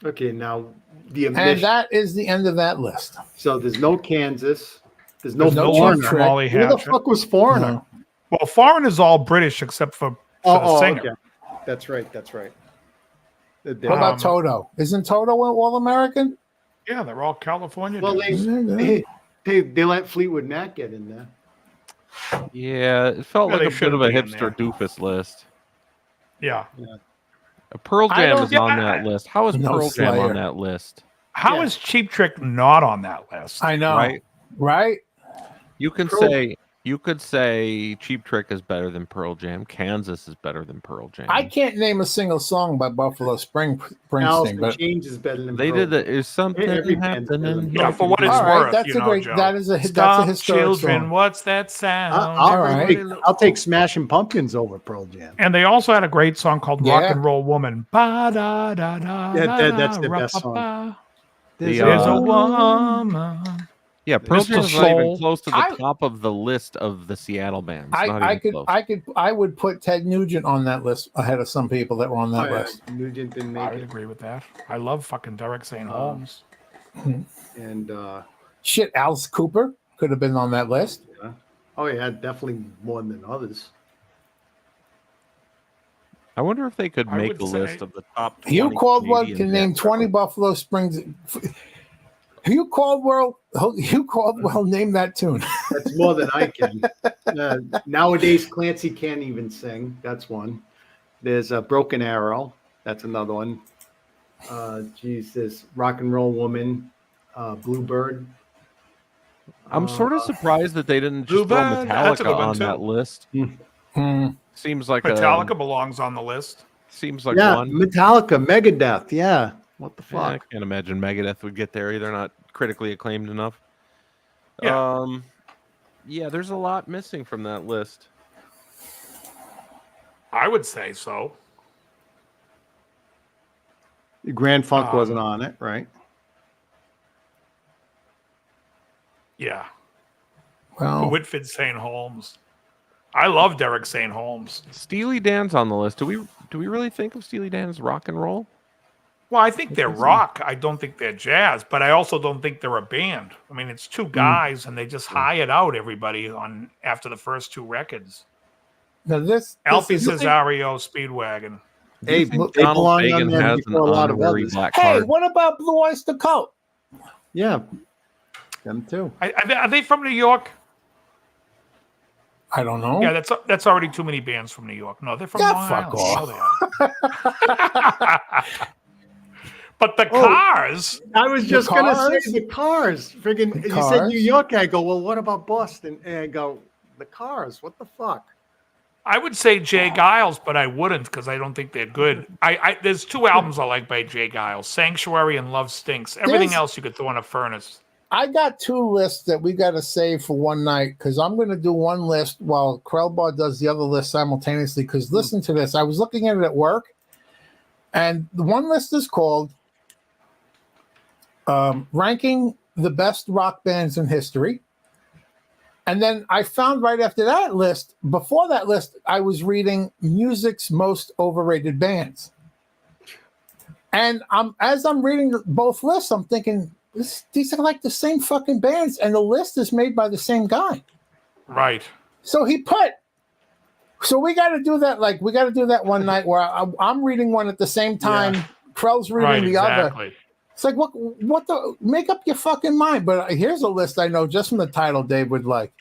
Okay, now the And omission. that is the end of that list. So there's no Kansas. There's no There's no Foreigner. Cheap Trick. Molly Who the Hatchet. fuck was Foreigner? No. Well, Foreign is all British except for the singer. okay. That's right. That's right. What about Toto? Isn't Toto all American? Yeah, they're all California. Well, dudes. they let Fleetwood Mac get in there. Yeah, it felt Yeah, like they a bit shouldn't of a be in hipster there. doofus list. Yeah. Pearl I Jam don't- is on yeah, that list. How is No Pearl Jam Slayer. on that list? How Yeah. is Cheap Trick not on that list? I know, Right? right? You can Pearl- say Cheap Trick is better than Pearl Jam. Kansas is better than Pearl Jam. I can't name a single song by Buffalo Alice Springsteen, in but Chains is better than They Pearl did that. Jam. Is something Every band's better than happening? Yeah, for what it's all right, worth, that's you a know, great. Joe. That's a Stop, historic children, song. what's that sound? I'll take Smashing Pumpkins over Pearl Jam. And they also had a great song called Yeah. Rock and Roll Woman. Ba, da, da, da, Yeah, da, that's da, their ra, best ba, song. ba. The, There's a uh, woman. Yeah, Pearl Mr. Jam is not even Soul. close to the I- top of the list of the Seattle bands. Not I even close. I would put Ted Nugent on that list ahead of some people that were on that Oh, yeah, list. Nugent didn't I make would it. agree with that. I love fucking Derek St. Holmes. And Shit, Alice Cooper could have been on that list. oh yeah, definitely more than others. I wonder if they could I make would a say- list of the top 20 Hugh Caldwell Canadian can name bands 20 ever. Buffalo Springs. Hugh Caldwell named that tune. That's more than I can. Nowadays, Clancy can't even sing. That's one. There's a Broken Arrow. That's another one. Jesus, Rock and Roll Woman, Bluebird. I'm sort of surprised that they didn't Blue just throw Band, that's a Metallica good one, on too. that list. Hmm. Seems like Metallica belongs on the list. seems like Yeah, one. Metallica, Megadeth. Yeah, what the Yeah, I fuck? can't imagine Megadeth would get there. They're not critically acclaimed enough. Yeah. Yeah, there's a lot missing from that list. I would say so. Grand Funk Um, wasn't on it, right? Yeah. Well, Whitfield St. Holmes. I love Derek St. Holmes. Steely Dan's on the list. Do we really think of Steely Dan as rock and roll? Well, I think they're rock. I don't think they're jazz, but I also don't think they're a band. I mean, it's two guys, and they just hired out everybody on after the first 2 records. now this Alfie you think- Cesario, Speedwagon. Do you Hey, think they Donald belong on Fagen there has an before a lot of honorary others. black Hey, card? what about Blue Oyster Cult? Yeah, them too. Are they from New York? I don't know. Yeah, that's already too many bands from New York. No, they're from Yeah, Long fuck Island. No, they are. But the Oh. Cars, I was just gonna Cars? say the Cars. Friggin', The you said Cars? New York. I go, well, what about Boston? And I go, the Cars. What the fuck? I would say Jay Giles, but I wouldn't because I don't think they're good. There's 2 albums I like by Jay Giles: Sanctuary and Love Stinks. Everything There's- else you could throw in a furnace. I got 2 lists that we got to save for one night because I'm going to do one list while Krellbar does the other list simultaneously. Because listen to this. I was looking at it at work, and the one list is called ranking the best rock bands in history. And then I found right after that list, before that list, I was reading music's most overrated bands. And as I'm reading both lists, I'm thinking, these are like the same fucking bands, and the list is made by the same guy. Right. So we got to do that. Like, we got to do that one night where I'm reading one at the same time. Yeah. Krell's reading the other. Exactly. It's like, what the, make up your fucking mind. But here's a list I know just from the title Dave would like.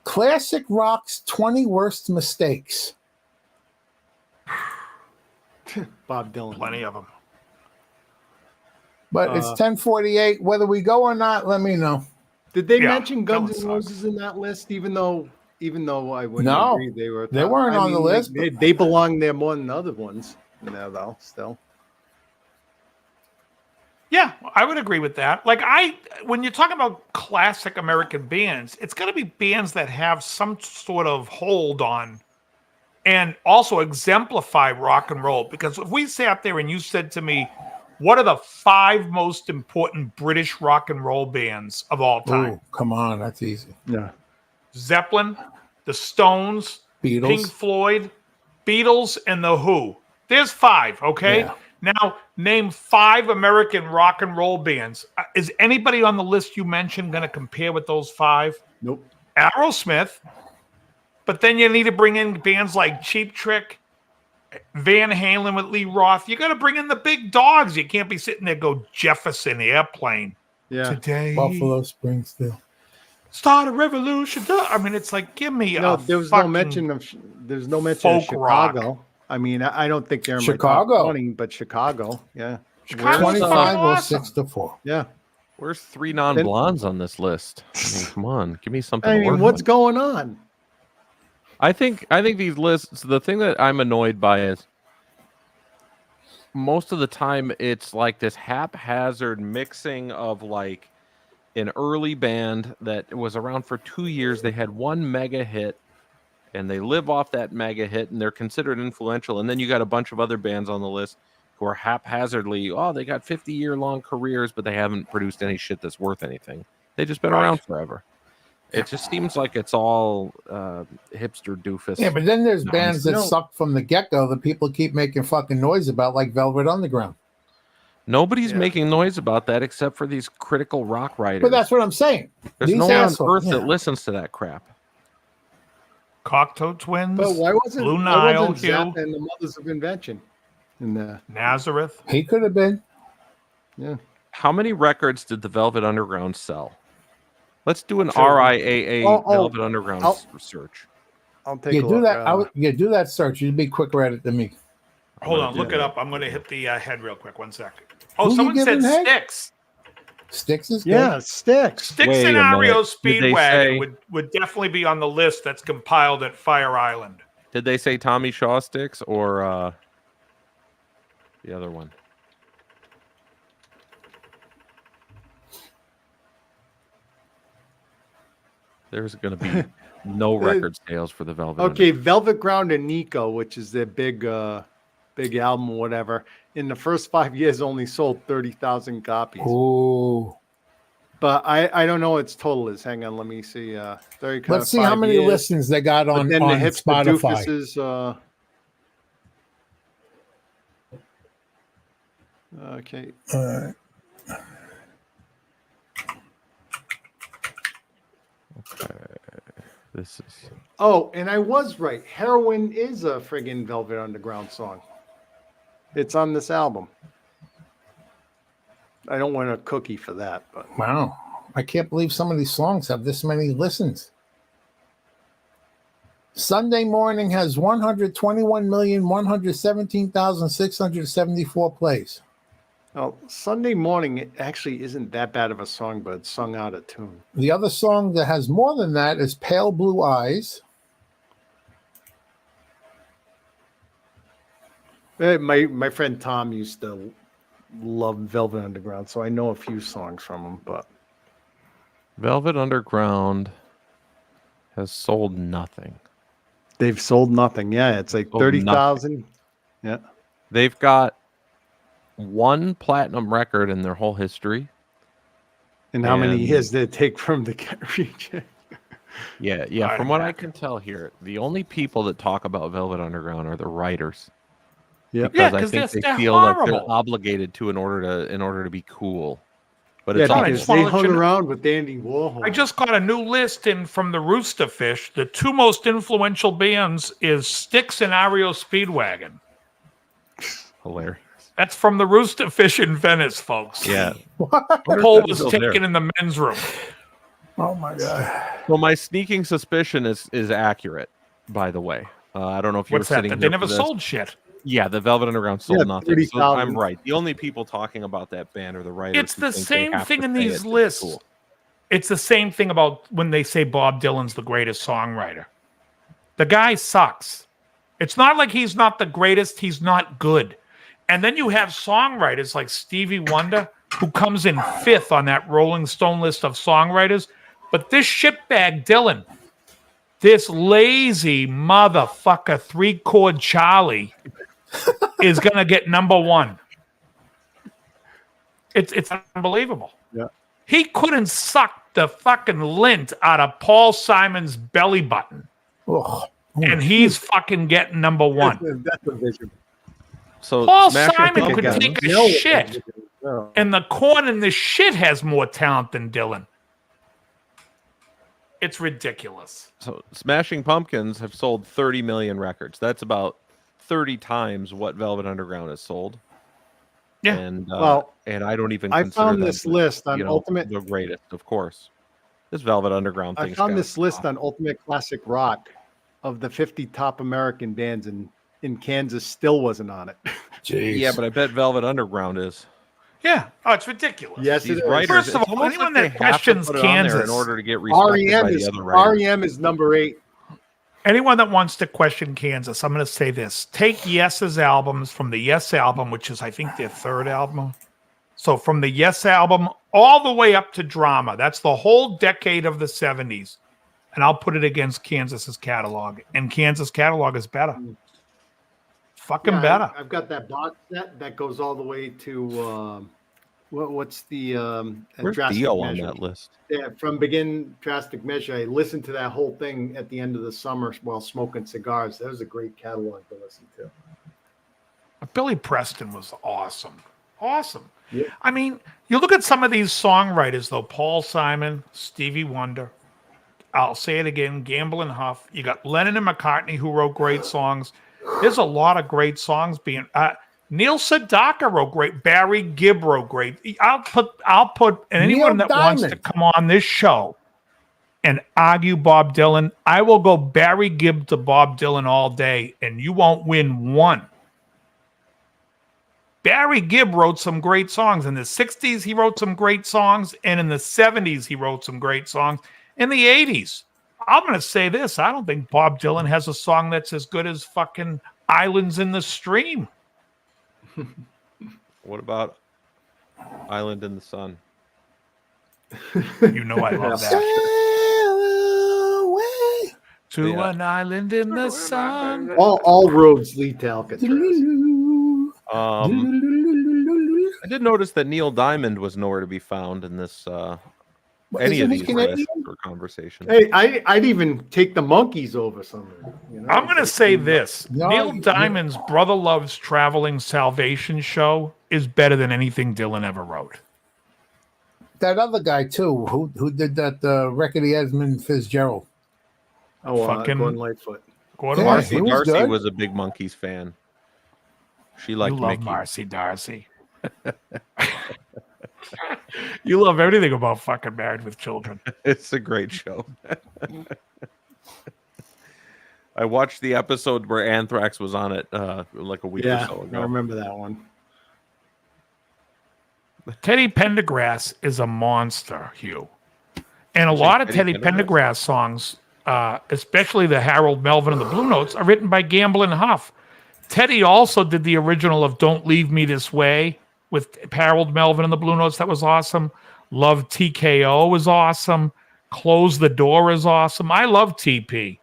Classic Rock's 20 Worst Mistakes. Bob Dylan. Plenty of them. But it's 10:48. Whether we go or not, let me know. Did they Yeah, mention that Guns would N' suck. Roses in that list? Even though I wouldn't No, agree they were. they weren't on the list, They belong there more than other ones. No, though. Still. Yeah, I would agree with that. Like when you're talking about classic American bands, it's got to be bands that have some sort of hold on and also exemplify rock and roll. Because if we sat there and you said to me, what are the 5 most important British rock and roll bands of all time? Oh, come on, that's easy. Yeah. Zeppelin, the Stones, Beatles. Pink Floyd, Beatles, and the Who. There's 5, okay? Yeah. Now, name 5 American rock and roll bands. Is anybody on the list you mentioned going to compare with those 5? Nope. Aerosmith. But then you need to bring in bands like Cheap Trick, Van Halen with Lee Roth. You got to bring in the big dogs. You can't be sitting there go Jefferson Airplane. Yeah. Today, Buffalo Springfield. start a revolution. I mean, it's like, give me No, a there was fucking no mention of folk Chicago. rock. I mean, I don't think they're in Chicago. my top 20, but Chicago. Yeah. Chicago's 25 fucking or awesome. 6-4. Yeah. Where's 3 non-blondes on this list? I mean, come on, give me something. I to mean, work what's with. going on? I think these lists. The thing that I'm annoyed by is most of the time it's like this haphazard mixing of like an early band that was around for 2 years. They had one mega hit, and they live off that mega hit, and they're considered influential. And then you got a bunch of other bands on the list who are haphazardly, they got 50-year-long careers, but they haven't produced any shit that's worth anything. They've just been Right. around forever. It just seems like it's all hipster doofus. Yeah, but then there's bands that No. suck from the get-go that people keep making fucking noise about, like Velvet Underground. Nobody's Yeah. making noise about that except for these critical rock writers. But that's what I'm saying. There's These no one on assholes, earth yeah. that listens to that crap. Cocteau Twins, But why wasn't Blue Nile, Zappa Hugh, and the Mothers of Invention in the Nazareth. He could have been. yeah? How many records did the Velvet Underground sell? Let's do an Sure. RIAA Oh, Velvet Underground I'll- search. I'll take You a do look. that. Do that search. You'd be quicker at it than me. Hold gonna on, do look it that. up. I'm going to hit the head real quick. 1 second. Oh, Who you someone said giving head? Styx. Sticks is good. Yeah, Sticks. Styx Wait and a minute. REO Did they say- Speedwagon would definitely be on the list that's compiled at Fire Island. Did they say Tommy Shaw Sticks or the other one? There's going to be no record sales for the Velvet. Okay, Velvet Ground and Nico, which is their big album or whatever, in the first 5 years only sold 30,000 copies. Ooh. But I don't know what its total is. Hang on, let me see. 30 Let's see how many listens they got But on, then the on hipster Spotify. doofuses. Okay. This is Oh, and I was right. Heroin is a friggin' Velvet Underground song. It's on this album. I don't want a cookie for that, but Wow. I can't believe some of these songs have this many listens. Sunday Morning has 121,117,674 plays. well, Sunday Morning it actually isn't that bad of a song, but it's sung out of tune. The other song that has more than that is Pale Blue Eyes. My friend Tom used to love Velvet Underground, so I know a few songs from him, but Velvet Underground has sold nothing. they've sold nothing. Yeah, it's like Sold 30,000. Yeah. They've got one platinum record in their whole history. And how many And- years did it take from the reject? Yeah. Right From what I back. can tell here, the only people that talk about Velvet Underground are the writers. Yep. Yeah, Because I 'cause think they're they feel like they're horrible. obligated to in order to be cool. But Yeah, it's all I because just they wanna let hung you know- around with Andy Warhol. I just got a new list in from the Rooster Fish. The two most influential bands is Styx and REO Speedwagon. hilarious. That's from the Rooster Fish in Venice, folks. Yeah. The poll was taken in the men's room. Oh my god. Well, my sneaking suspicion is accurate, by the way. I don't know if you What's were that? sitting That here they for never this. sold shit. Yeah, the Velvet Underground sold Yeah, nothing. So 30,000. I'm right. The only people talking about that band are the writers. It's who the think they same have thing to in say these it to be lists. cool. It's the same thing about when they say Bob Dylan's the greatest songwriter. The guy sucks. It's not like he's not the greatest, he's not good. And then you have songwriters like Stevie Wonder, who comes in 5th on that Rolling Stone list of songwriters. But this shitbag Dylan, this lazy motherfucker 3-chord Charlie, is gonna get number 1. It's unbelievable. Yeah. He couldn't suck the fucking lint out of Paul Simon's belly button, Ugh. and he's fucking getting number 1. That's a vision. So Paul Smashing Simon could Pumpkins- take a No, shit, no. and the corn in the shit has more talent than Dylan. It's ridiculous. So Smashing Pumpkins have sold 30 million records. That's about 30 times what Velvet Underground has sold. Yeah. And Well, and I don't even I consider found them, this list on you know, Ultimate. the greatest, of course. This Velvet Underground thing. I found this list on Ultimate Classic Rock of the 50 top American bands, and in Kansas still wasn't on it. Jeez. Yeah, but I bet Velvet Underground is. Yeah. Oh, it's ridiculous. Yes, These it is. writers, First of it's all, almost anyone like that they have to questions put it on there Kansas- in order to get respected by the other writers. REM is number 8. Anyone that wants to question Kansas, I'm going to say this. Take Yes's albums from the Yes album, which is, I think, their 3rd album. So from the Yes album all the way up to Drama. That's the whole decade of the 70s. And I'll put it against Kansas's catalog. And Kansas' catalog is better. Fucking Yeah, better. I've got that box set that goes all the way to what's the Where's Drastic Dio on Measure? that list? Yeah, from Begin Drastic Measure. I listened to that whole thing at the end of the summer while smoking cigars. That was a great catalog to listen to. Billy Preston was awesome. Awesome. Yeah. I mean, you look at some of these songwriters, though. Paul Simon, Stevie Wonder. I'll say it again, Gamble and Huff. You got Lennon and McCartney, who wrote great songs. There's a lot of great songs being. Neil Sedaka wrote great. Barry Gibb wrote great. I'll put, and anyone Neil that wants to Diamond. come on this show and argue Bob Dylan, I will go Barry Gibb to Bob Dylan all day, and you won't win one. Barry Gibb wrote some great songs. In the 60s, he wrote some great songs. And in the 70s, he wrote some great songs. In the 80s, I'm going to say this. I don't think Bob Dylan has a song that's as good as fucking Islands in the Stream. What about Island in the Sun? You know I love that. Sail away. To Yeah. an island in the sun. All roads lead to Alcatraz. I did notice that Neil Diamond was nowhere to be found in this any of Isn't he these Canadian? lists or conversations. Hey, I'd even take the monkeys over something. You know? I'm going to say this. No, Neil you- Diamond's Brother Love's Traveling Salvation show is better than anything Dylan ever wrote. That other guy too, who did that record, Esmond Fitzgerald. Oh, fucking- Gordon Lightfoot. Gordon Yeah, Marcy. he was Darcy good. was a big Monkeys fan. She You liked love Mickey. Marcy Darcy. You love everything about fucking Married with Children. It's a great show. I watched the episode where Anthrax was on it like a week Yeah, or so I ago. remember that one. Teddy Pendergrass is a monster, Hugh. And a lot of Teddy Teddy Pendergrass? Pendergrass songs, especially the Harold Melvin and the Blue Notes, are written by Gamble and Huff. Teddy also did the original of Don't Leave Me This Way with Harold Melvin and the Blue Notes. That was awesome. Love TKO was awesome. Close the Door is awesome. I love TP.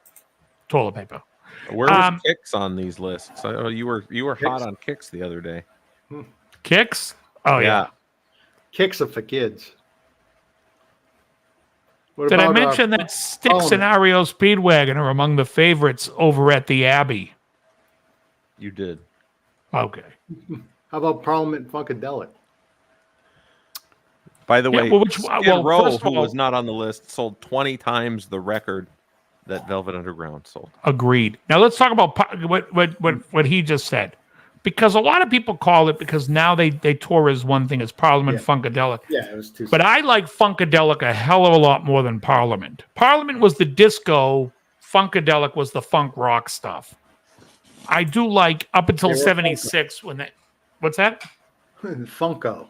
Toilet paper. Where was Um, Kicks on these lists? You were hot on Kicks the other day. Kicks? Oh yeah. Kicks are for kids. What Did I about, mention that Styx Parliament? and Ario Speedwagon are among the favorites over at the Abbey? You did. Okay. How about Parliament Funkadelic? By the Yeah, way, well, Skid well, Row, first of who all- was not on the list, sold 20 times the record that Velvet Underground sold. Agreed. Now let's talk about what he just said, because a lot of people call it, because now they tour as one thing as Parliament Funkadelic. Yeah, it was too. But I like Funkadelic a hell of a lot more than Parliament. Parliament was the disco. Funkadelic was the funk rock stuff. I do like up until They were '76 when they. What's that? Funko.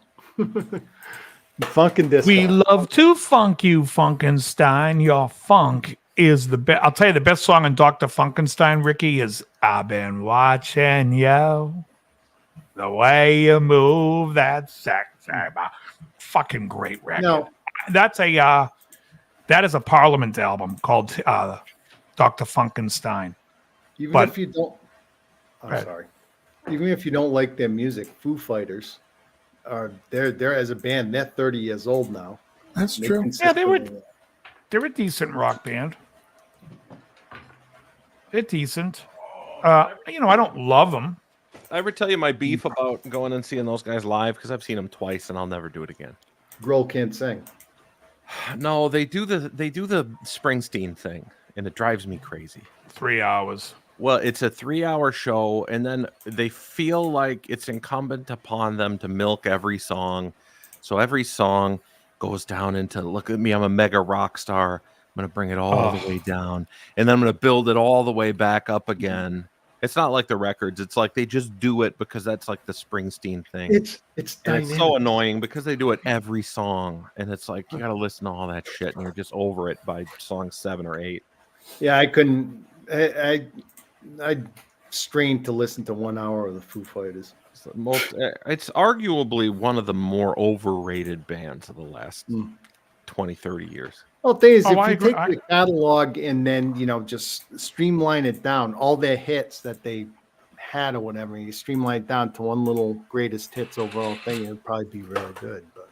Funk and disco. We love to funk you, Funkenstein. Your funk is the best. I'll tell you the best song on Dr. Funkenstein, Ricky, is "I've Been Watching You, the way you move that sex." Fucking great record. No, That's a that is a Parliament album called Dr. Funkenstein. even But- if you don't. I'm Right. sorry. Even if you don't like their music, Foo Fighters they're as a band, they're 30 years old now. That's They true. Yeah, they were- consistently- They're a decent rock band. They're decent. You know, I don't love them. I ever tell you my beef about going and seeing those guys live? Because I've seen them twice and I'll never do it again. Grohl can't sing. No, they do the Springsteen thing, and it drives me crazy. 3 hours. Well, it's a 3-hour show, and then they feel like it's incumbent upon them to milk every song. So every song goes down into, look at me, I'm a mega rock star. I'm going to bring it all the way down, and then I'm going to build it all the way back up again. It's not like the records. It's like they just do it because that's like the Springsteen thing. It's And dynamic. it's so annoying because they do it every song, and it's like you got to listen to all that shit, and you're just over it by song 7 or 8. Yeah, I couldn't. I strained to listen to 1 hour of the Foo Fighters. It's the most. It's arguably one of the more overrated bands of the last 20, 30 years. Well, the thing is, Oh, if I you agree. take the catalog and then just streamline it down, all their hits that they had or whatever, you streamline it down to one little greatest hits overall thing, it'd probably be really good. But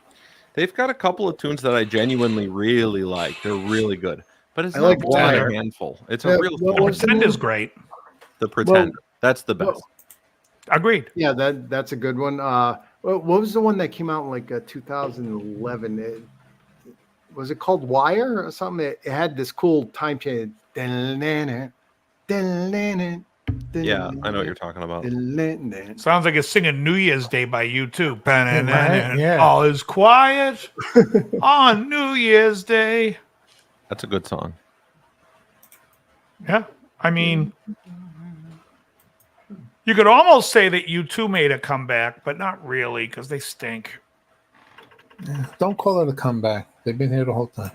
They've got a couple of tunes that I genuinely really like. They're really good, but it's I not like more than Wire. a handful. It's Yeah, a real what song. was Pretend is great. The Pretender. That's the best. Well, Agreed. yeah, that's a good one. What was the one that came out in like 2011? Was it called Wire or something? It had this cool time change. Yeah, I know what you're talking about. Sounds like it's singing New Year's Day by U2. Right, yeah. All is quiet on New Year's Day. That's a good song. Yeah. I mean, you could almost say that U2 made a comeback, but not really because they stink. Don't call it a comeback. They've been here the whole time.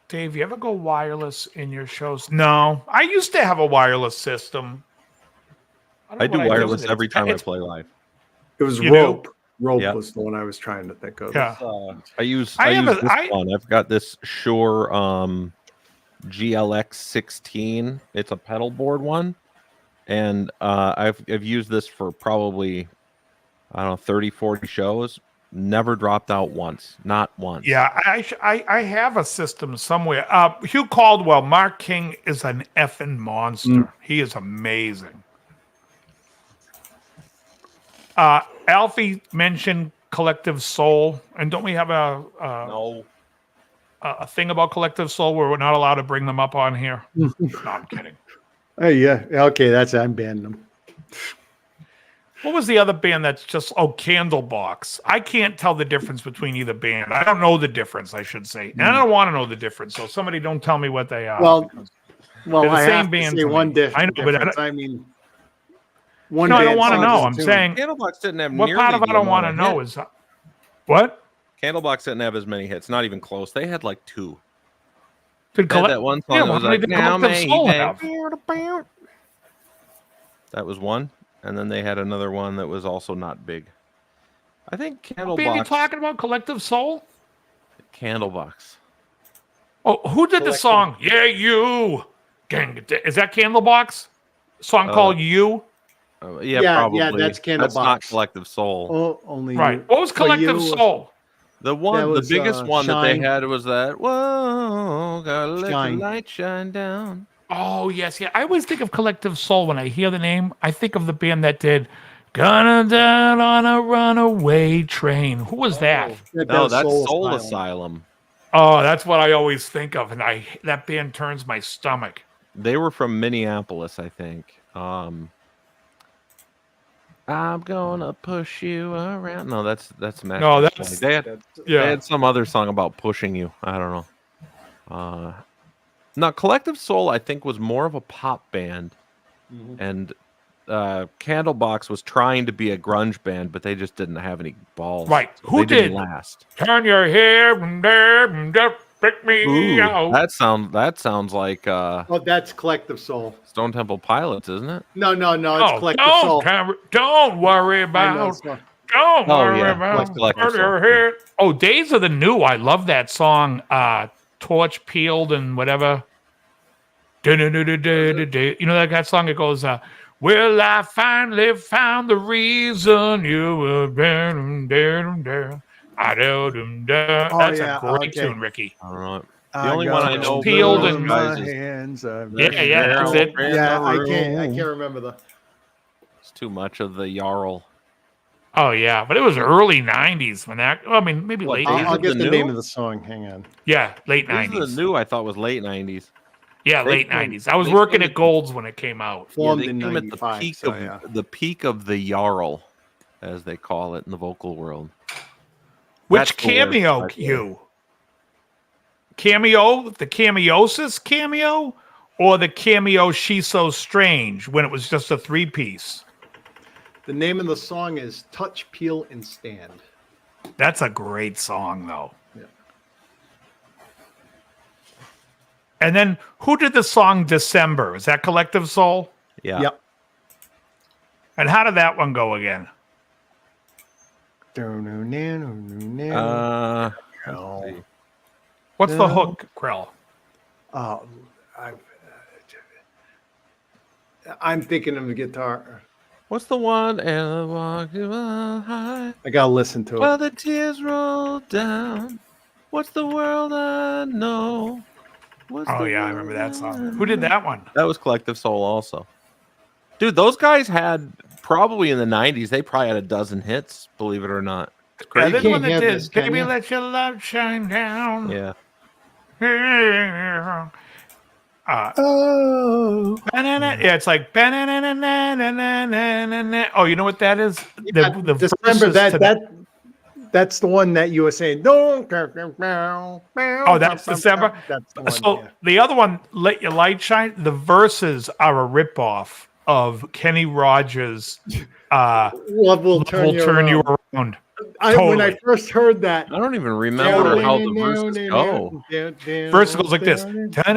Dave, you ever go wireless in your shows? No. I used to have a wireless system. I do know what did wireless with it. every time I It's- play live. It was You Rope. do? Rope Yeah. was the one I was trying to think of. Yeah. I use I have use a- this I- one. I've got this Shure GLX 16. It's a pedal board one, and I've used this for probably 30, 40 shows. Never dropped out once, not once. Yeah, I have a system somewhere. Hugh Caldwell, Mark King is an effing monster. He is amazing. Alfie mentioned Collective Soul, and don't we have No. a thing about Collective Soul where we're not allowed to bring them up on here? No, I'm kidding. Oh yeah. Okay, I'm banning them. What was the other band that's just Candlebox? I can't tell the difference between either band. I don't know the difference, I should say, and I don't want to know the difference. So somebody don't tell me what they are. Well, because- Well, They're the I same have to band say to one me. difference. I know, but I mean, one. no, I don't band want to song know. is a I'm tune. saying Candlebox didn't have what nearly part of the I don't amount want to of know hits. is what Candlebox didn't have as many hits. Not even close. They had like 2. did They had collect- that one song Yeah, that was how many like, did now Collective Soul have? maybe. That was one, and then they had another one that was also not big. I think What band you Candlebox. talking about? Collective Soul? Candlebox. Oh, who did the Collective- song? Yeah, you. Gang, is that Candlebox? Song called "You." Yeah, probably. that's Candlebox. That's not Collective Soul. Oh, only Right. you. What was For Collective you, Soul? The one, That the was, biggest one that they Shine. had was that. Whoa, gotta let Shine. the light shine down. Oh, yes. Yeah. I always think of Collective Soul when I hear the name. I think of the band that did Gonna Down on a Runaway Train. Who was that? No, was that's Soul Soul Asylum. Asylum. Oh, that's what I always think of. And that band turns my stomach. They were from Minneapolis, I think. I'm gonna push you around. No, that's Master No, Sway. that's- They Yeah. had some other song about pushing you. I don't know. Now, Collective Soul, I think, was more of a pop band, and Candlebox was trying to be a grunge band, but they just didn't have any balls. Right. So Who they didn't did? last? Turn your head and there and just pick me Ooh, out. that sounds like Oh, that's Collective Soul. Stone Temple Pilots, isn't it? No, it's Oh, Collective Soul. don't worry I know, about. it's not- Don't Oh, worry yeah, about. Collective Turn your Soul. head. Oh, Days of the New. I love that song. Torch Peeled and whatever. You know that song? It goes, "Well, I finally found the reason you were there. That's yeah, a great okay. tune, Ricky. I don't know. The only one I got know Peeled of and- those guys my is hands. Yeah, that's it. Yeah, I can't remember the. it's too much of the Jarl. Oh yeah, but it was early '90s when that. Well, I mean, maybe What, late. Days I'll of get the the New? name of the song. Hang on. Yeah, late This is '90s. the new I thought was late 90s. Yeah, They late came- '90s. I was they working came at Gold's when it came out. Formed they in came at the 95. peak So, of yeah. the peak of the Jarl, as they call it in the vocal world. Which That's the worst, cameo? I think. You cameo? The cameosis cameo, or the cameo? She's so strange when it was just a 3-piece. The name of the song is "Touch, Peel, and Stand." That's a great song, though. Yeah. And then who did the song December? Is that Collective Soul? Yeah. Yep. And how did that one go again? Uh, Oh. What's the Yeah. hook, Krell? I'm thinking of the guitar. what's the one? And I walked you on high. I gotta listen to it. While the tears roll down. What's the world I know? What's Oh the yeah, I world remember that song. I Who did know? that one? That was Collective Soul also. Dude, those guys had probably in the 90s, they probably had a dozen hits, believe it or not. It's Yeah, crazy. they're the one can't that hear did this, can "Baby, you? Let Your Love Shine Down." Yeah. Oh, Yeah, it's like. Oh, you know what that is? The December. verses to That's the one that you were saying. Don't. Oh, that's December? That's the one. So yeah. the other one, "Let Your Light Shine," the verses are a ripoff of Kenny Rogers' Love will turn, "Will you, Turn You around. Around." When I Totally. first heard that, I don't even remember how the verses go. Verse goes like this. Because I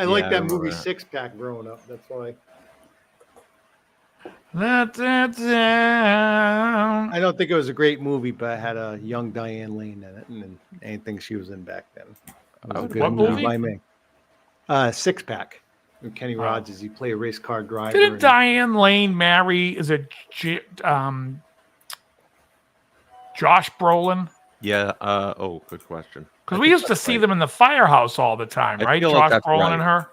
like that movie Yeah. Six Pack growing up. That's why. Down. I don't think it was a great movie, but it had a young Diane Lane in it, and anything she was in back then. It was a good What movie? by me. Six Pack. With Kenny Rogers, he played a race car driver. Didn't and- Diane Lane marry? Is it Josh Brolin? Yeah. Good question. Because we used to see them in the firehouse all the time, I right? feel like Josh that's Brolin right. and her.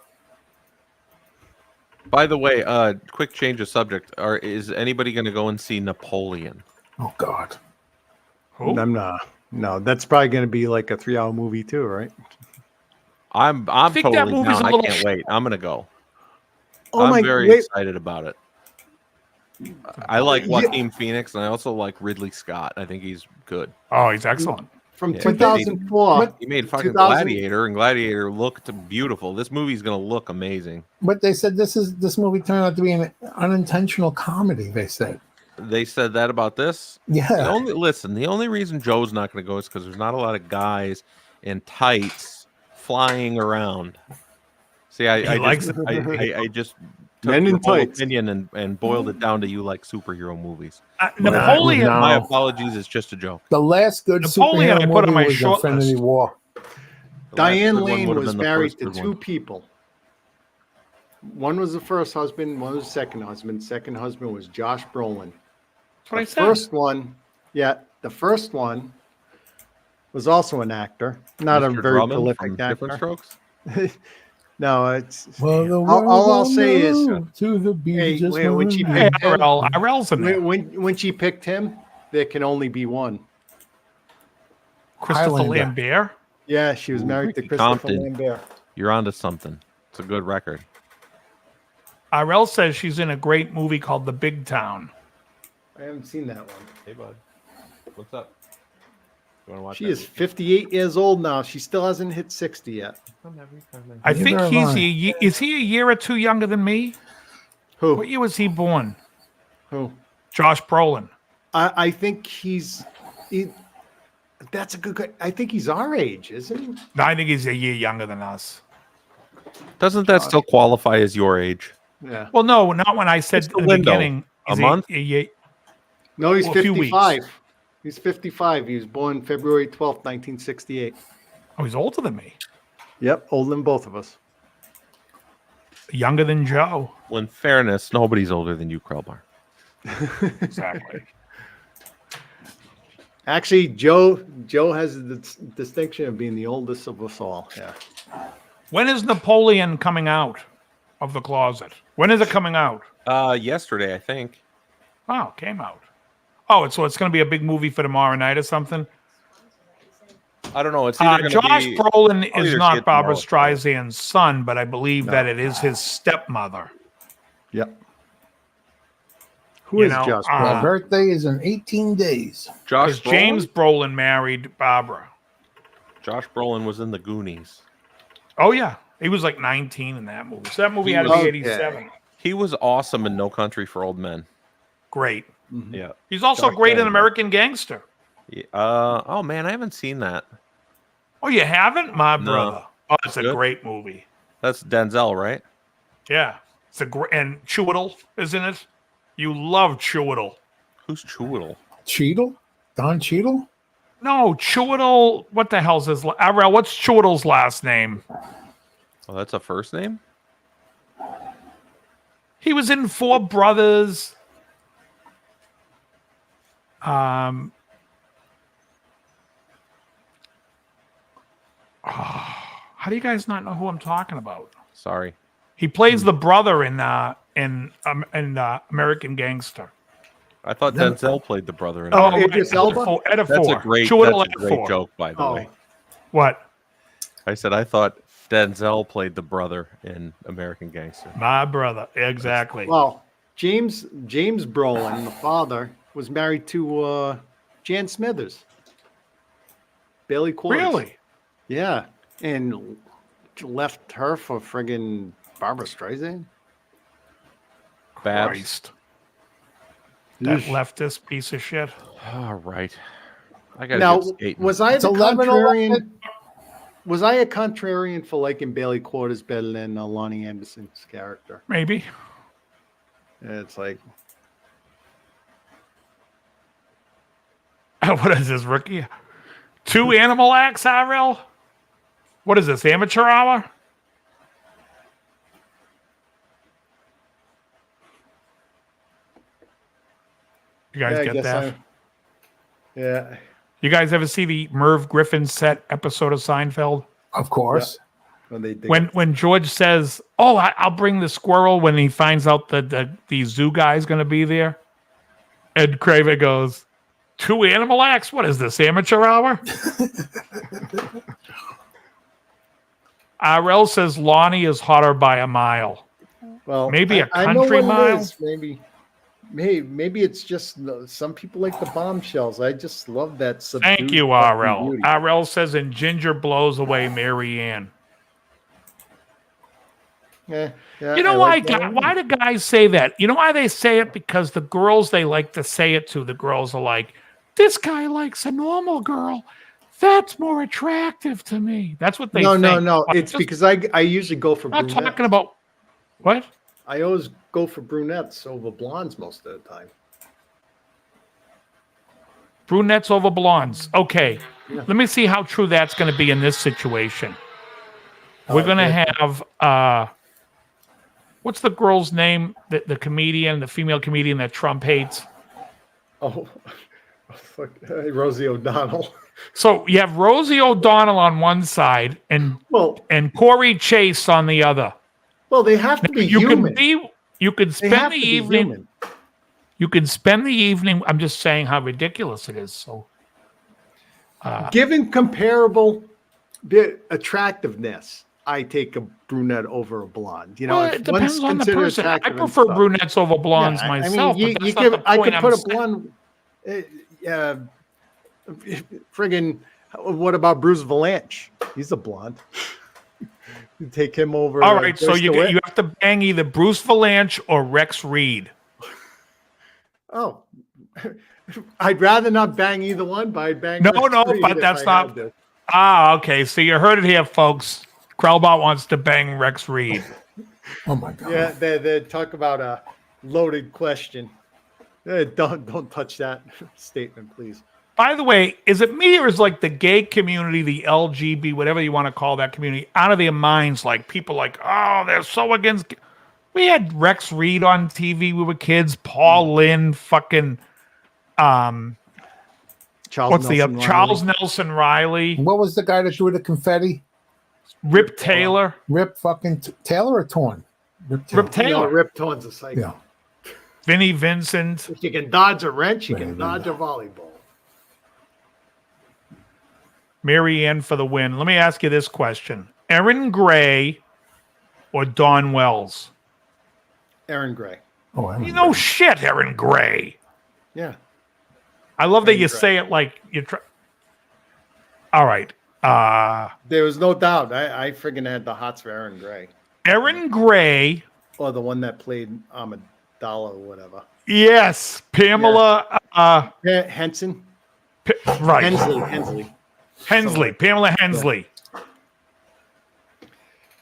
By the way, quick change of subject. Is anybody going to go and see Napoleon? oh God. Who? I'm not. No, that's probably going to be like a 3-hour movie too, right? I'm think that totally movie's down. a I little can't wait. I'm going to go. Oh I'm my! very Wait, excited about it. I like Joaquin Phoenix, and I also like Ridley Scott. I think he's good. Oh, he's excellent. from Yeah. 2004. He made fucking 2000 Gladiator, and Gladiator looked beautiful. This movie's going to look amazing. But they said this movie turned out to be an unintentional comedy. They said, They said that about this. The yeah. only reason Joe's not going to go is because there's not a lot of guys in tights flying around. See, I likes just took Men in your whole tights. opinion and boiled it down to you like superhero movies. Napoleon. No. My apologies, it's just a joke. The last good Napoleon, I superhero put on my movie was short Infinity list. War. The last Diane good one Lane would have was been the married first to good two one. people. One was the first husband, one was the second husband. Second husband was Josh Brolin. That's what I The said. first one, the first one was also an actor, not a Mr. very Drummond prolific from Different actor. Strokes. No, it's Well, the all I'll say is, to the beat hey, just when she one Hey, picked him, RL's in there. when she picked him, there can only be one. Christopher Highlander. Lambert. Yeah, she was Ooh, married to Ricky Christopher Compton. Lambert. You're onto something. It's a good record. RL says she's in a great movie called The Big Town. I haven't seen that one. Hey, bud. What's up? You want to watch She is 58 years old now. She still hasn't hit 60 yet. I Neither think have he's I. is he a year or two younger than me? Who? What year was he born? Who? Josh Brolin. I think that's a good. I think he's our age, isn't he? No, I think he's a year younger than us. Doesn't that still qualify as your age? Yeah. Well, no, not when I said What's in the the window? beginning. A he's month? No, he's Well, a few weeks. 55. He's 55. He was born February 12th, 1968. Oh, he's older than me. Yep, older than both of us. Younger than Joe. Well, in fairness, nobody's older than you, Krellbar. Exactly. Actually, Joe has the distinction of being the oldest of us all. Yeah. When is Napoleon coming out of the closet? When is it coming out? Yesterday, I think. Oh, it came out. Oh, so it's going to be a big movie for tomorrow night or something? I don't know. It's either Josh gonna be, Brolin I'll is either see not it Barbara tomorrow. Streisand's son, but I believe that it is his stepmother. Yep. Who You is know, Josh? My Uh, birthday is in 18 days. Josh Because James Brolin? Brolin married Barbara. Josh Brolin was in the Goonies. Oh, yeah. He was like 19 in that movie. So that movie had to Okay. be 87. He was awesome in No Country for Old Men. Great. Yeah. He's also Josh great in Brolin. American Gangster. Oh man, I haven't seen that. Oh, you haven't? My No. brother. Oh, it's a Good. great movie. That's Denzel, right? Yeah. It's a great, and Chiwetel, isn't it? You love Chiwetel. Who's Chiwetel? Cheadle? Don Cheadle? No, Chiwetel. What the hell's his? Arel, what's Chiwetel's last name? Oh, that's a first name? He was in Four Brothers. How do you guys not know who I'm talking about? Sorry. He plays the brother in American Gangster. I thought Denzel played the brother in Oh, it. Idris Elba? Ed That's a great, Chiwetel that's a great Ejiofor. joke, by the Oh, way. What? I said I thought Denzel played the brother in American Gangster. My brother. Exactly. well, James Brolin, the father, was married to Jan Smithers. Bailey Quarters. Really? Yeah, and left her for friggin' Barbara Streisand. Babs. Christ. That Yeesh. leftist piece of shit. All right. I gotta Now, get skating. was I It's the 11:11. contrarian? Was I a contrarian for liking Bailey Quarters better than Lonnie Anderson's character? Maybe. It's like, What is this, rookie? 2 Animal Acts, RL? What is this, amateur hour? You guys yeah, I get guess that? yeah. You guys ever see the Merv Griffin set episode of Seinfeld? Of course. When they dig When George says, "Oh, I'll bring the squirrel," when he finds out that the zoo guy's going to be there, Ed Craven goes, 2 Animal Acts? What is this, amateur hour? RL says Lonnie is hotter by a mile. well, maybe a I know country what it mile? is. Maybe it's just some people like the bombshells. I just love that. Thank subdued you, fucking RL. beauty. RL says, and Ginger blows away Mary Ann. Yeah, You know I why? like that. Why do guys say that? You know why they say it? Because the girls they like to say it to, the girls are like, "This guy likes a normal girl. That's more attractive to me." That's what they No, think. no. But It's just because I usually go for not brunettes. talking about what. I always go for brunettes over blondes most of the time. Brunettes over blondes. Okay. Yeah. Let me see how true that's going to be in this situation. We're going to have, what's the girl's name? The comedian, the female comedian that Trump hates. Oh, fuck. Rosie O'Donnell. So you have Rosie O'Donnell on one side and Well, Corey Chase on the other. they have to be You human. you could They spend have the to be evening. human. You can spend the evening. I'm just saying how ridiculous it is. So Given comparable attractiveness, I take a brunette over a blonde. You know, well, if it depends one's on the considered person. I attractive and prefer stuff. brunettes over blondes Yeah, myself. I mean, but that's not the I point could I'm put a saying. blonde. Friggin', what about Bruce Valanche? He's a blonde. You take him over. All right, so Joyce you DeWitt. have to bang either Bruce Valanche or Rex Reed. Oh, I'd rather not bang either one, but I'd bang. No, Rex no, Reed but if that's I not- had to. Ah, okay. So you heard it here, folks. Krellbot wants to bang Rex Reed. Oh my god. Yeah, they talk about a loaded question. Don't touch that statement, please. By the way, is it me or is like the gay community, the LGB, whatever you want to call that community, out of their minds? Like people like, oh, they're so against. We had Rex Reed on TV. We were kids. Paul Lynn, fucking, Charles what's the Nelson up? Riley. Charles Nelson Riley, What was the guy that threw the confetti? Rip Taylor, Rip fucking Taylor or Torn? Rip You know, Taylor, Rip Torn's a psycho. Yeah. Vinnie Vincent. If you can dodge a wrench, you Right, can right, dodge a volleyball. Mary Ann for the win. Let me ask you this question: Erin Gray or Dawn Wells? Aaron Gray. Oh, I You know shit, Erin Gray. Yeah. I love that Erin you Gray. say it like you try. All right. There was no doubt. I friggin' had the hots for Aaron Gray. Erin Gray. Or the one that played Amidala or whatever. Yes. Pamela. Henson? Right. Hensley. Pamela Hensley.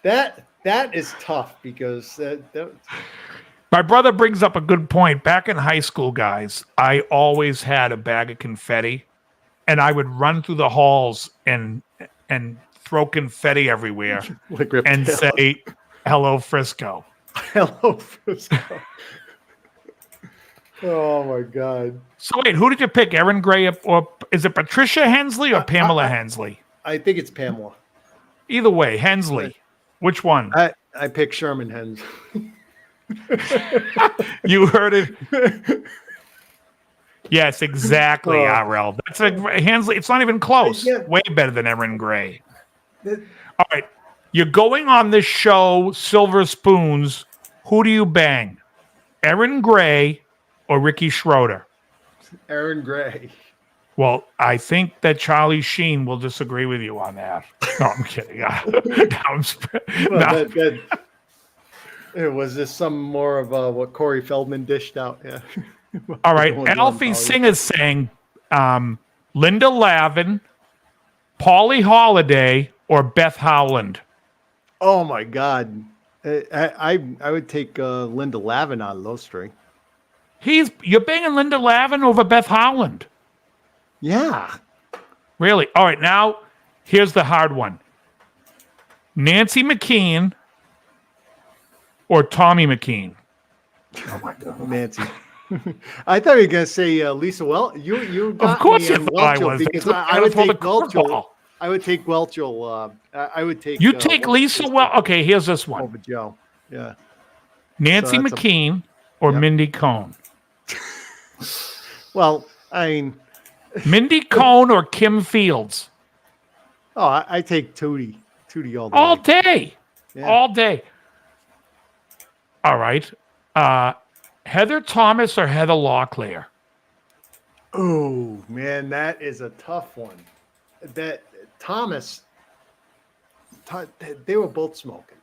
That is tough because My brother brings up a good point. Back in high school, guys, I always had a bag of confetti, and I would run through the halls and throw confetti everywhere like Rip and Taylor. say, "Hello, Frisco." Hello, Frisco. Oh my God. So wait, who did you pick? Erin Gray or is it Patricia Hensley or Pamela Hensley? I think it's Pamela. Either way, Hensley. Which one? I picked Sherman Hens. You heard it. Yes, exactly, Oh. RL. That's a Hensley. It's not even close. Yeah. Way better than Erin Gray. All right. You're going on this show, Silver Spoons. Who do you bang? Erin Gray or Ricky Schroeder? Aaron Gray. Well, I think that Charlie Sheen will disagree with you on that. No, I'm kidding. Well, was this some more of what Corey Feldman dished out? Yeah. All right. Going on, Alfie Paulie. Singer's saying Linda Lavin, Paulie Holiday, or Beth Howland. Oh my God. I would take Linda Lavin out of those three. You're banging Linda Lavin over Beth Howland. Yeah. Really? All right, now here's the hard one. Nancy McKeon or Tommy McKean? Oh my god. Nancy. I thought you were gonna say Lisa Well. You got Of course me you on thought I Welchel was. because That's why I would throw the take Welchel. curveball. I would take Welchel. I would take. You take Lisa Well. Okay, here's this one. over Joe. Yeah. Nancy So that's a- McKean or Yep. Mindy Cohn? Well, I mean, Mindy Cohn or Kim Fields? I take Tootie. Tootie all the All way. day. Yeah. All day. All right. Heather Thomas or Heather Locklear? Oh man, that is a tough one. That Thomas, they were both smoking.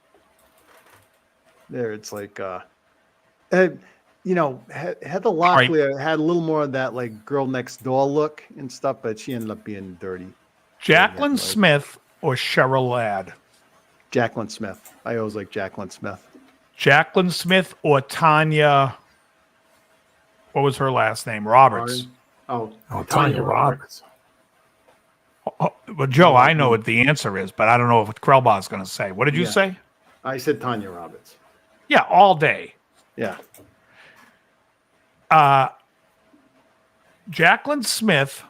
There, it's like, Heather right. Locklear had a little more of that like girl next door look and stuff, but she ended up being dirty. Jacqueline right. Smith or Cheryl Ladd? Jacqueline Smith. I always like Jacqueline Smith. Jacqueline Smith or Tanya. What was her last name? Roberts. Oh, Tanya Roberts. Oh, well, Joe, I know what the answer is, but I don't know what Krellbach is going to say. What did you Yeah. say? I said Tanya Roberts. Yeah, all day. Yeah. Jacqueline Smith.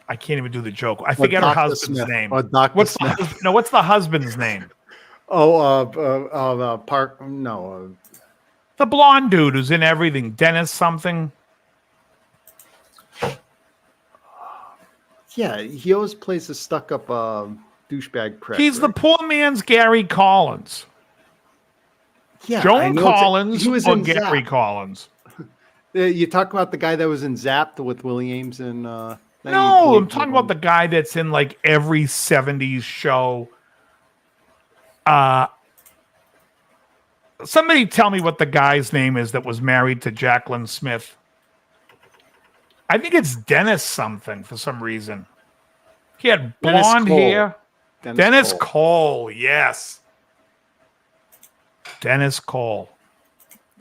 I can't even do the joke. I Or forget her Dr. husband's Smith. name. Or Dr. What's Smith. what's the husband's name? Park. No. The blonde dude who's in everything. Dennis something. Yeah, he always plays a stuck-up douchebag prick. He's the right? poor man's Gary Collins. yeah, I Joan know Collins he was or in Gary Zapped. Collins? You talk about the guy that was in Zapped with Willie Ames and. No, I'm talking about the guy that's in like every 70s show. Somebody tell me what the guy's name is that was married to Jacqueline Smith. I think it's Dennis something for some reason. He had Dennis blonde Cole. hair. Dennis Cole, yes. Dennis Cole.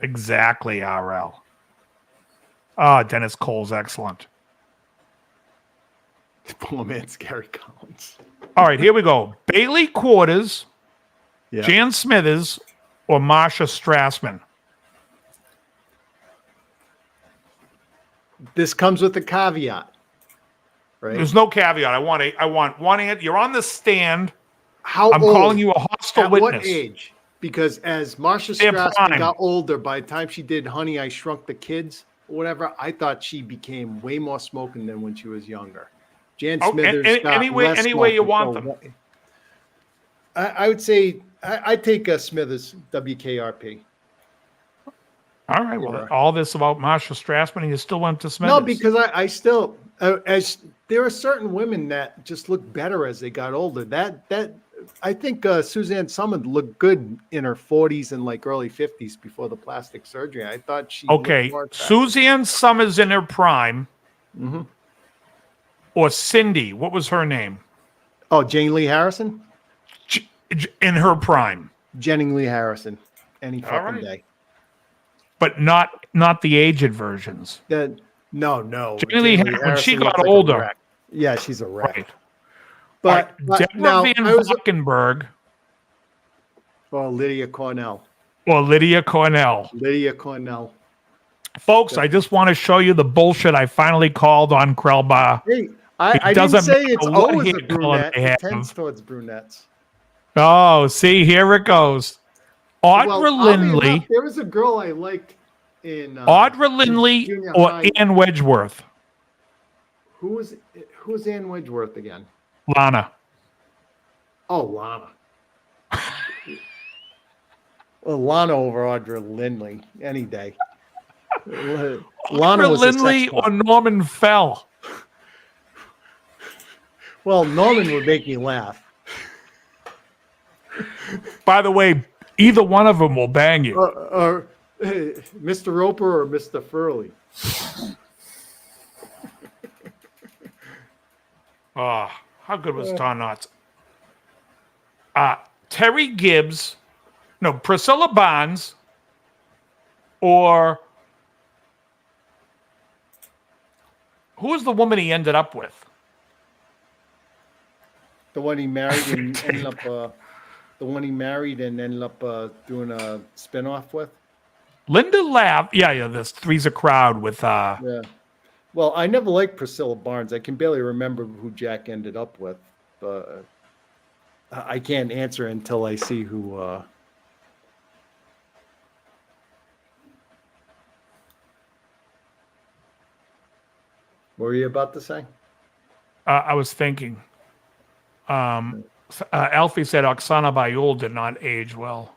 Exactly, RL. Ah, Dennis Cole's excellent. Poor man's Gary Collins. All right, here we go. Bailey Quarters, Yeah. Jan Smithers, or Marsha Strassman. This comes with a caveat, right? There's no caveat. I want one answer. You're on the stand. How I'm old? calling you a hostile At witness. what age? Because as Marsha Their Strassman prime. got older, by the time she did Honey, I Shrunk the Kids or whatever, I thought she became way more smoking than when she was younger. Jan Oh, Smithers got any way less you smoking, want so them. I would say I take Smithers, WKRP. All right. Well, Yeah. all this about Marsha Strassman, and you still went to Smithers. No, because I still as there are certain women that just look better as they got older. That I think Suzanne Summers looked good in her 40s and like early 50s before the plastic surgery. I thought she looked Okay, more attractive. Suzanne Summers in her prime, Mhm. or Cindy. What was her name? Oh, Jane Lee Harrison, In her prime, Jenny Lee Harrison, any All fucking right. day. but not the aged versions. That no. Jane Lee Harrison, when she Harrison got looks like a older. wreck. Yeah, she's a wreck. Right. But, All right, now Deborah Van I was Valkenburg Lydia Cornell. or Lydia Cornell. Lydia Cornell. Folks, I just want to show you the bullshit I finally called on Krellbach. Hey, It I didn't doesn't say matter it's what always hair a color brunette. they It have. tends towards brunettes. Oh, see, here it goes. Audra oddly Lindley, enough, there was a girl I liked in Audra Lindley, junior or high. Ann Wedgeworth. Who was Ann Wedgeworth again? Lana. Oh, Lana. Well, Lana over Audra Lindley any day. Lana Audra was a Lindley sex or bomb. Norman Fell. Well, Norman would make me laugh. By the way, either one of them will bang you. Or Mr. Roper or Mr. Furley. Oh, how good was Don Knotts? Terry Gibbs, no, Priscilla Bonds, or who was the woman he ended up with? The one he married and ended up doing a spinoff with. Linda Lav. Yeah, this Three's a Crowd with Yeah. Well, I never liked Priscilla Barnes. I can barely remember who Jack ended up with, but I can't answer until I see who. What were you about to say? I was thinking. Alfie said Oksana Bayul did not age well.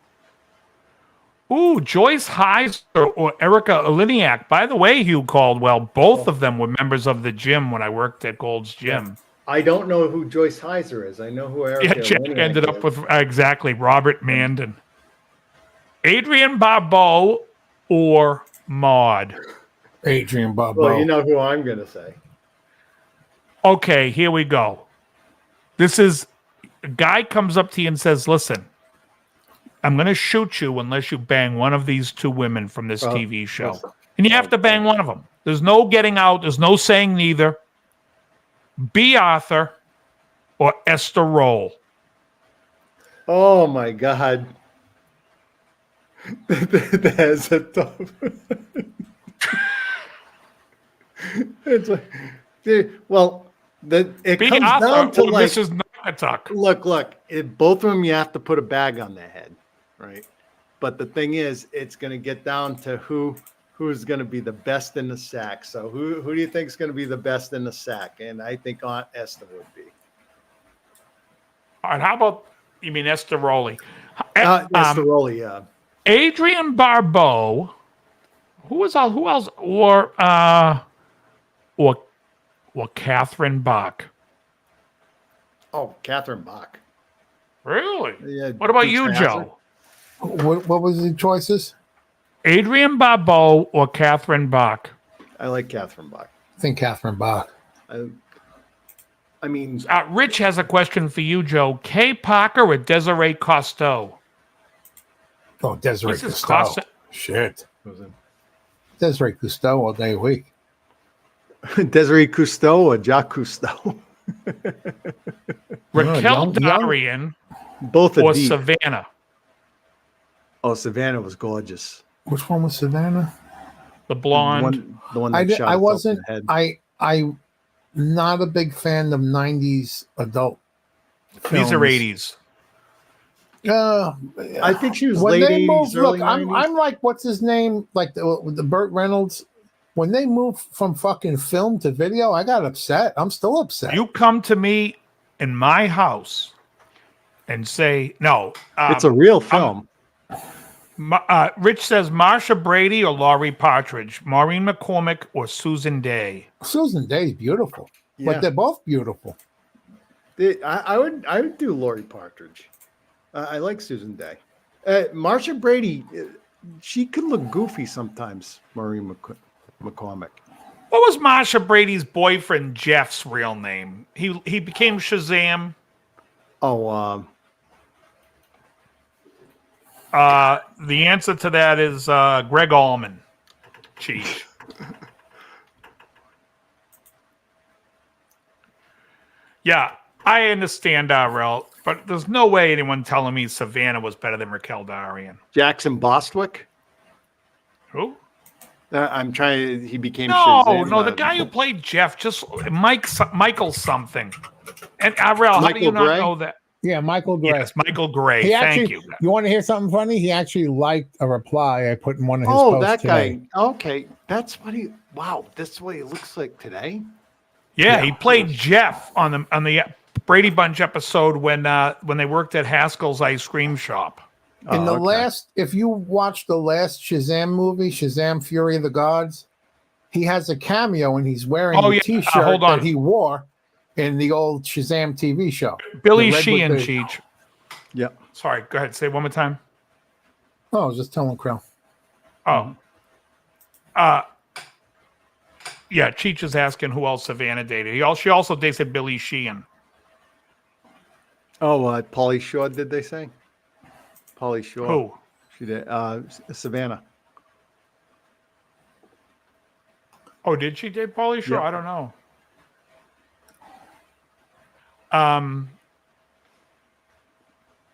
Ooh, Joyce Heiser or Erica Oliniak. By the way, Hugh Caldwell, both of them were members of the gym when I worked at Gold's Gym. I don't know who Joyce Heiser is. I know who Erica. Yeah, Jack Oliniak ended is. up with exactly Robert Mandan. Adrian Barbeau or Maud. Adrian Barbeau. Well, you know who I'm going to say. Okay, here we go. This is a guy comes up to you and says, listen, I'm going to shoot you unless you bang one of these two women from this Oh, TV show. listen. And you have to bang one of them. There's no getting out. There's no saying neither. B. Arthur or Esther Roll. Oh my God. That's a tough. It's like, well, it B. comes down Arthur to or like, Mrs. Naugatuck. look, both of them, you have to put a bag on their head, right? But the thing is, it's going to get down to who's going to be the best in the sack. So who do you think is going to be the best in the sack? And I think Aunt Esther would be. All right, how about, you mean Esther Rowley? Esther Rowley, yeah. Adrienne Barbeau. Who else? Or Catherine Bach. Oh, Catherine Bach. Really? Yeah. What about Dukes you, of Hazzard. Joe? What was the choices? Adrienne Barbeau or Catherine Bach? I like Catherine Bach. I think Catherine Bach. I mean, Rich has a question for you, Joe. Kay Parker or Desiree Costeau? Oh, Desiree Mrs. Cousteau. Costa- Shit. who's it? Desiree Cousteau all day a week. Desiree Cousteau or Jacques Cousteau? Raquel young- Darian Both or are deep. Savannah? Oh, Savannah was gorgeous. Which one was Savannah? The blonde. The one that shot I itself in wasn't. the head. I not a big fan of '90s adult. These are films. 80s. I think she was When late they 80s, moved, early look, 90s. I'm like, what's his name? Like the Burt Reynolds. When they moved from fucking film to video, I got upset. I'm still upset. You come to me in my house and say, no. It's a real film. Rich says Marsha Brady or Laurie Partridge, Maureen McCormick or Susan Day. Susan Day's beautiful, Yeah. but they're both beautiful. I would do Laurie Partridge. I like Susan Day. Marsha Brady, she could look goofy sometimes. Maureen McCormick. What was Marsha Brady's boyfriend Jeff's real name? He became Shazam. Oh, The answer to that is Greg Allman. Cheech. Yeah, I understand RL, but there's no way anyone telling me Savannah was better than Raquel Darian. Jackson Bostwick. Who? I'm trying. He became No, Shazam, the guy who played Jeff, just Michael something. And RL, how do Michael you not Gray? know that? Yeah, Michael Gray. Yes, Michael Gray. He Thank actually, you. You want to hear something funny? He actually liked a reply I put in one of his Oh, posts that today. guy. Okay, that's what he. Wow, that's what he looks like today. Yeah, he played Jeff on the Brady Bunch episode when they worked at Haskell's ice cream shop. In the okay. last, if you watch the last Shazam movie, Shazam: Fury of the Gods, he has a cameo and he's wearing Oh, the yeah, T-shirt hold on. that he wore in the old Shazam TV show. Billy The red Sheehan, with the- Cheech. Yep. Sorry, go ahead. Say it one more time. Oh, I was just telling Crow. Oh. Yeah, Cheech is asking who else Savannah dated. She also dated Billy Sheehan. Oh, Pauly Shore. Did they say? Pauly Shore. Who? She did. Savannah. Oh, did she date Pauly Shore? Yeah. I don't know.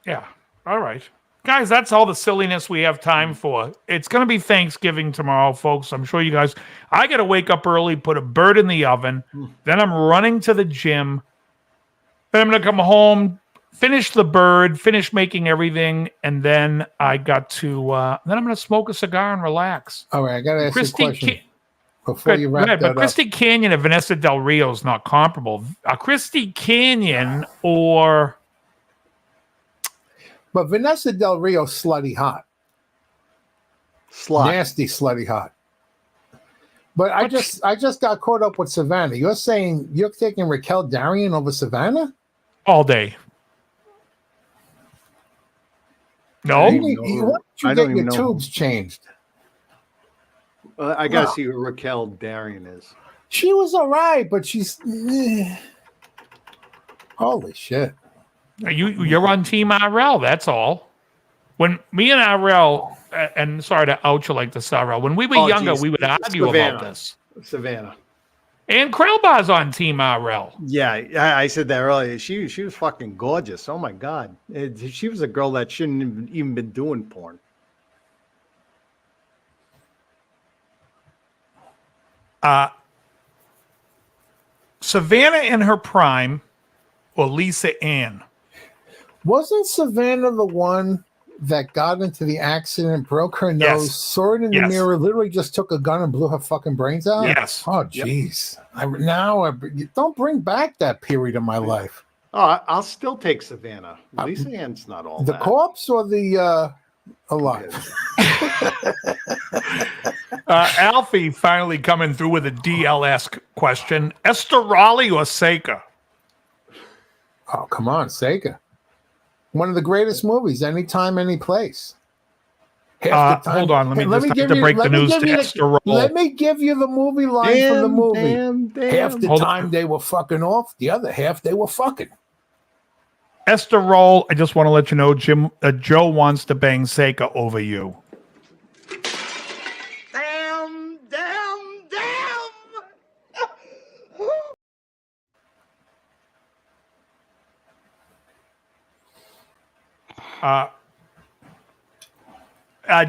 Yeah. All right. Guys, that's all the silliness we have time for. It's going to be Thanksgiving tomorrow, folks. I'm sure you guys. I got to wake up early, put a bird in the oven. Then I'm running to the gym. Then I'm going to come home, finish the bird, finish making everything, and then I got to. Then I'm going to smoke a cigar and relax. All right, I got to ask you a question before Good, you go wrap ahead, that but up. Christy Canyon and Vanessa Del Rio is not comparable. Christy Canyon or But Vanessa Del Rio, slutty hot, Slut. nasty slutty hot. But I just got caught up with Savannah. You're saying you're taking Raquel Darian over Savannah? all day. No, I You don't need, know you, her. why don't you I get don't your even know. tubes changed? I gotta No. see who Raquel Darian is. She was all right, but she's holy shit. you're on Team RL. That's all. When me and RL, and sorry to out you like this, RL, when we were Oh, younger, geez. we would argue Savannah. about this. Savannah. And Krellbar's on Team RL. Yeah, I said that earlier. She was fucking gorgeous. Oh my god, she was a girl that shouldn't have even been doing porn. Savannah in her prime, or Lisa Ann? Wasn't Savannah the one that got into the accident, broke her nose, Yes. saw it in the Yes. mirror, literally just took a gun and blew her fucking brains out? Yes. Oh, jeez. Don't bring back that period of my life. Oh, I'll still take Savannah. Lisa Ann's not all The that. corpse or the alive? Alfie finally coming through with a DLS question. Esther Raleigh or Seika? Oh, come on, Sega. One of the greatest movies, anytime, any place. Half the time- Hold on, let me Hey, just have give to you- break the let me news give to you the- Esther Roll. Let me give you the movie line from the movie. Half the Hold time on. they were fucking off, the other half they were fucking. Esther Roll, I just want to let you know, Joe wants to bang Seika over you. Damn, damn, damn!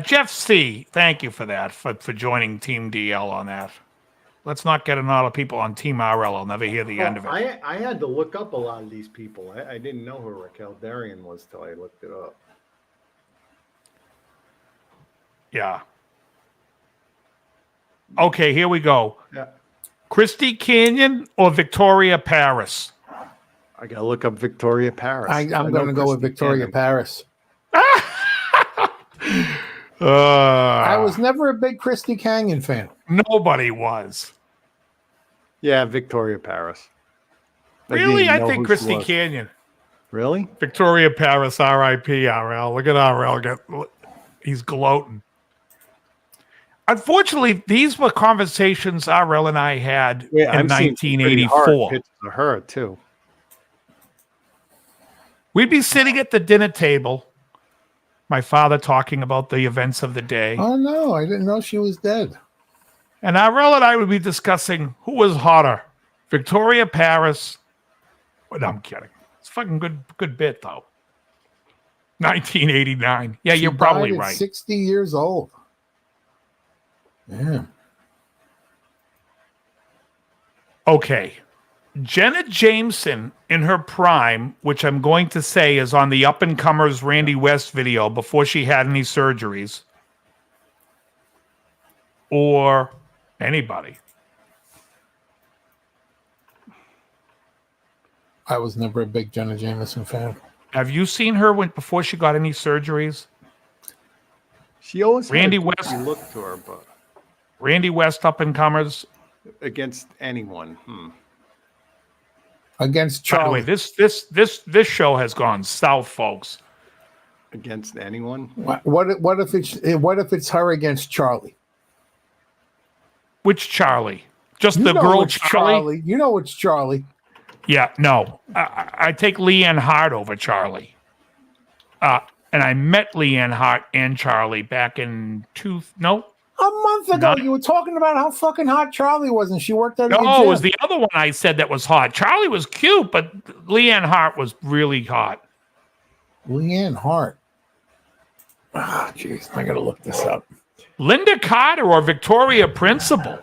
Jeff C., thank you for that, for joining Team DL on that. Let's not get a lot of people on Team RL. I'll never hear the end of it. I had to look up a lot of these people. I didn't know who Raquel Darrian was till I looked it up. Yeah. Okay, here we go. Yeah, Christy Canyon or Victoria Paris? I gotta look up Victoria Paris. I'm know going to go with Christy Victoria Cannon. Paris. I I was never a big Christy Canyon fan. Nobody was. Yeah, Victoria Paris. Really? didn't I know think who she Christy was. Canyon. Really? Victoria Paris, R.I.P. RL. Look at RL. He's gloating. Unfortunately, these were conversations RL and I had Yeah, in I'm seeing pretty hard 1984. pictures of her too. We'd be sitting at the dinner table, my father talking about the events of the day, Oh, no, I didn't know she was dead. and RL and I would be discussing who was hotter, Victoria Paris. Well, no, I'm kidding. It's a fucking good bit, though. 1989. Yeah, She you're probably died at right. 60 years old. Yeah. Okay. Jenna Jameson in her prime, which I'm going to say is on the Up and Comers Randy West video before she had any surgeries, or anybody. I was never a big Jenna Jameson fan. Have you seen her before she got any surgeries? She always Randy had a West. goofy look to her, but Randy West Up and Comers. against anyone. Against By the way, Charlie. this show has gone south, folks. Against anyone. What if it's her against Charlie? Which Charlie? Just You the know girl it's Charlie? You know it's Charlie. Yeah, no. I take Leanne Hart over Charlie. And I met Leanne Hart and Charlie back in A month ago, Not- you were talking about how fucking hot Charlie was, and she worked at a No, gym. it was the other one I said that was hot. Charlie was cute, but Leanne Hart was really hot. Leanne Hart. Ah, jeez, I gotta look this up. Linda Carter or Victoria Principal?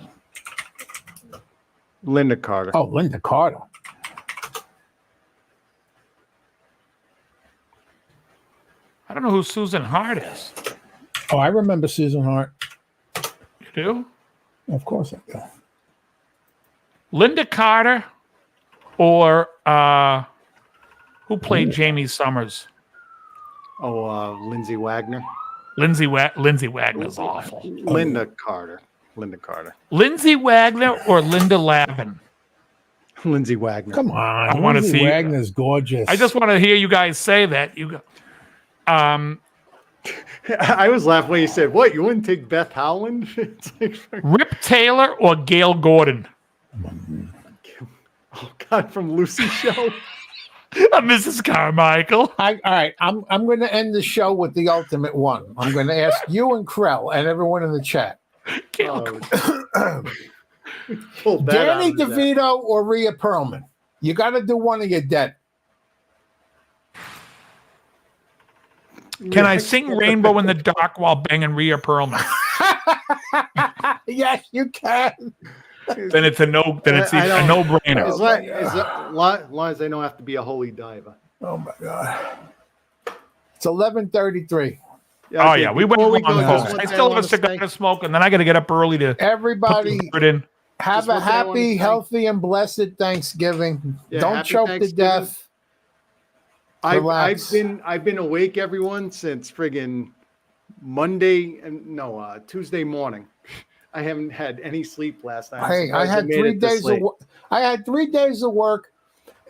Linda Carter. Oh, Linda Carter. I don't know who Susan Hart is. Oh, I remember Susan Hart. You do? Of course I do. Linda Carter or who played Jamie Summers? Lindsay Wagner. Lindsay Wagner's awful. Linda Carter. Linda Carter. Lindsay Wagner or Linda Lavin? Lindsay Wagner. Come on, I wanna Lindsay see- Wagner's gorgeous. I just want to hear you guys say that. I was laughing when you said, "What? You wouldn't take Beth Howland?" It's like, Rip Taylor or Gail Gordon? oh God, from Lucy Show. Mrs. Carmichael. All right. I'm going to end the show with the ultimate one. I'm going to ask you and Krell and everyone in the chat. Oh, pulled that out Danny of the deck. DeVito or Rhea Perlman? You got to do one of your dead. Can I sing Rainbow in the Dark while banging Rhea Perlman? Yes, you can. Then it's a no. Then it's I a don't- no-brainer. As long as I don't have to be a holy diver. Oh my God. It's 11:33. Oh yeah, we went before long, go, just folks. one I thing still have a wanna cigar say- to smoke, and then I got to get up early to put Everybody the bird in. have Just a one thing I wanna happy, say. healthy, and blessed Thanksgiving. Yeah, Don't happy choke to Thanksgiving. death. I've Relax. been awake, everyone, since friggin' Tuesday morning. I haven't had any sleep last night. I'm Hey, I surprised had made 3 it this days late. I had 3 days of work.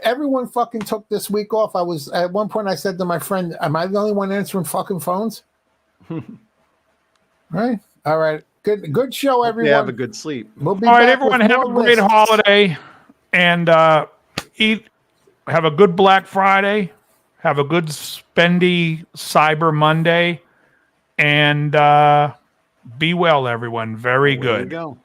Everyone fucking took this week off. I was at one point I said to my friend, am I the only one answering fucking phones? Right? All right. Good show, everyone. Yeah, have a good sleep. We'll be All right, back everyone, with have a more great lists. holiday, and eat. Have a good Black Friday. Have a good spendy Cyber Monday, and be well, everyone. Very There you good. go.